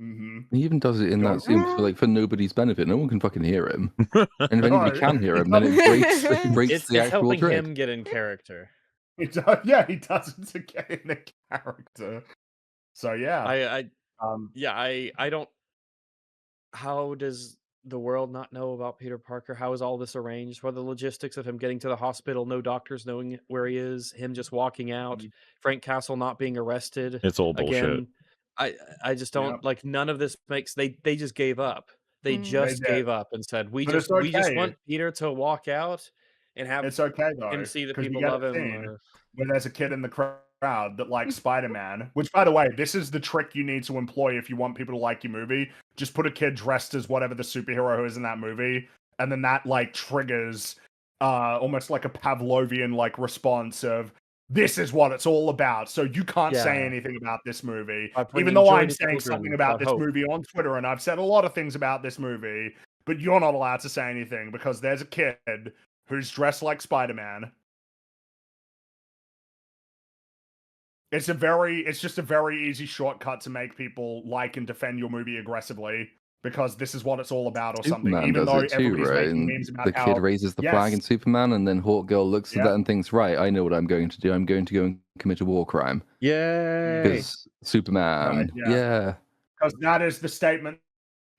Mm-hmm.
He even does it in that scene for nobody's benefit. No one can fucking hear him. And if anybody can hear him, then it breaks the actual
helping
trick.
him get in character.
He does it to get in the character. So yeah.
I don't. How does the world not know about Peter Parker? How is all this arranged? What are the logistics of him getting to the hospital, no doctors knowing where he is, him just walking out, Frank Castle not being arrested?
It's all bullshit.
Again, I just don't like, none of this makes, they just gave up. They just gave up and said, we just want Peter to walk out and have
it's okay though,
him see that people love him.
When there's a kid in the crowd that likes Spider-Man, which, by the way, this is the trick you need to employ if you want people to like your movie. Just put a kid dressed as whatever the superhero who is in that movie, and then that like triggers almost like a Pavlovian like response of, this is what it's all about, so you can't say anything about this movie. Even though I'm saying something about this movie on Twitter, and I've said a lot of things about this movie, but you're not allowed to say anything because there's a kid who's dressed like Spider-Man. It's just a very easy shortcut to make people like and defend your movie aggressively because this is what it's all about or something. Even though everybody's making memes about
the kid raises the flag in Superman, and then Hawk Girl looks at that and thinks, right, I know what I'm going to do. I'm going to go and commit a war crime.
Yay!
Because Superman.
Right, yeah. Because that is the statement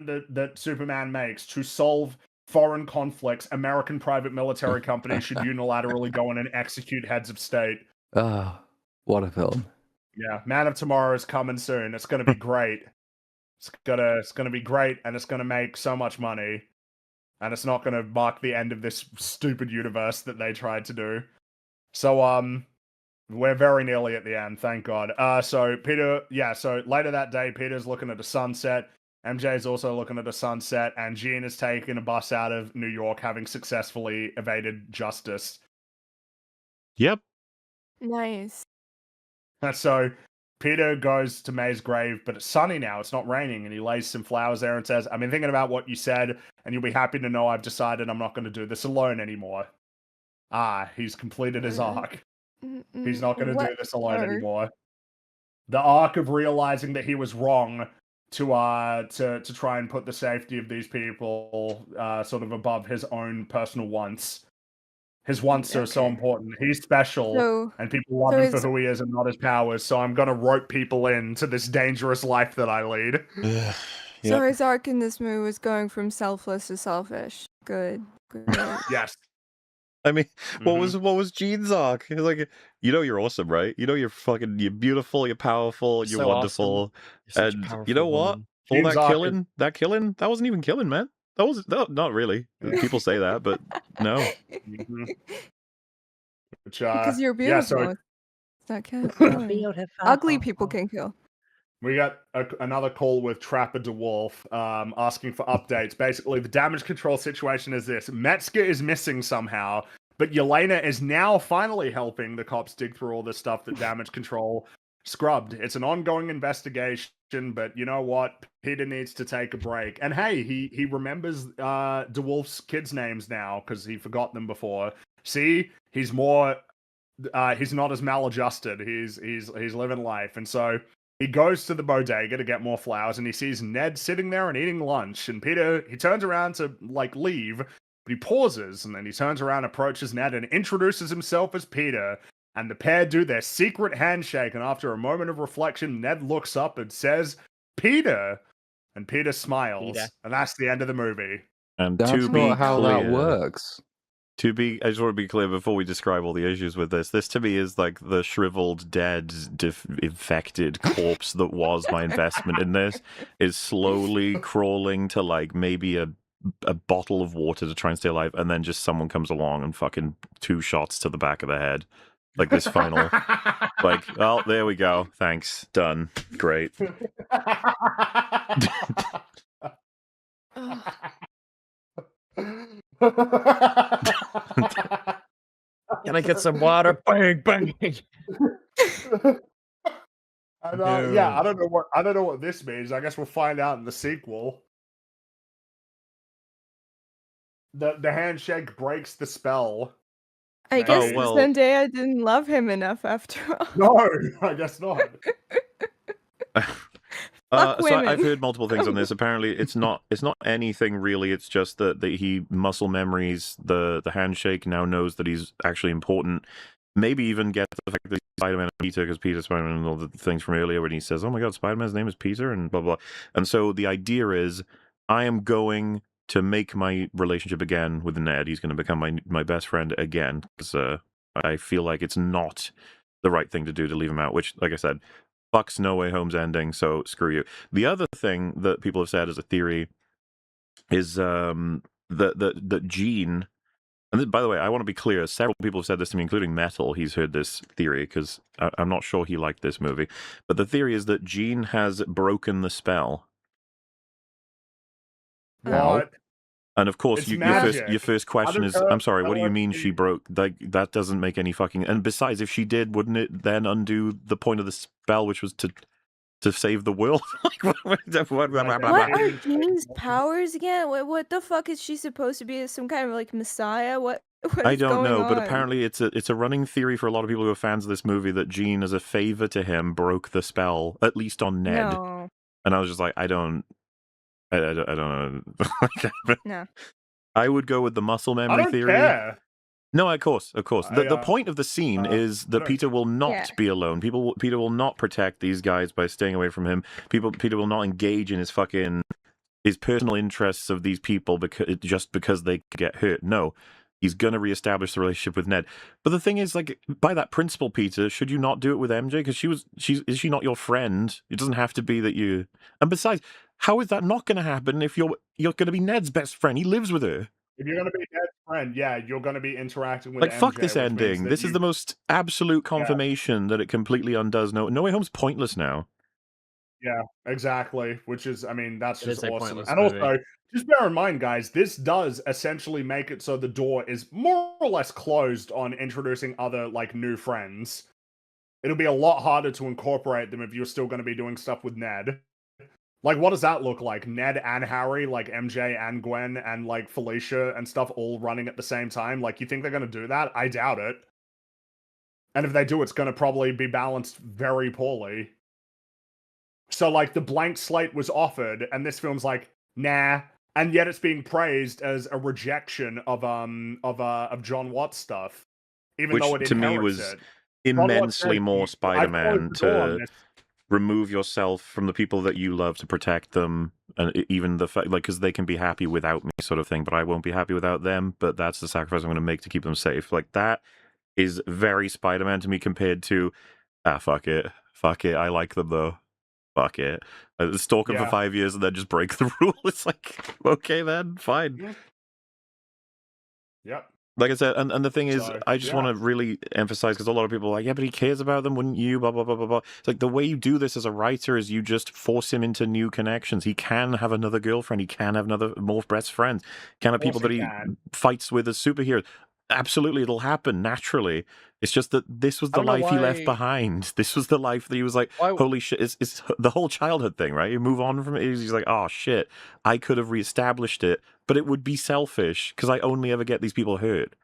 that Superman makes. To solve foreign conflicts, American private military companies should unilaterally go in and execute heads of state.
Ah. What a film.
Yeah, Man of Tomorrow is coming soon. It's going to be great. It's gonna be great, and it's gonna make so much money. And it's not gonna mark the end of this stupid universe that they tried to do. So, we're very nearly at the end, thank God. So later that day, Peter's looking at the sunset. MJ's also looking at the sunset, and Jean is taking a bus out of New York, having successfully evaded justice.
Yep.
Nice.
So Peter goes to May's grave, but it's sunny now. It's not raining. And he lays some flowers there and says, I've been thinking about what you said, and you'll be happy to know I've decided I'm not going to do this alone anymore. He's completed his arc. He's not going to do this alone anymore. The arc of realizing that he was wrong to try and put the safety of these people sort of above his own personal wants. His wants are so important. He's special, and people love him for who he is and not his powers. So I'm gonna rope people into this dangerous life that I lead.
So his arc in this movie was going from selfless to selfish. Good.
Yes.
I mean, what was Jean's arc? He was like, you're awesome, right? You're beautiful, you're powerful, you're so wonderful, awesome. And you know what? All that killing, that wasn't even killing, man. Not really. People say that, but no.
Because you're beautiful. That can't kill. Ugly people can kill.
We got another call with Trapper DeWolf asking for updates. Basically, the damage control situation is this. Metzger is missing somehow, but Yelena is now finally helping the cops dig through all this stuff that damage control scrubbed. It's an ongoing investigation, but you know what? Peter needs to take a break. And hey, he remembers DeWolf's kids' names now because he forgot them before. See, he's more he's not as maladjusted. He's living life. And so he goes to the bodega to get more flowers, and he sees Ned sitting there and eating lunch. And Peter, he turns around to leave, but he pauses, and then he turns around, approaches Ned, and introduces himself as Peter. And the pair do their secret handshake, and after a moment of reflection, Ned looks up and says, Peter! And Peter smiles. And that's the end of the movie.
And
that's not how that works.
I just want to be clear before we describe all the issues with this. This to me is like the shriveled, dead, infected corpse that was my investment in this is slowly crawling to maybe a bottle of water to try and stay alive, and then just someone comes along and fucking 2 shots to the back of the head. This final, well, there we go. Thanks. Done. Great.
Can I get some water? Bang, bang.
And yeah, I don't know what this means. I guess we'll find out in the sequel. The handshake breaks the spell.
I guess Zendaya didn't love him enough after all.
No, I guess not.
So I've heard multiple things on this. Apparently, it's not anything really. It's just that he muscle memories the handshake. Now knows that he's actually important. Maybe even get the fact that Spider-Man and Peter, because Peter Spider-Man and all the things from earlier when he says, "Oh my God, Spider-Man's name is Peter," and blah blah. And so the idea is, I am going to make my relationship again with Ned. He's going to become my best friend again, because I feel like it's not the right thing to do to leave him out. Which, like I said, fucks No Way Home's ending, so screw you. The other thing that people have said as a theory is that Jean. And by the way, I want to be clear. Several people have said this to me, including Metal. He's heard this theory because I'm not sure he liked this movie. But the theory is that Jean has broken the spell.
What?
And of course, your first question is, I'm sorry, what do you mean she broke? Like, that doesn't make any fucking... And besides, if she did, wouldn't it then undo the point of the spell, which was to save the world?
What are Jean's powers again? What the fuck is she supposed to be? Some kind of like messiah? What
I don't know, but apparently it's a running theory for a lot of people who are fans of this movie that Jean, as a favor to him, broke the spell, at least on Ned.
No.
And I was just like, I don't know.
No.
I would go with the muscle memory theory.
Care.
No, of course. The point of the scene is that Peter will not be alone. Peter will not protect these guys by staying away from him. Peter will not engage in his personal interests of these people because they get hurt. No, he's gonna reestablish the relationship with Ned. But the thing is, like, by that principle, Peter, should you not do it with MJ? Because is she not your friend? It doesn't have to be that you. And besides, how is that not going to happen if you're going to be Ned's best friend? He lives with her.
If you're going to be Ned's friend, yeah, you're going to be interacting with
like,
MJ.
Fuck this ending. This is the most absolute confirmation that it completely undoes. No Way Home's pointless now.
Yeah, exactly. Which is, I mean, that's just awesome. And
movie.
Also, just bear in mind, guys, this does essentially make it so the door is more or less closed on introducing other, like, new friends. It'll be a lot harder to incorporate them if you're still going to be doing stuff with Ned. Like, what does that look like? Ned and Harry, like MJ and Gwen and, like, Felicia and stuff all running at the same time? Like, you think they're going to do that? I doubt it. And if they do, it's going to probably be balanced very poorly. So, like, the blank slate was offered, and this film's like, nah. And yet it's being praised as a rejection of John Watts stuff. Even though it
to me was immensely more Spider-Man to remove yourself from the people that you love to protect them, and even the fact, like, because they can be happy without me, sort of thing, but I won't be happy without them. But that's the sacrifice I'm going to make to keep them safe. Like, that is very Spider-Man to me compared to, fuck it, I like them though. Fuck it. Stalk them for 5 years and then just break the rule. It's like, okay then, fine.
Yep.
Like I said, and the thing is, I just want to really emphasize, because a lot of people are like, yeah, but he cares about them, wouldn't you? Blah, blah, blah, blah, blah. It's like, the way you do this as a writer is you just force him into new connections. He can have another girlfriend. He can have more best friends. He can have people that he fights with as superheroes. Absolutely, it'll happen naturally. It's just that this was the life he left behind. This was the life that he was like, holy shit. It's the whole childhood thing, right? You move on from it. He's like, oh shit, I could have reestablished it, but it would be selfish because I only ever get these people hurt.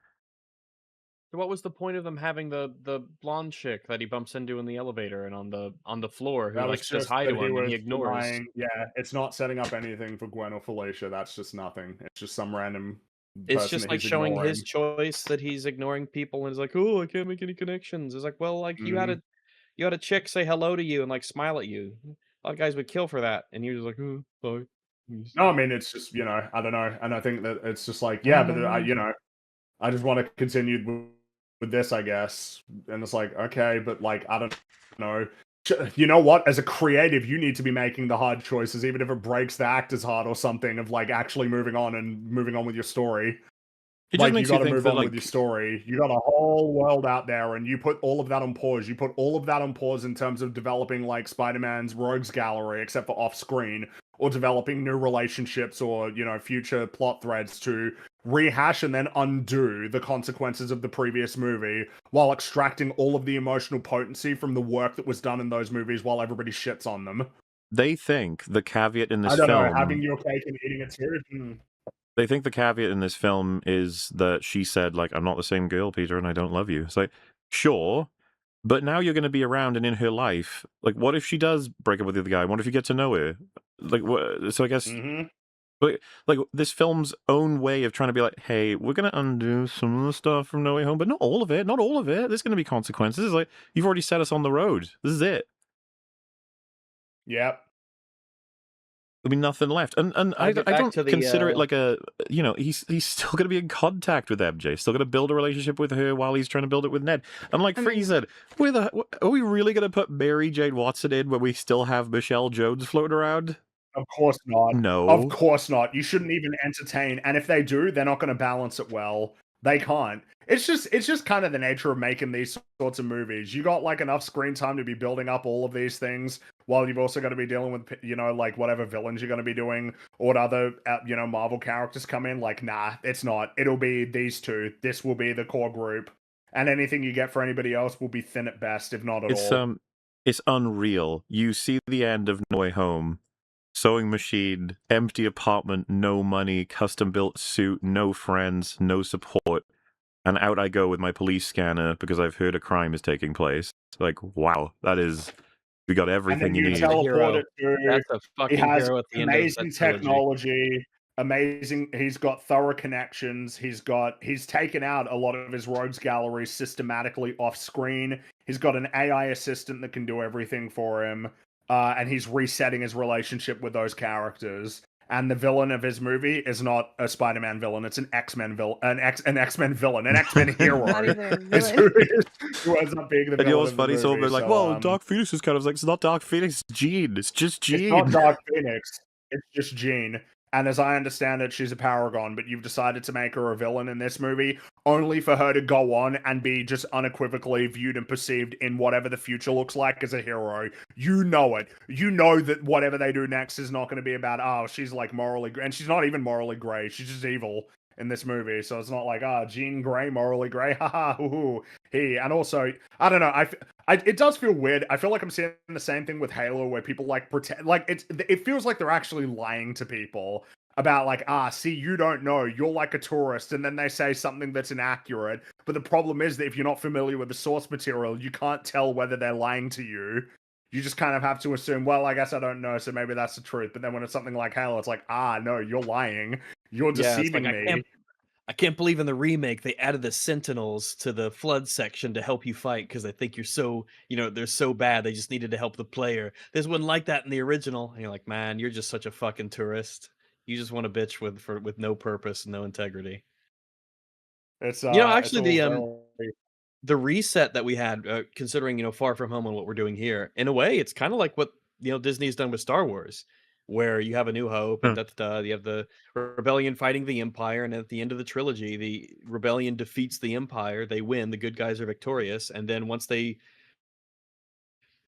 What was the point of them having the blonde chick that he bumps into in the elevator and on the floor who like says hi to him and he ignores?
Yeah, it's not setting up anything for Gwen or Felicia. That's just nothing. It's just some random.
It's just like showing his choice that he's ignoring people and is like, oh, I can't make any connections. It's like, well, like you had a chick say hello to you and like smile at you. A lot of guys would kill for that, and he was like, oh, sorry.
No, I mean, it's just, I don't know, and I think that it's just like, yeah, but I just want to continue with this, I guess, and it's like, okay, but like, I don't know. You know what? As a creative, you need to be making the hard choices, even if it breaks the actor's heart or something, of like actually moving on with your story. Like, you got to move on with your story. You got a whole world out there, and you put all of that on pause. You put all of that on pause in terms of developing like Spider-Man's rogues gallery, except for off-screen, or developing new relationships or future plot threads to rehash and then undo the consequences of the previous movie while extracting all of the emotional potency from the work that was done in those movies while everybody shits on them.
They think the caveat in this
film... I don't
know,
having your cake and eating it too.
They think the caveat in this film is that she said, like, I'm not the same girl, Peter, and I don't love you. It's like, sure, but now you're going to be around and in her life. Like, what if she does break up with the other guy? What if you get to know her? Like, so I guess, but like this film's own way of trying to be like, hey, we're going to undo some of the stuff from No Way Home, but not all of it. Not all of it. There's going to be consequences. It's like, you've already set us on the road. This is it.
Yep.
There'll be nothing left, and I don't consider it like a, you know, he's still going to be in contact with MJ, still going to build a relationship with her while he's trying to build it with Ned. And like Free said, are we really going to put Mary Jane Watson in when we still have Michelle Jones floating around?
Of course not.
No,
of course not. You shouldn't even entertain, and if they do, they're not going to balance it well. They can't. It's just kind of the nature of making these sorts of movies. You got like enough screen time to be building up all of these things while you've also got to be dealing with, you know, like whatever villains you're going to be doing or what other, you know, Marvel characters come in. Like, nah, it's not. It'll be these two. This will be the core group. And anything you get for anybody else will be thin at best, if not at all.
It's unreal. You see the end of No Way Home. Sewing machine, empty apartment, no money, custom-built suit, no friends, no support. And out I go with my police scanner because I've heard a crime is taking place. It's like, wow, that is... We got everything you need.
Teleport it to,
That's a fucking hero at the end of
amazing technology, amazing. He's got thorough connections. He's taken out a lot of his rogues gallery systematically off screen. He's got an AI assistant that can do everything for him. And he's resetting his relationship with those characters. And the villain of his movie is not a Spider-Man villain; it's an X-Men villain, an X-Men villain, an X-Men hero. Who ends up being the villain.
And you know what's funny?
So
they're like, "Whoa, Dark Phoenix is kind of like it's not Dark Phoenix, it's Jean. It's just Jean.
It's not Dark Phoenix. It's just Jean." And as I understand it, she's a paragon, but you've decided to make her a villain in this movie only for her to go on and be just unequivocally viewed and perceived in whatever the future looks like as a hero. You know it. You know that whatever they do next is not going to be about, oh, she's like morally gray. And she's not even morally gray. She's just evil in this movie. So it's not like, Jean Grey, morally gray. Haha, hoo. And also, I don't know. It does feel weird. I feel like I'm seeing the same thing with Halo, where people like pretend, like it feels like they're actually lying to people about like, see, you don't know, you're like a tourist, and then they say something that's inaccurate. But the problem is that if you're not familiar with the source material, you can't tell whether they're lying to you. You just kind of have to assume, well, I guess I don't know, so maybe that's the truth. But then when it's something like Halo, it's like, no, you're lying. You're deceiving me.
I can't believe in the remake they added the Sentinels to the flood section to help you fight because I think you're so, you know, they're so bad they just needed to help the player. This wasn't like that in the original. And you're like, man, you're just such a fucking tourist. You just want to bitch with no purpose and no integrity.
It's
you know, actually the reset that we had, considering, you know, Far From Home and what we're doing here, in a way, it's kind of like what, you know, Disney's done with Star Wars, where you have A New Hope, and you have the rebellion fighting the Empire, and at the end of the trilogy, the rebellion defeats the Empire, they win, the good guys are victorious, and then once they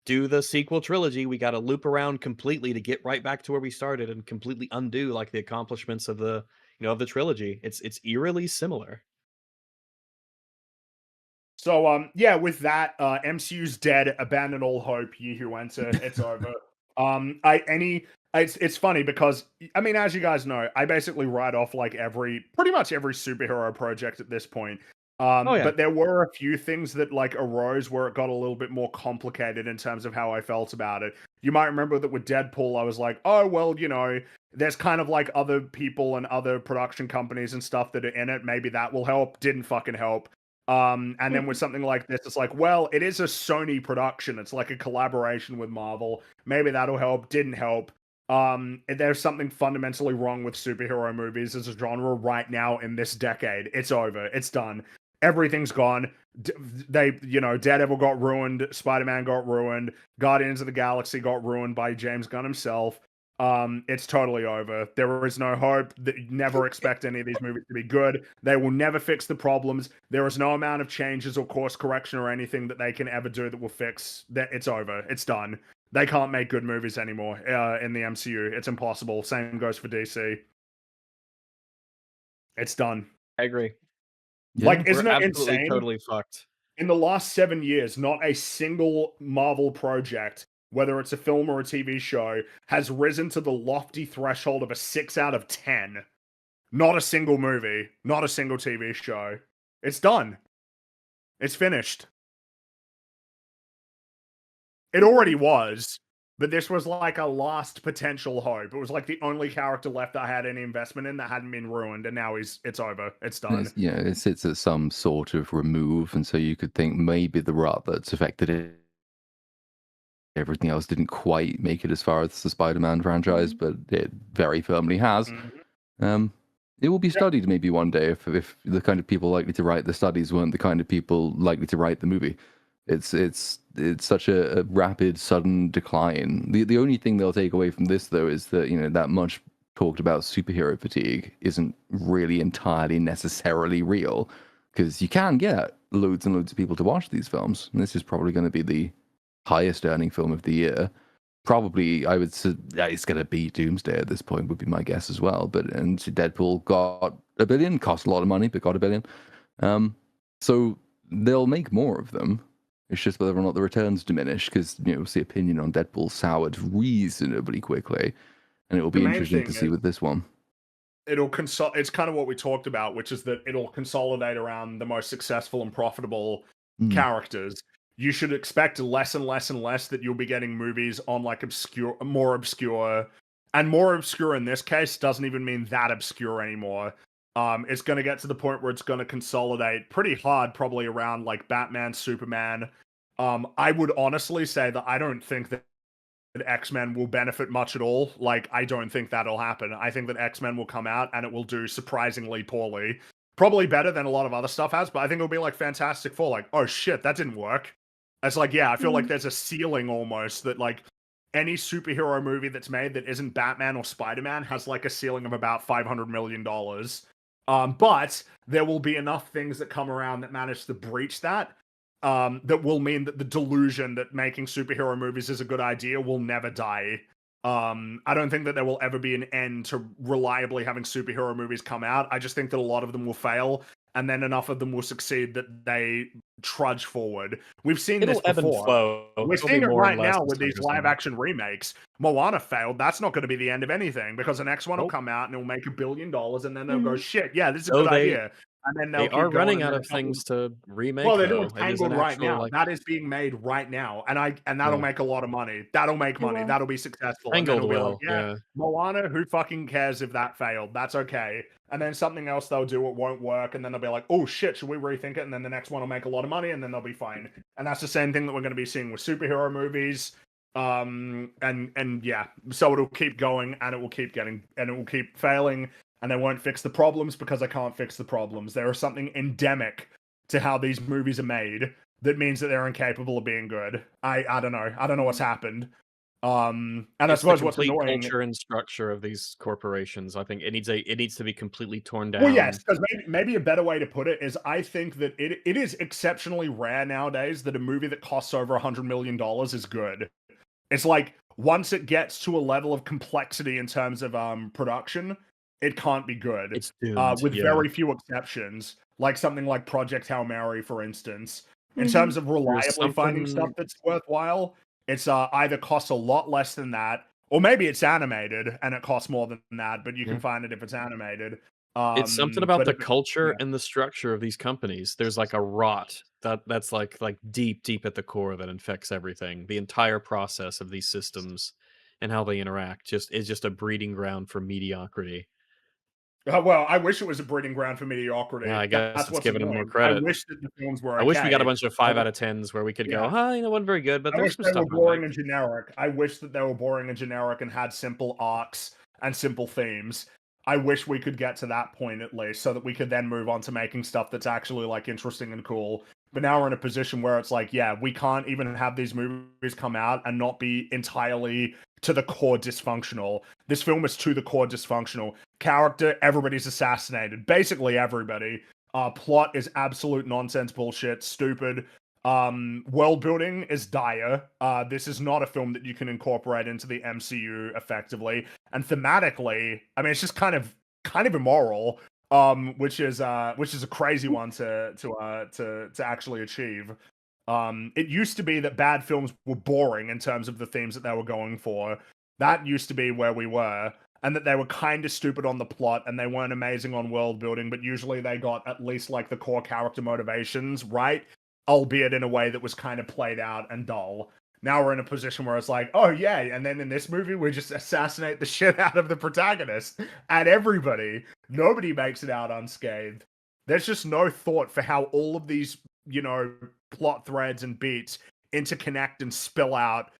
do the sequel trilogy, we got to loop around completely to get right back to where we started and completely undo like the accomplishments of the, you know, of the trilogy. It's eerily similar.
So, yeah, with that, MCU's dead, abandon all hope, ye who enter, it's over. It's funny because, I mean, as you guys know, I basically write off like pretty much every superhero project at this point. But there were a few things that like arose where it got a little bit more complicated in terms of how I felt about it. You might remember that with Deadpool, I was like, oh, well, you know, there's kind of like other people and other production companies and stuff that are in it. Maybe that will help. Didn't fucking help. And then with something like this, it's like, well, it is a Sony production. It's like a collaboration with Marvel. Maybe that'll help. Didn't help. There's something fundamentally wrong with superhero movies as a genre right now in this decade. It's over. It's done. Everything's gone. Daredevil got ruined. Spider-Man got ruined. Guardians of the Galaxy got ruined by James Gunn himself. It's totally over. There is no hope. Never expect any of these movies to be good. They will never fix the problems. There is no amount of changes or course correction or anything that they can ever do that will fix that. It's over. It's done. They can't make good movies anymore in the MCU. It's impossible. Same goes for DC. It's done.
I agree.
Yeah. Like, isn't it insane?
Totally fucked.
In the last 7 years, not a single Marvel project, whether it's a film or a TV show, has risen to the lofty threshold of a 6 out of 10. Not a single movie, not a single TV show. It's done. It's finished. It already was, but this was like a last potential hope. It was like the only character left I had any investment in that hadn't been ruined, and now it's over. It's done.
It sits at some sort of remove, and so you could think maybe the rot that's affected it. Everything else didn't quite make it as far as the Spider-Man franchise, but it very firmly has. It will be studied maybe one day if the kind of people likely to write the studies weren't the kind of people likely to write the movie. It's such a rapid, sudden decline. The only thing they'll take away from this, though, is that that much talked about superhero fatigue isn't really entirely necessarily real, because you can get loads and loads of people to watch these films, and this is probably going to be the highest earning film of the year. Probably, I would say it's going to beat Doomsday at this point, would be my guess as well. And Deadpool got $1 billion, cost a lot of money, but got $1 billion. So they'll make more of them. It's just whether or not the returns diminish, because the opinion on Deadpool soured reasonably quickly, and it will be interesting to see with this one.
It's kind of what we talked about, which is that it'll consolidate around the most successful and profitable characters. You should expect less and less and less that you'll be getting movies on like more obscure, and more obscure in this case doesn't even mean that obscure anymore. It's going to get to the point where it's going to consolidate pretty hard, probably around like Batman, Superman. I would honestly say that I don't think that X-Men will benefit much at all. Like, I don't think that'll happen. I think that X-Men will come out and it will do surprisingly poorly. Probably better than a lot of other stuff has, but I think it'll be like Fantastic Four. Like, oh shit, that didn't work. It's like, yeah, I feel like there's a ceiling almost that like any superhero movie that's made that isn't Batman or Spider-Man has like a ceiling of about $500 million. But there will be enough things that come around that manage to breach that, that will mean that the delusion that making superhero movies is a good idea will never die. I don't think that there will ever be an end to reliably having superhero movies come out. I just think that a lot of them will fail, and then enough of them will succeed that they trudge forward. We've seen this before. We're seeing it right now with these live-action remakes. Moana failed. That's not going to be the end of anything, because the next one will come out and it'll make $1 billion, and then they'll go, shit, yeah, this is a good idea. And then
they are running out of things to remake.
Well, they're doing Tangled right now. That is being made right now, and that'll make a lot of money. That'll make money. That'll be successful.
Tangled
and
will.
Like, Moana. Who fucking cares if that failed? That's okay. And then something else they'll do, it won't work, and then they'll be like, oh shit, should we rethink it? And then the next one will make a lot of money, and then they'll be fine. And that's the same thing that we're going to be seeing with superhero movies. And yeah, so it'll keep going, and it will keep failing. And they won't fix the problems because they can't fix the problems. There is something endemic to how these movies are made that means that they're incapable of being good. I don't know. I don't know what's happened. And I suppose what's annoying,
culture and structure of these corporations. I think it needs to be completely torn down.
Well, yes, because maybe a better way to put it is I think that it is exceptionally rare nowadays that a movie that costs over $100 million is good. It's like once it gets to a level of complexity in terms of production, it can't be good.
It's doomed,
with very few exceptions, like something like Project Hail Mary, for instance. In terms of reliably finding stuff that's worthwhile, it's either costs a lot less than that, or maybe it's animated and it costs more than that, but you can find it if it's animated.
It's something about the culture and the structure of these companies. There's like a rot that's like deep at the core that infects everything. The entire process of these systems and how they interact is just a breeding ground for mediocrity.
Well, I wish it was a breeding ground for mediocrity.
Yeah, I guess that's what's giving them more credit.
I wish that the films were.
I wish we got a bunch of 5 out of 10s where we could go, wasn't very good, but there's some stuff.
I wish they were boring and generic. I wish that they were boring and generic and had simple arcs and simple themes. I wish we could get to that point at least, so that we could then move on to making stuff that's actually like interesting and cool. But now we're in a position where it's like, yeah, we can't even have these movies come out and not be entirely to the core dysfunctional. This film is to the core dysfunctional. Character, everybody's assassinated. Basically everybody. Plot is absolute nonsense bullshit, stupid. World building is dire. This is not a film that you can incorporate into the MCU effectively. And thematically, I mean, it's just kind of immoral. which is a crazy one to actually achieve. It used to be that bad films were boring in terms of the themes that they were going for. That used to be where we were, and that they were kind of stupid on the plot and they weren't amazing on world building, but usually they got at least like the core character motivations right, albeit in a way that was kind of played out and dull. Now we're in a position where it's like, oh yeah, and then in this movie we just assassinate the shit out of the protagonist and everybody. Nobody makes it out unscathed. There's just no thought for how all of these, you know, plot threads and beats interconnect and spill out,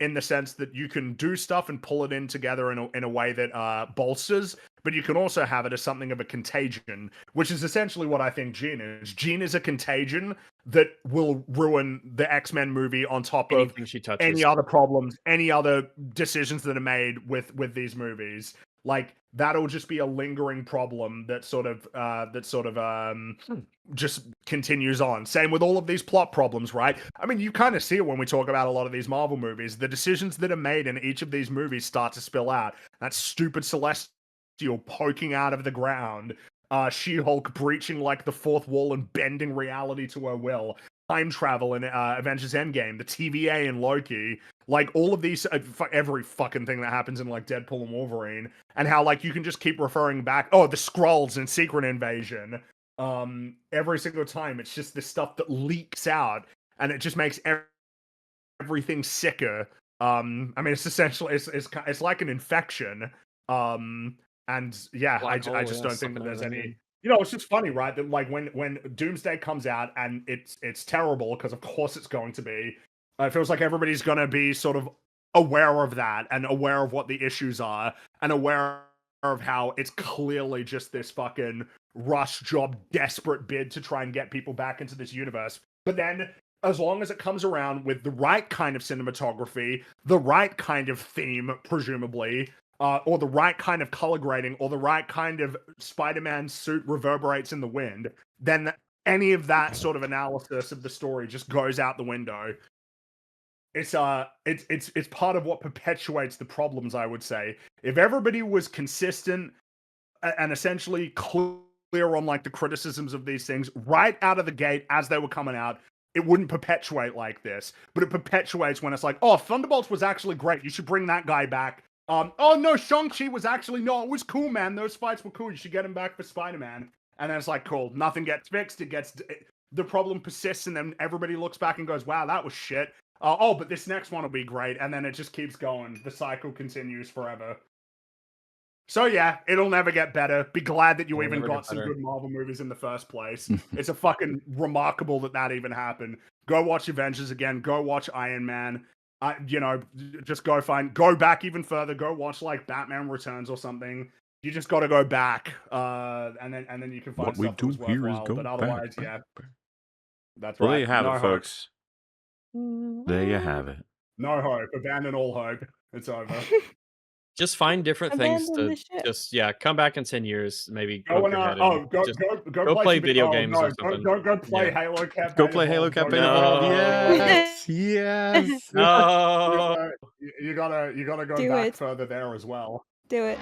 in the sense that you can do stuff and pull it in together in a way that bolsters, but you can also have it as something of a contagion, which is essentially what I think Jean is. Jean is a contagion that will ruin the X-Men movie on top of any other problems, any other decisions that are made with these movies. Like, that'll just be a lingering problem that sort of just continues on. Same with all of these plot problems, right? I mean, you kind of see it when we talk about a lot of these Marvel movies. The decisions that are made in each of these movies start to spill out. That stupid Celestial poking out of the ground, She-Hulk breaching like the fourth wall and bending reality to her will, time travel in Avengers Endgame, the TVA in Loki, like all of these, every fucking thing that happens in like Deadpool and Wolverine, and how like you can just keep referring back, oh, the Skrulls in Secret Invasion, every single time. It's just this stuff that leaks out, and it just makes everything sicker. I mean, it's essentially, it's like an infection, and yeah, I just don't think that there's any. You know, it's just funny, right? That like when Doomsday comes out and it's terrible, because of course it's going to be. It feels like everybody's going to be sort of aware of that and aware of what the issues are and aware of how it's clearly just this fucking rush job, desperate bid to try and get people back into this universe. But then, as long as it comes around with the right kind of cinematography, the right kind of theme, presumably, or the right kind of color grading, or the right kind of Spider-Man suit reverberates in the wind, then any of that sort of analysis of the story just goes out the window. It's part of what perpetuates the problems, I would say. If everybody was consistent and essentially clear on like the criticisms of these things right out of the gate as they were coming out, it wouldn't perpetuate like this. But it perpetuates when it's like, oh, Thunderbolts was actually great, you should bring that guy back. Oh no, Shang-Chi was actually, no, it was cool, man. Those fights were cool. You should get him back for Spider-Man. And then it's like, cool, nothing gets fixed. The problem persists, and then everybody looks back and goes, wow, that was shit. Oh, but this next one will be great. And then it just keeps going. The cycle continues forever. So yeah, it'll never get better. Be glad that you even got some good Marvel movies in the first place. It's a fucking remarkable that even happened. Go watch Avengers again. Go watch Iron Man. You know, just go back even further. Go watch like Batman Returns or something. You just got to go back, and then you can find
what we do here is go
but otherwise, back. Yeah, that's
well,
right.
There you have it, folks. There you have it.
No hope. Abandon all hope. It's over.
Just find different things to just come back in 10 years, maybe. Go play video games or something.
Don't go play Halo Campaign.
Go play Halo Campaign Evolved. Yes, yes.
No, you gotta go back further there as well.
Do it.